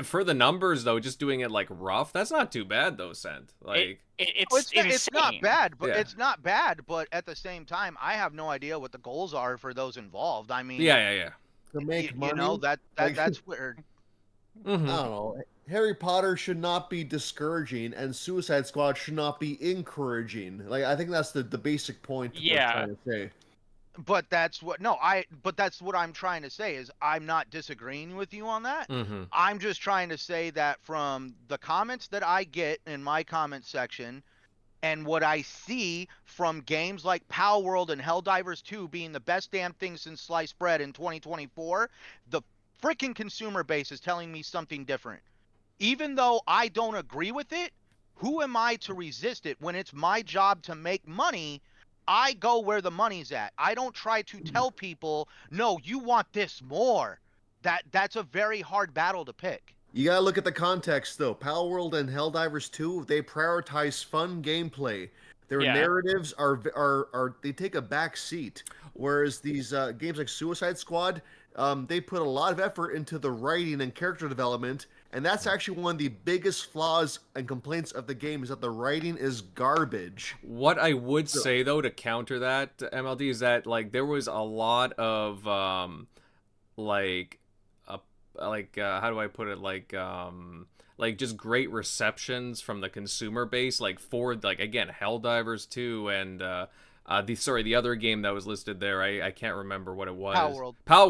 for the numbers though, just doing it like rough, that's not too bad though, Sent. Like it's not bad, but it's not bad. But at the same time, I have no idea what the goals are for those involved. I mean, yeah. To make money. That's weird. I don't know. Harry Potter should not be discouraging, and Suicide Squad should not be encouraging. Like, I think that's the basic point. Yeah. We're trying to say. But that's what I'm trying to say is I'm not disagreeing with you on that. I'm just trying to say that from the comments that I get in my comment section and what I see from games like Power World and Helldivers 2 being the best damn thing since sliced bread in 2024, the freaking consumer base is telling me something different. Even though I don't agree with it, who am I to resist it when it's my job to make money I go where the money's at. I don't try to tell people, no, you want this more. That's a very hard battle to pick. You gotta look at the context, though. Power World and Helldivers 2, they prioritize fun gameplay. Their narratives are they take a back seat, whereas these games like Suicide Squad, they put a lot of effort into the writing and character development, and that's actually one of the biggest flaws and complaints of the game is that the writing is garbage. What I would say though to counter that, MLD, is that like there was a lot of how do I put it, like just great receptions from the consumer base, like for like again Helldivers 2 and the other game that was listed there, I can't remember what it was. Power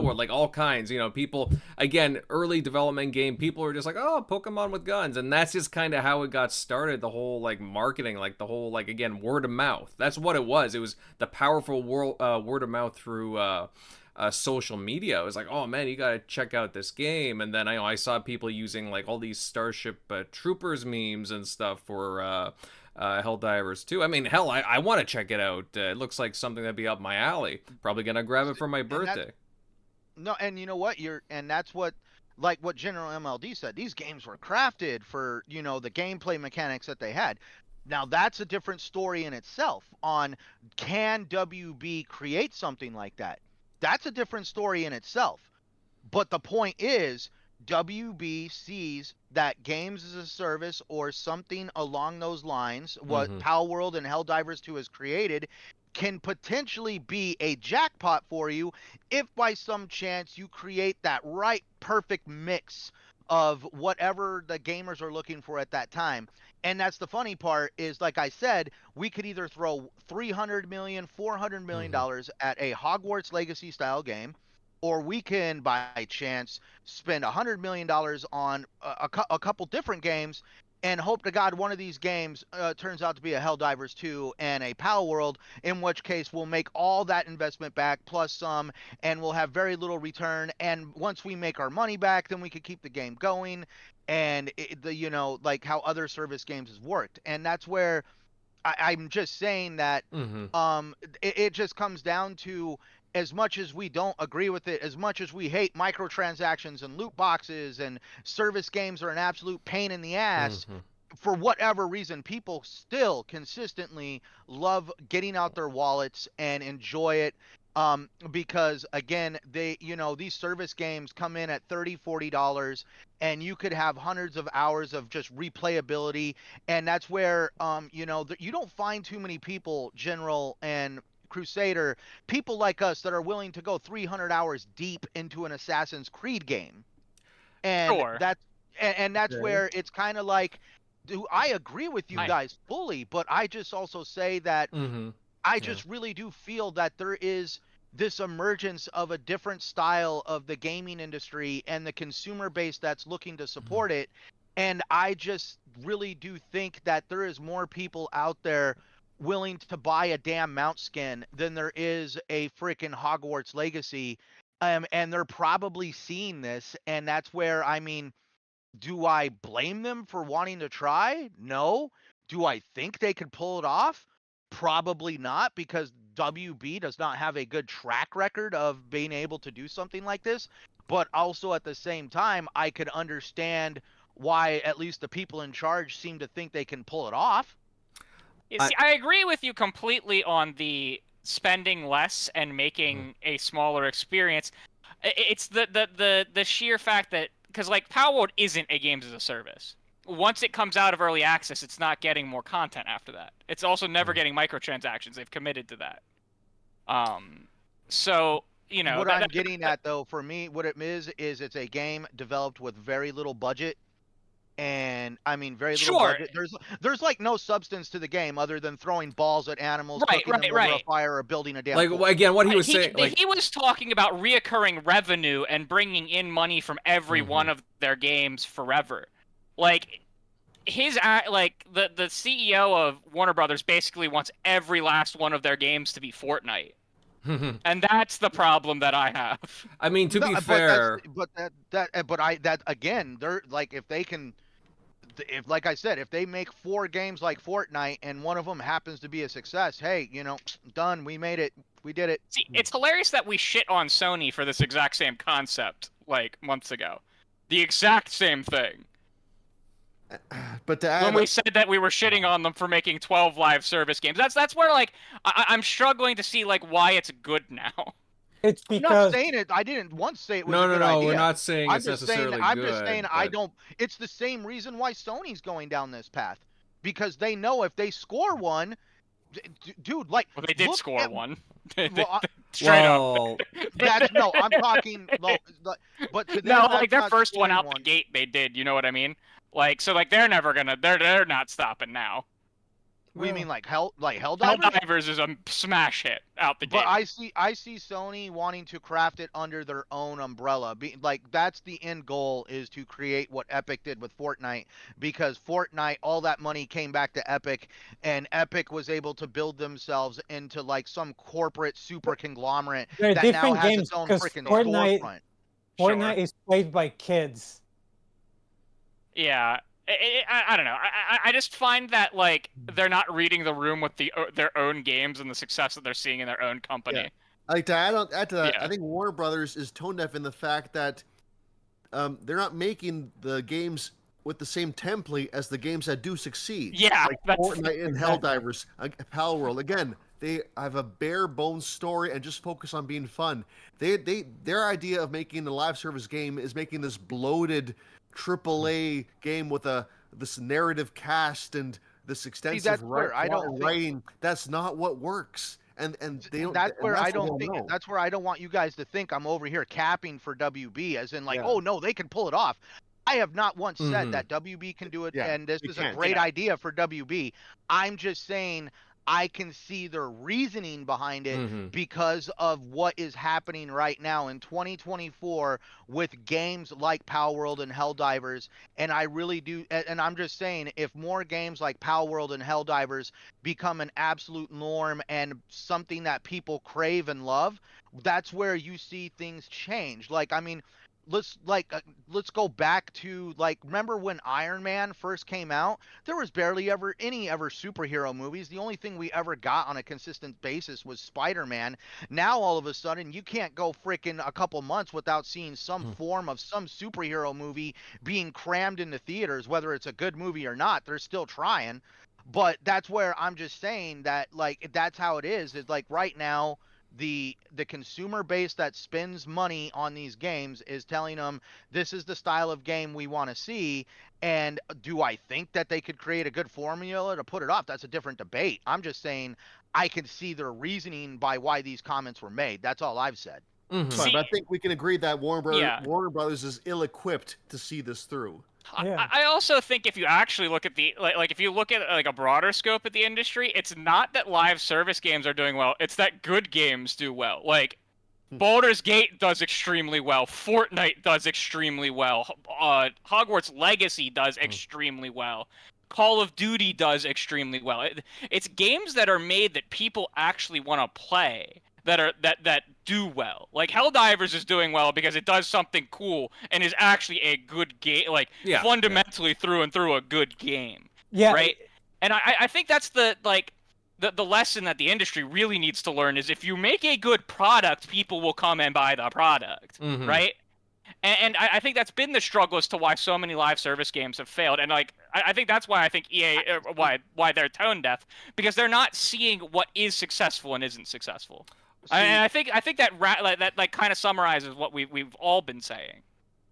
World, like all kinds, you know, people, again, early development game, people were just like, oh, Pokemon with guns, and that's just kind of how it got started, the whole like marketing, like the whole like again word of mouth. That's what it was. It was the powerful word of mouth through social media. It was like, oh man, you gotta check out this game. And then I saw people using like all these Starship Troopers memes and stuff for Helldivers 2. I mean, hell, I want to check it out. It looks like something that'd be up my alley. Probably gonna grab it for my birthday. And you know what? That's what, like what General MLD said. These games were crafted for, you know, the gameplay mechanics that they had. Now that's a different story in itself. On can WB create something like that? That's a different story in itself. But the point is, WB sees that games as a service or something along those lines, what Power World and Helldivers 2 has created, can potentially be a jackpot for you if by some chance you create that right perfect mix of whatever the gamers are looking for at that time. And that's the funny part is, like I said, we could either throw $300 million, $400 million at a Hogwarts Legacy style game, or we can, by chance, spend $100 million on a couple different games and hope to God one of these games turns out to be a Helldivers 2 and a Power World, in which case we'll make all that investment back plus some, and we'll have very little return. And once we make our money back, then we could keep the game going. And, you know, like how other service games has worked. And that's where I'm just saying that it just comes down to, as much as we don't agree with it, as much as we hate microtransactions and loot boxes and service games are an absolute pain in the ass, for whatever reason, people still consistently love getting out their wallets and enjoy it. Because again, these service games come in at $30, $40, and you could have hundreds of hours of just replayability. And that's where, you don't find too many people, General and Crusader, people like us that are willing to go 300 hours deep into an Assassin's Creed game. And that's where it's kind of like, I agree with you guys fully, but I just also say that I just really do feel that there is this emergence of a different style of the gaming industry and the consumer base that's looking to support it. And I just really do think that there is more people out there willing to buy a damn mount skin than there is a freaking Hogwarts Legacy. And they're probably seeing this. And that's where, I mean, do I blame them for wanting to try? No. Do I think they could pull it off? Probably not, because WB does not have a good track record of being able to do something like this. But also at the same time, I could understand why at least the people in charge seem to think they can pull it off. I agree with you completely on the spending less and making a smaller experience. It's the sheer fact that, because like Power World isn't a games as a service. Once it comes out of early access, it's not getting more content after that. It's also never getting microtransactions. They've committed to that. So, you know, what I'm getting at, though, for me, what it is it's a game developed with very little budget. And I mean, very little budget. There's like no substance to the game other than throwing balls at animals, cooking them over a fire, or building a damn. Like again, what he was saying, he was talking about reoccurring revenue and bringing in money from every one of their games forever. Like his the CEO of Warner Brothers basically wants every last one of their games to be Fortnite. And that's the problem that I have. I mean, to be fair, again, they're like, if they can if, like I said, if they make 4 games like Fortnite and one of them happens to be a success, hey, done. We made it. We did it. See, it's hilarious that we shit on Sony for this exact same concept like months ago. The exact same thing. But to add, when we said that we were shitting on them for making 12 live service games, that's where like I'm struggling to see like why it's good now. It's I'm because not saying it. I didn't once say it was a good idea. We're not saying I'm it's just necessarily saying, good. I'm just saying I but- don't. It's the same reason why Sony's going down this path, because they know if they score one, dude, like Well, they did look score at- one. Well, Straight up. Well, that's no. I'm talking. But to them, No, that's like their not first one scoring out the gate, they did. You know what I mean? Like, so like they're never gonna. They're not stopping now. What do you mean, like Helldivers? Helldivers is a smash hit out the gate. But I see Sony wanting to craft it under their own umbrella. Like that's the end goal, is to create what Epic did with Fortnite, because Fortnite, all that money came back to Epic, and Epic was able to build themselves into like some corporate super conglomerate they're that now different has games its own because freaking Fortnite storefront. Fortnite is played by kids. Yeah, I don't know. I just find that like they're not reading the room with their own games and the success that they're seeing in their own company. Yeah. Like to add to that, Yeah. I think Warner Brothers is tone deaf in the fact that they're not making the games with the same template as the games that do succeed. Yeah, like that's Fortnite and Helldivers, Pal World. Again, they have a bare bones story and just focus on being fun. Their idea of making a live service game is making this bloated AAA game with this narrative cast and this extensive that's where I don't think- writing. That's not what works. And they don't. That's and where I what don't they think. know. That's where I don't want you guys to think I'm over here capping for WB, as in like, Yeah. oh no, they can pull it off. I have not once Mhm. said that WB can do it, Yeah, and this you is a can't. great Yeah. idea for WB. I'm just saying I can see their reasoning behind it Mhm. because of what is happening right now in 2024 with games like Power World and Helldivers. And I really do, and I'm just saying, if more games like Power World and Helldivers become an absolute norm and something that people crave and love, that's where you see things change. Like, I mean, let's go back to, like, remember when Iron Man first came out? There was barely ever any superhero movies. The only thing we ever got on a consistent basis was Spider-Man. Now all of a sudden you can't go freaking a couple months without seeing some form of some superhero movie being crammed into theaters. Whether it's a good movie or not, they're still trying. But that's where I'm just saying that, like, that's how it is. It's like right now the consumer base that spends money on these games is telling them this is the style of game we want to see. And do I think that they could create a good formula to put it off? That's a different debate. I'm just saying I can see their reasoning by why these comments were made. That's all I've said. Mhm. See- But I think we can agree that Yeah. Warner Brothers is ill-equipped to see this through. Yeah. I also think if you actually look at the like if you look at like a broader scope at the industry, it's not that live service games are doing well, it's that good games do well. Like Baldur's Gate does extremely well, Fortnite does extremely well, Hogwarts Legacy does extremely well, Call of Duty does extremely well. It's games that are made that people actually want to play, that do well. Like Helldivers is doing well because it does something cool and is actually a good game, like Yeah, fundamentally through and through a good game, Yeah. right? And I think that's the lesson that the industry really needs to learn is if you make a good product, people will come and buy the product, Mhm. right? And I think that's been the struggle as to why so many live service games have failed. And like I think that's why I think EA why they're tone deaf, because they're not seeing what is successful and isn't successful. And I think that kind of summarizes what we've all been saying.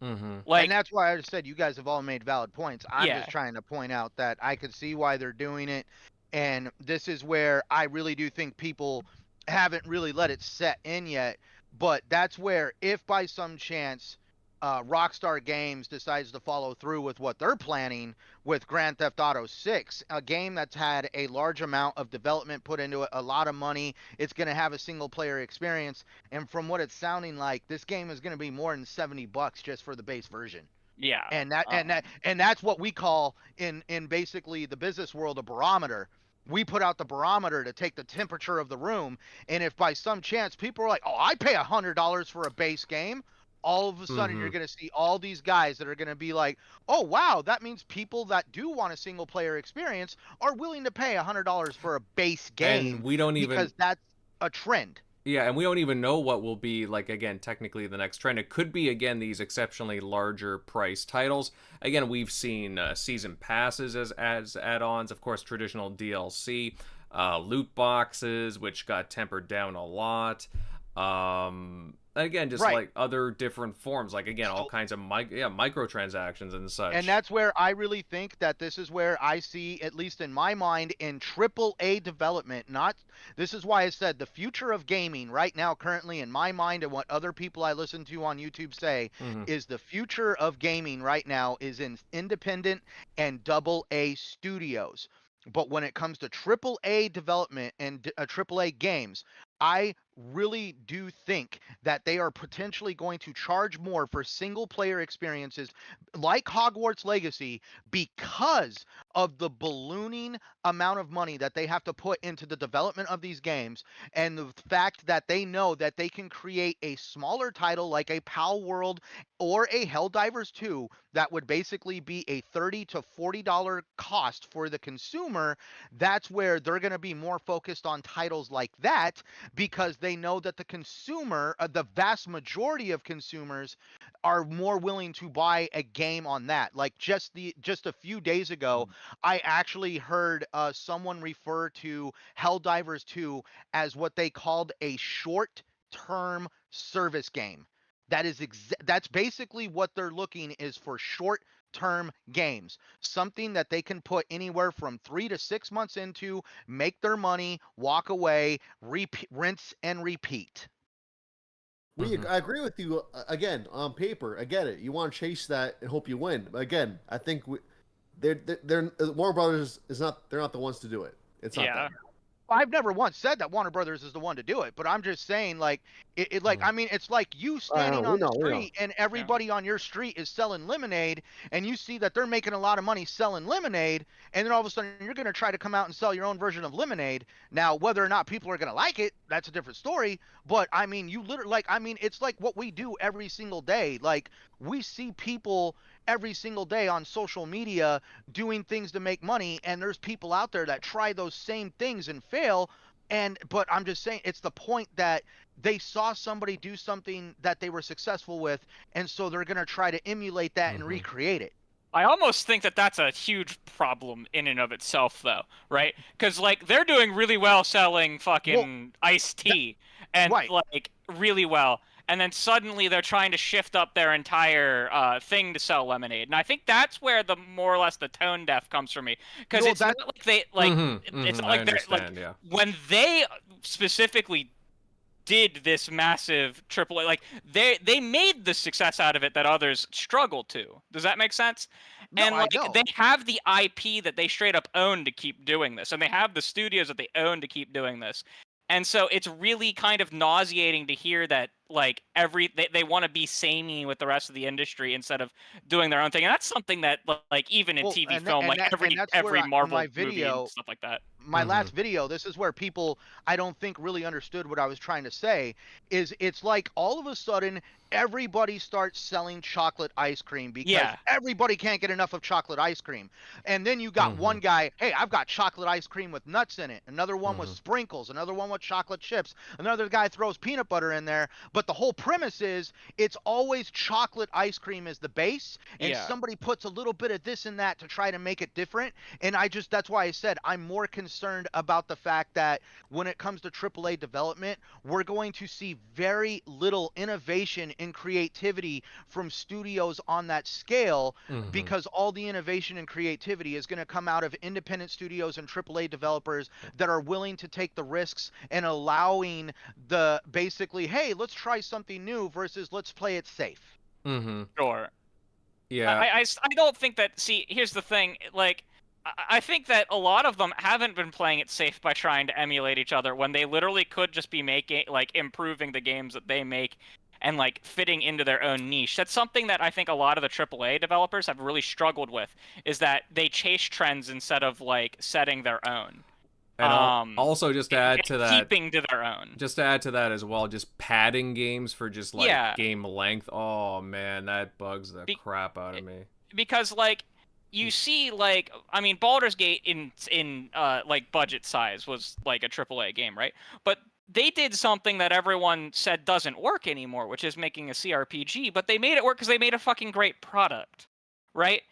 Mhm. Like And that's why I just said you guys have all made valid points. I'm Yeah. just trying to point out that I could see why they're doing it. And this is where I really do think people haven't really let it set in yet. But that's where, if by some chance Rockstar Games decides to follow through with what they're planning with Grand Theft Auto 6, a game that's had a large amount of development put into it, a lot of money, it's going to have a single player experience. And from what it's sounding like, this game is going to be more than $70 just for the base version. yeah. And that's what we call in basically the business world a barometer. We put out the barometer to take the temperature of the room, and if by some chance people are like, "Oh, I pay $100 for a base game," all of a sudden you're going to see all these guys that are going to be like, oh, wow, that means people that do want a single player experience are willing to pay $100 for a base game. And we don't even, because that's a trend. Yeah, and we don't even know what will be, like, again, technically the next trend. It could be, again, these exceptionally larger price titles. Again, we've seen season passes as add-ons, of course, traditional DLC, loot boxes, which got tempered down a lot. Again, just like other different forms, like, again, all kinds of microtransactions and such. And that's where I really think that this is where I see, at least in my mind, in AAA development, this is why I said the future of gaming right now, currently in my mind, and what other people I listen to on YouTube say, is the future of gaming right now is in independent and AA studios. But when it comes to AAA development and AAA games, I really do think that they are potentially going to charge more for single player experiences like Hogwarts Legacy because of the ballooning amount of money that they have to put into the development of these games, and the fact that they know that they can create a smaller title like a Pal World or a Helldivers 2 that would basically be a $30 to $40 cost for the consumer. That's where they're going to be more focused on titles like that, because they know that the consumer, the vast majority of consumers, are more willing to buy a game on that. Like just a few days ago, I actually heard someone refer to Helldivers 2 as what they called a short-term service game. That's basically what they're looking is for short-term games, something that they can put anywhere from 3 to 6 months into, make their money, walk away, rinse and repeat. I agree with you. Again, on paper, I get it. You want to chase that and hope you win. But again, I think they're Warner Brothers they're not the ones to do it. It's not them. I've never once said that Warner Brothers is the one to do it, but I'm just saying, like, I mean, it's like you standing on the street and everybody on your street is selling lemonade, and you see that they're making a lot of money selling lemonade, and then all of a sudden you're going to try to come out and sell your own version of lemonade. Now, whether or not people are going to like it, that's a different story, but I mean, you literally, like, I mean, it's like what we do every single day. Like, we see people every single day on social media doing things to make money, and there's people out there that try those same things and fail. But I'm just saying, it's the point that they saw somebody do something that they were successful with, and so they're going to try to emulate that and recreate it. I almost think that that's a huge problem in and of itself, though, right? Because, like, they're doing really well selling fucking iced tea, and, like, really well. And then suddenly they're trying to shift up their entire thing to sell lemonade, and I think that's where the more or less the tone deaf comes from me, because it's not like they it's not like they're like when they specifically did this massive AAA, like they made the success out of it that others struggled to. Does that make sense? No, and like they have the IP that they straight up own to keep doing this, and they have the studios that they own to keep doing this. And so it's really kind of nauseating to hear that, like, they want to be samey with the rest of the industry instead of doing their own thing. And that's something that, like, even in TV film, like every Marvel movie and stuff like that. My last video, this is where people, I don't think, really understood what I was trying to say, is it's like all of a sudden everybody starts selling chocolate ice cream because everybody can't get enough of chocolate ice cream. And then you got one guy, hey, I've got chocolate ice cream with nuts in it. Another one with sprinkles. Another one with chocolate chips. Another guy throws peanut butter in there. But the whole premise is it's always chocolate ice cream as the base, and somebody puts a little bit of this and that to try to make it different. And that's why I said I'm more concerned about the fact that when it comes to AAA development, we're going to see very little innovation and creativity from studios on that scale, because all the innovation and creativity is going to come out of independent studios and AAA developers that are willing to take the risks and allowing the basically, hey, let's try something new versus let's play it safe. Sure. Yeah. I don't think that, see, here's the thing, like, I think that a lot of them haven't been playing it safe by trying to emulate each other when they literally could just be making, like, improving the games that they make and, like, fitting into their own niche. That's something that I think a lot of the AAA developers have really struggled with, is that they chase trends instead of, like, setting their own. And also, just to add to that, keeping to their own. Just to add to that as well, just padding games for just like game length. Oh man, that bugs the crap out of me. Because like you see, like I mean, Baldur's Gate in like budget size was like a AAA game, right? But they did something that everyone said doesn't work anymore, which is making a CRPG. But they made it work because they made a fucking great product, right?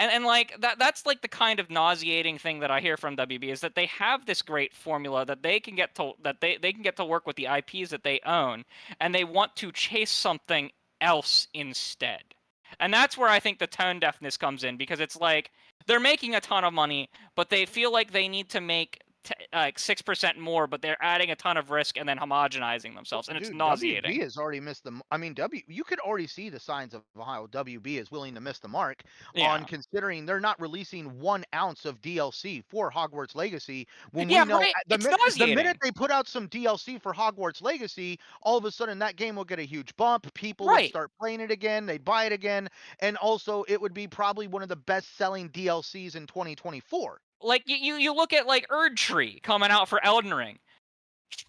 And like that's like the kind of nauseating thing that I hear from WB is that they have this great formula that they can get to work with the IPs that they own, and they want to chase something else instead. And that's where I think the tone deafness comes in, because it's like they're making a ton of money, but they feel like they need to make like 6% more, but they're adding a ton of risk and then homogenizing themselves, and it's nauseating. WB has already missed the. I mean, you could already see the signs of how WB is willing to miss the mark on considering they're not releasing 1 ounce of DLC for Hogwarts Legacy. When we know the minute they put out some DLC for Hogwarts Legacy, all of a sudden that game will get a huge bump. People would start playing it again. They'd buy it again, and also it would be probably one of the best-selling DLCs in 2024. Like, you look at, like, Erdtree coming out for Elden Ring.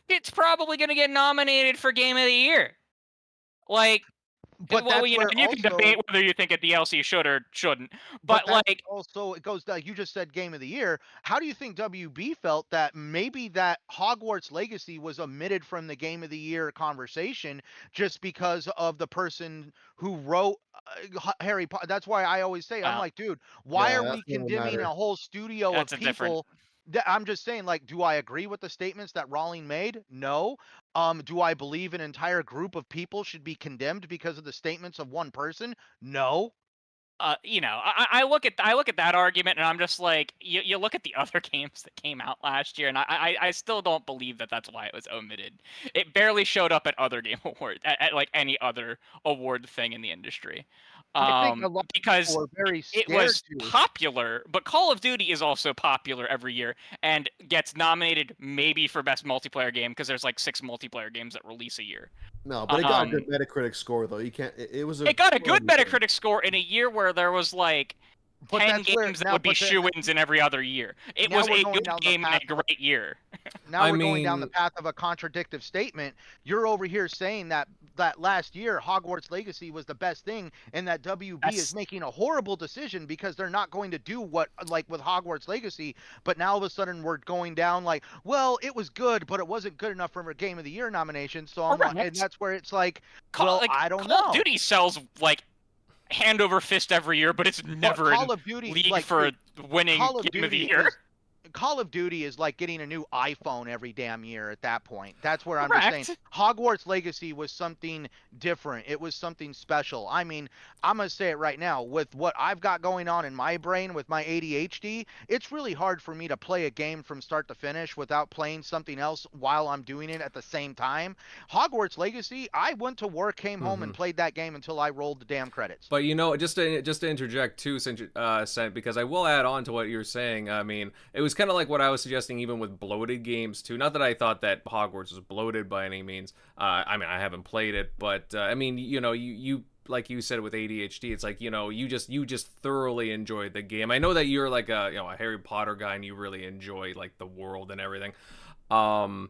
It's probably going to get nominated for Game of the Year. Like, but you can debate whether you think a DLC should or shouldn't. But like, also, it goes down. You just said Game of the Year. How do you think WB felt that maybe that Hogwarts Legacy was omitted from the Game of the Year conversation just because of the person who wrote Harry Potter? That's why I always say, I'm like, dude, why are we condemning a whole studio of people? I'm just saying, like, do I agree with the statements that Rowling made? No. Do I believe an entire group of people should be condemned because of the statements of one person? No. I look at that argument, and I'm just like, you look at the other games that came out last year, and I still don't believe that that's why it was omitted. It barely showed up at other game awards, at like any other award thing in the industry. Because it was popular, but Call of Duty is also popular every year and gets nominated maybe for best multiplayer game because there's like 6 multiplayer games that release a year. No, but it got a good Metacritic score though. You can't. It got a good Metacritic score in a year where there was like 10 games that would be shoo-ins in every other year. It was a good game in a great year. Now we're going down the path of a contradictive statement. You're over here saying that last year Hogwarts Legacy was the best thing, and that WB is making a horrible decision because they're not going to do what like with Hogwarts Legacy. But now all of a sudden we're going down like, well, it was good, but it wasn't good enough for a Game of the Year nomination. So and that's where it's like, I don't know. Call of Duty sells like hand over fist every year, but it's never Call of Duty league like, for winning Game of the Year. Call of Duty is like getting a new iPhone every damn year at that point. That's where I'm just saying Hogwarts Legacy was something different. It was something special. I mean, I'm going to say it right now. With what I've got going on in my brain with my ADHD, it's really hard for me to play a game from start to finish without playing something else while I'm doing it at the same time. Hogwarts Legacy, I went to work, came home, and played that game until I rolled the damn credits. But, you know, just to interject too, because I will add on to what you're saying. I mean, it was kind of like what I was suggesting even with bloated games too. Not that I thought that Hogwarts was bloated by any means. I mean, I haven't played it, but I mean, you know, you like you said with ADHD, it's like, you know, you just thoroughly enjoyed the game. I know that you're like a Harry Potter guy and you really enjoy like the world and everything.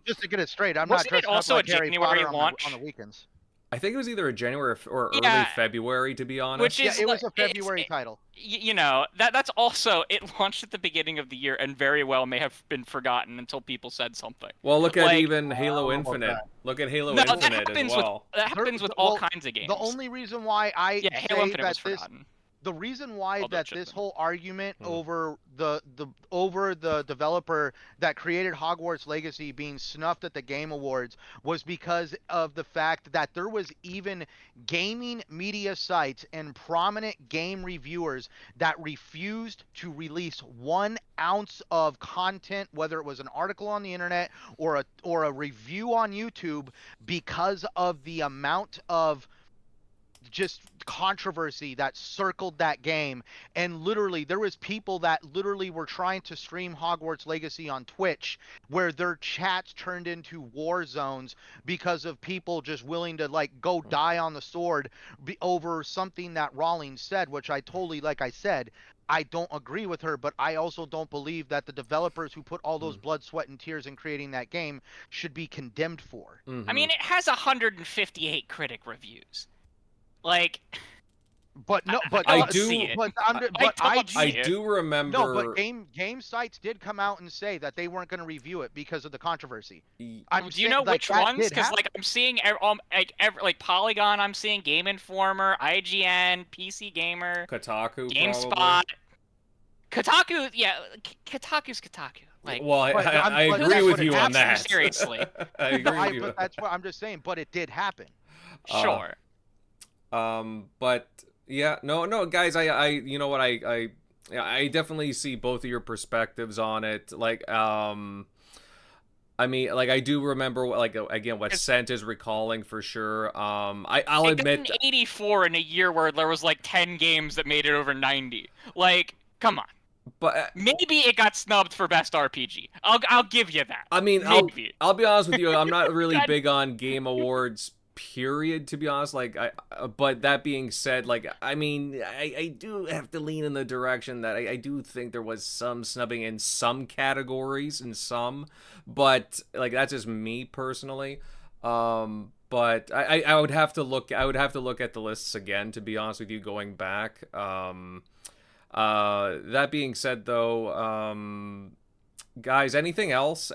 Just to get it straight, I'm not dressed up like Harry Potter on the weekends. I think it was either a January or early February, to be honest. It was a February title. You know, that's also, it launched at the beginning of the year and very well may have been forgotten until people said something. Well, look at even Halo Infinite. Look at Halo Infinite as well. That happens with all kinds of games. The only reason why I Halo Infinite was forgotten. The reason why this whole argument over the developer that created Hogwarts Legacy being snuffed at the Game Awards was because of the fact that there was even gaming media sites and prominent game reviewers that refused to release 1 ounce of content, whether it was an article on the internet or a review on YouTube, because of the amount of just controversy that circled that game. And literally there was people that literally were trying to stream Hogwarts Legacy on Twitch where their chats turned into war zones because of people just willing to like go die on the sword over something that Rowling said, which I totally, like I said, I don't agree with her, but I also don't believe that the developers who put all those blood, sweat, and tears in creating that game should be condemned for. I mean, it has 158 critic reviews. Like, but no, but I but, do see it. but, I do remember. No, but game sites did come out and say that they weren't going to review it because of the controversy. Do you know which ones? Because like I'm seeing like Polygon, I'm seeing Game Informer, IGN, PC Gamer, Kotaku, GameSpot, probably. Kotaku. Yeah, Kotaku's Kotaku. Like, well, I agree with you on that. Seriously, I agree with you. But that's what I'm just saying. But it did happen. Sure. But yeah, no, guys, I you know what, I definitely see both of your perspectives on it. Like, I mean, like, I do remember, like, again, what Sent is recalling for sure. I'll admit, 84 in a year where there was like 10 games that made it over 90. Like, come on. But maybe it got snubbed for best RPG. I'll give you that. I mean, maybe. I'll be honest with you. I'm not really big on Game Awards. Period, to be honest. Like, but that being said, like, I mean, I do have to lean in the direction that I do think there was some snubbing in some categories, but like, that's just me personally. But I would have to look at the lists again, to be honest with you, going back. That being said, though, guys, anything else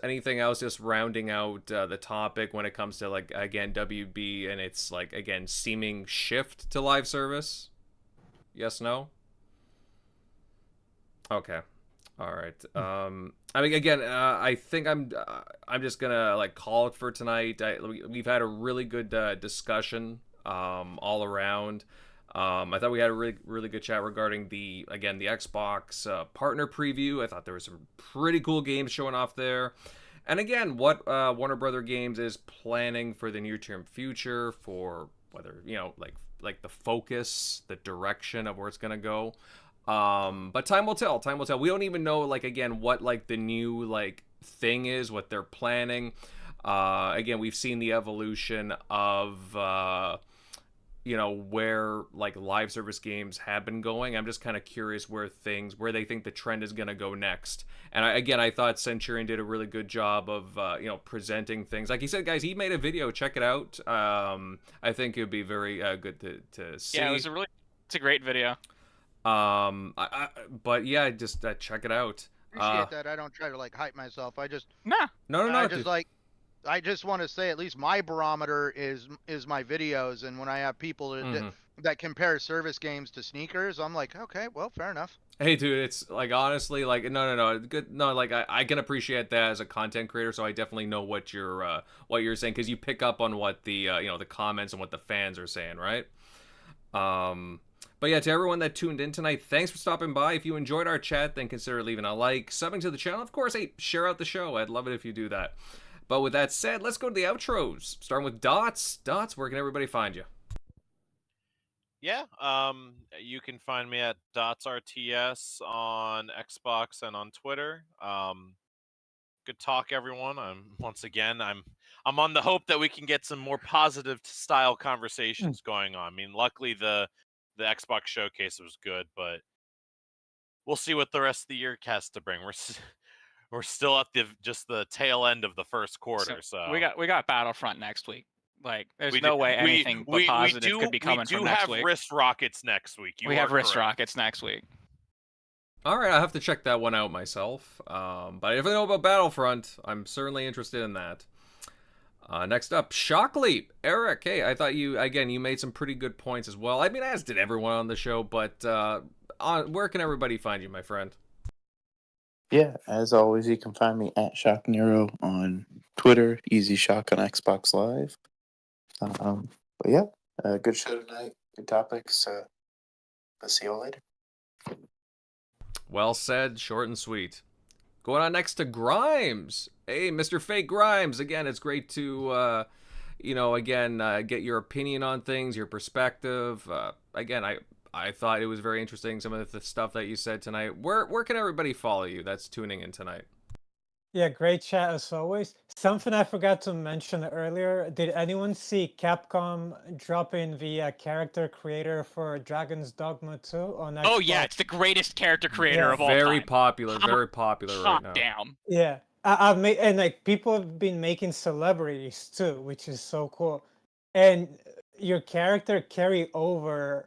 just rounding out the topic when it comes to, like, again, WB and its, like, again, seeming shift to live service? Yes, no? Okay. All right. I mean, again, I think I'm just gonna, like, call it for tonight. We've had a really good discussion all around. I thought we had a really, really good chat regarding the Xbox partner preview. I thought there were some pretty cool games showing off there. And again, what Warner Brother Games is planning for the near-term future, for whether, you know, like the focus, the direction of where it's going to go. But time will tell. We don't even know, like, again, what, like, the new, like, thing is, what they're planning. Again, we've seen the evolution of... you know, where, like, live service games have been going. I'm just kind of curious where they think the trend is going to go next. And I thought Centurion did a really good job of, you know, presenting things. Like he said, guys, he made a video. Check it out. I think it would be very good to see. Yeah, it's a great video. But yeah, just check it out. Appreciate that. I don't try to, like, hype myself. I just no. I just want to say, at least my barometer is my videos, and when I have people that compare service games to sneakers, I'm like, okay, well, fair enough. Hey, dude, it's like, honestly, like, no, good, no, like, I can appreciate that as a content creator, so I definitely know what you're saying, because you pick up on what the you know, the comments and what the fans are saying, right? But yeah, to everyone that tuned in tonight, thanks for stopping by. If you enjoyed our chat, then consider leaving a like, subbing to the channel. Of course, hey, share out the show. I'd love it if you do that. But with that said, let's go to the outros. Starting with Dots. Dots, where can everybody find you? Yeah, you can find me at DotsRTS on Xbox and on Twitter. Good talk, everyone. I'm on the hope that we can get some more positive style conversations going on. I mean, luckily the Xbox showcase was good, but we'll see what the rest of the year has to bring. We're still at the tail end of the first quarter, so we got Battlefront next week. Like, there's no way anything but positive could be coming from next week. We do have wrist rockets next week. We have wrist rockets next week. All right, I'll have to check that one out myself. But if I know about Battlefront, I'm certainly interested in that. Next up, Shockleap. Eric, hey, I thought you made some pretty good points as well. I mean, as did everyone on the show, but where can everybody find you, my friend? Yeah, as always, you can find me at Shock Nero on Twitter, Easy Shock on Xbox Live. But yeah, good show tonight, good topics. I'll see you all later. Well said, short and sweet. Going on next to Grimes. Hey, Mr. Fake Grimes. Again, it's great to, get your opinion on things, your perspective. Again, I thought it was very interesting, some of the stuff that you said tonight. Where can everybody follow you that's tuning in tonight? Yeah, great chat as always. Something I forgot to mention earlier. Did anyone see Capcom dropping the character creator for Dragon's Dogma 2 on Xbox? Oh yeah, it's the greatest character creator of all Very time. popular, very popular right now. Damn. Yeah, I've made, and like people have been making celebrities too, which is so cool. And your character carries over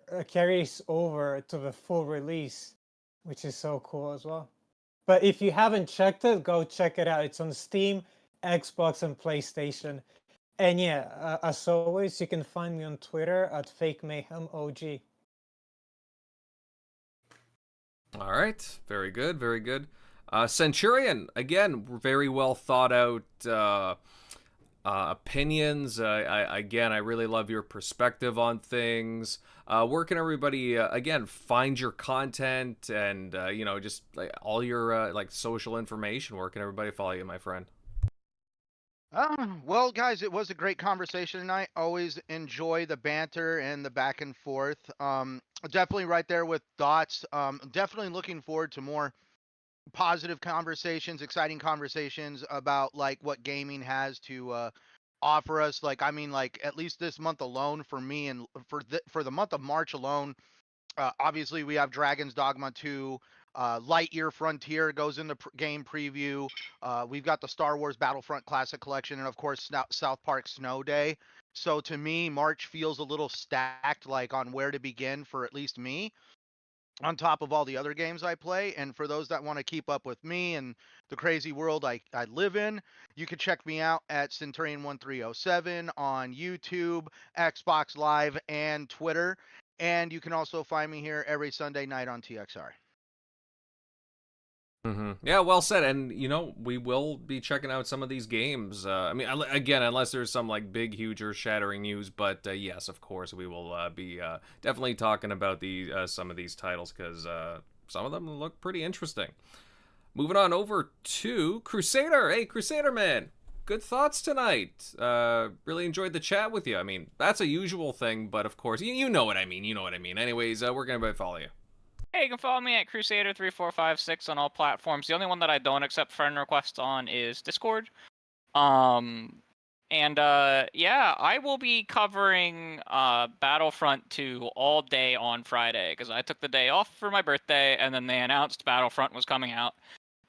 to the full release, which is so cool as well. But if you haven't checked it, go check it out. It's on Steam, Xbox, and PlayStation. And yeah, as always, you can find me on Twitter at FakeMayhemOG. All right, very good, very good. Centurion, again, very well thought out opinions. I really love your perspective on things. Where can everybody again find your content and just like all your like social information? Where can everybody follow you, my friend? Well, guys, it was a great conversation tonight. Always enjoy the banter and the back and forth. Definitely right there with Dots. Definitely looking forward to more positive conversations, exciting conversations about like what gaming has to offer us. Like, I mean, like at least this month alone for me, and for the month of March alone, obviously we have Dragon's Dogma 2. Lightyear Frontier goes in the game preview. We've got the Star Wars Battlefront Classic Collection, and of course South Park Snow Day. So to me, March feels a little stacked, like on where to begin for at least me, on top of all the other games I play. And for those that want to keep up with me and the crazy world I live in, you can check me out at Centurion1307 on YouTube, Xbox Live, and Twitter. And you can also find me here every Sunday night on TXR. Yeah, well said. And we will be checking out some of these games. I mean, again, unless there's some like big, huge, or shattering news. But yes, of course, we will be definitely talking about some of these titles because some of them look pretty interesting. Moving on over to Crusader. Hey, Crusader man, good thoughts tonight. Really enjoyed the chat with you. I mean, that's a usual thing, but of course, you know what I mean. You know what I mean. Anyways, where can everybody follow you? Hey, you can follow me at Crusader3456 on all platforms. The only one that I don't accept friend requests on is Discord. Yeah, I will be covering Battlefront 2 all day on Friday because I took the day off for my birthday, and then they announced Battlefront was coming out.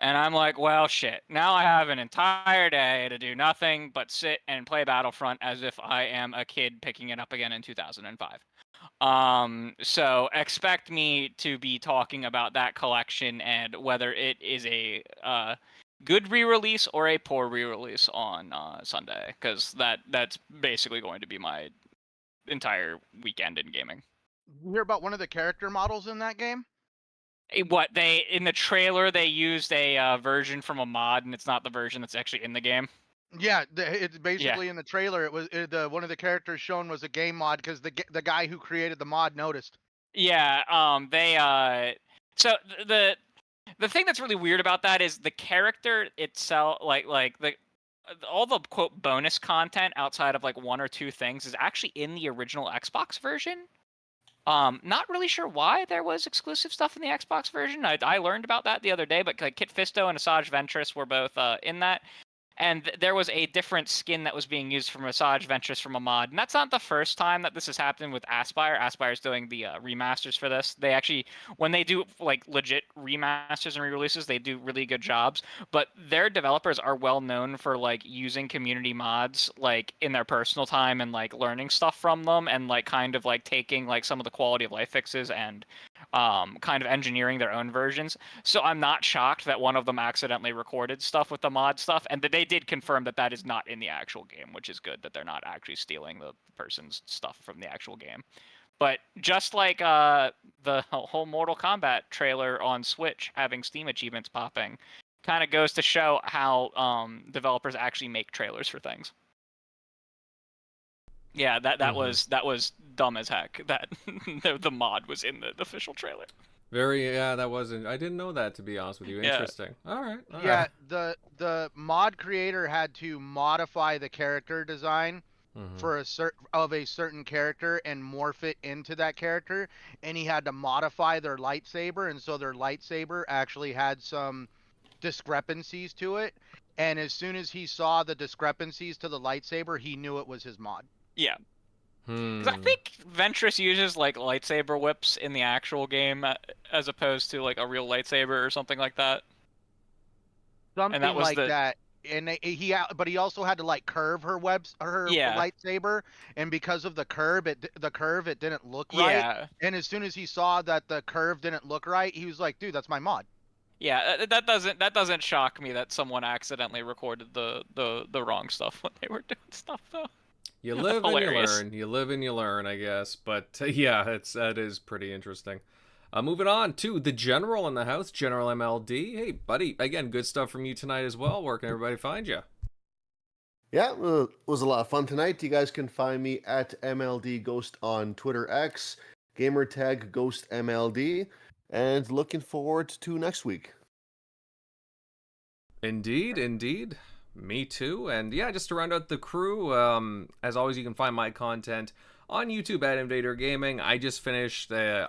And I'm like, well, shit. Now I have an entire day to do nothing but sit and play Battlefront as if I am a kid picking it up again in 2005. So expect me to be talking about that collection and whether it is a good re-release or a poor re-release on Sunday, because that's basically going to be my entire weekend in gaming. You hear about one of the character models in that game? What in the trailer they used a version from a mod, and it's not the version that's actually in the game. Yeah, it's basically in the trailer. It was one of the characters shown was a game mod because the guy who created the mod noticed. Yeah, so the thing that's really weird about that is the character itself, like all the quote bonus content outside of like one or two things is actually in the original Xbox version. Not really sure why there was exclusive stuff in the Xbox version. I learned about that the other day, but like Kit Fisto and Asajj Ventress were both in that. And there was a different skin that was being used from Asajj Ventress from a mod. And that's not the first time that this has happened with Aspyr. Aspyr's doing the remasters for this. They actually, when they do like legit remasters and re-releases, they do really good jobs. But their developers are well known for like using community mods like in their personal time and like learning stuff from them and like kind of like taking like some of the quality of life fixes and kind of engineering their own versions. So I'm not shocked that one of them accidentally recorded stuff with the mod stuff, and that they did confirm that that is not in the actual game, which is good that they're not actually stealing the person's stuff from the actual game. But just like the whole Mortal Kombat trailer on Switch having Steam achievements popping, kind of goes to show how developers actually make trailers for things. Yeah, that was dumb as heck that the mod was in the official trailer. That wasn't. I didn't know that, to be honest with you. Interesting. Yeah. All right. Yeah, the mod creator had to modify the character design for a certain character and morph it into that character, and he had to modify their lightsaber, and so their lightsaber actually had some discrepancies to it. and as soon as he saw the discrepancies to the lightsaber, he knew it was his mod. Yeah. Because I think Ventress uses like lightsaber whips in the actual game as opposed to like a real lightsaber or something like that. Something that was like that. And but he also had to like curve her lightsaber, and because of the curve, it didn't look right. Yeah. And as soon as he saw that the curve didn't look right, he was like, "Dude, that's my mod." Yeah, that doesn't shock me that someone accidentally recorded the wrong stuff when they were doing stuff though. You live and you learn. You live and you learn, I guess. But yeah, that is pretty interesting. Moving on to the General in the house, General MLD. Hey, buddy. Again, good stuff from you tonight as well. Where can everybody find you? Yeah, it was a lot of fun tonight. You guys can find me at MLD Ghost on Twitter X, Gamertag Ghost MLD, and looking forward to next week. Indeed, indeed. Me too. And yeah, just to round out the crew, as always, you can find my content on YouTube at Invader Gaming. I just finished 100%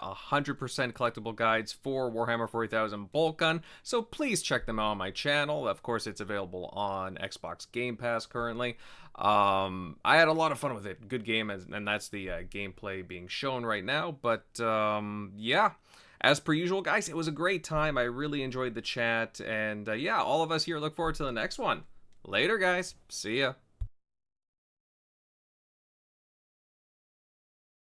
collectible guides for Warhammer 40,000 Bolt Gun, so please check them out on my channel. Of course, it's available on Xbox Game Pass currently. I had a lot of fun with it. Good game, and that's the gameplay being shown right now. But yeah, as per usual, guys, it was a great time. I really enjoyed the chat, and yeah, all of us here look forward to the next one. Later, guys. See ya.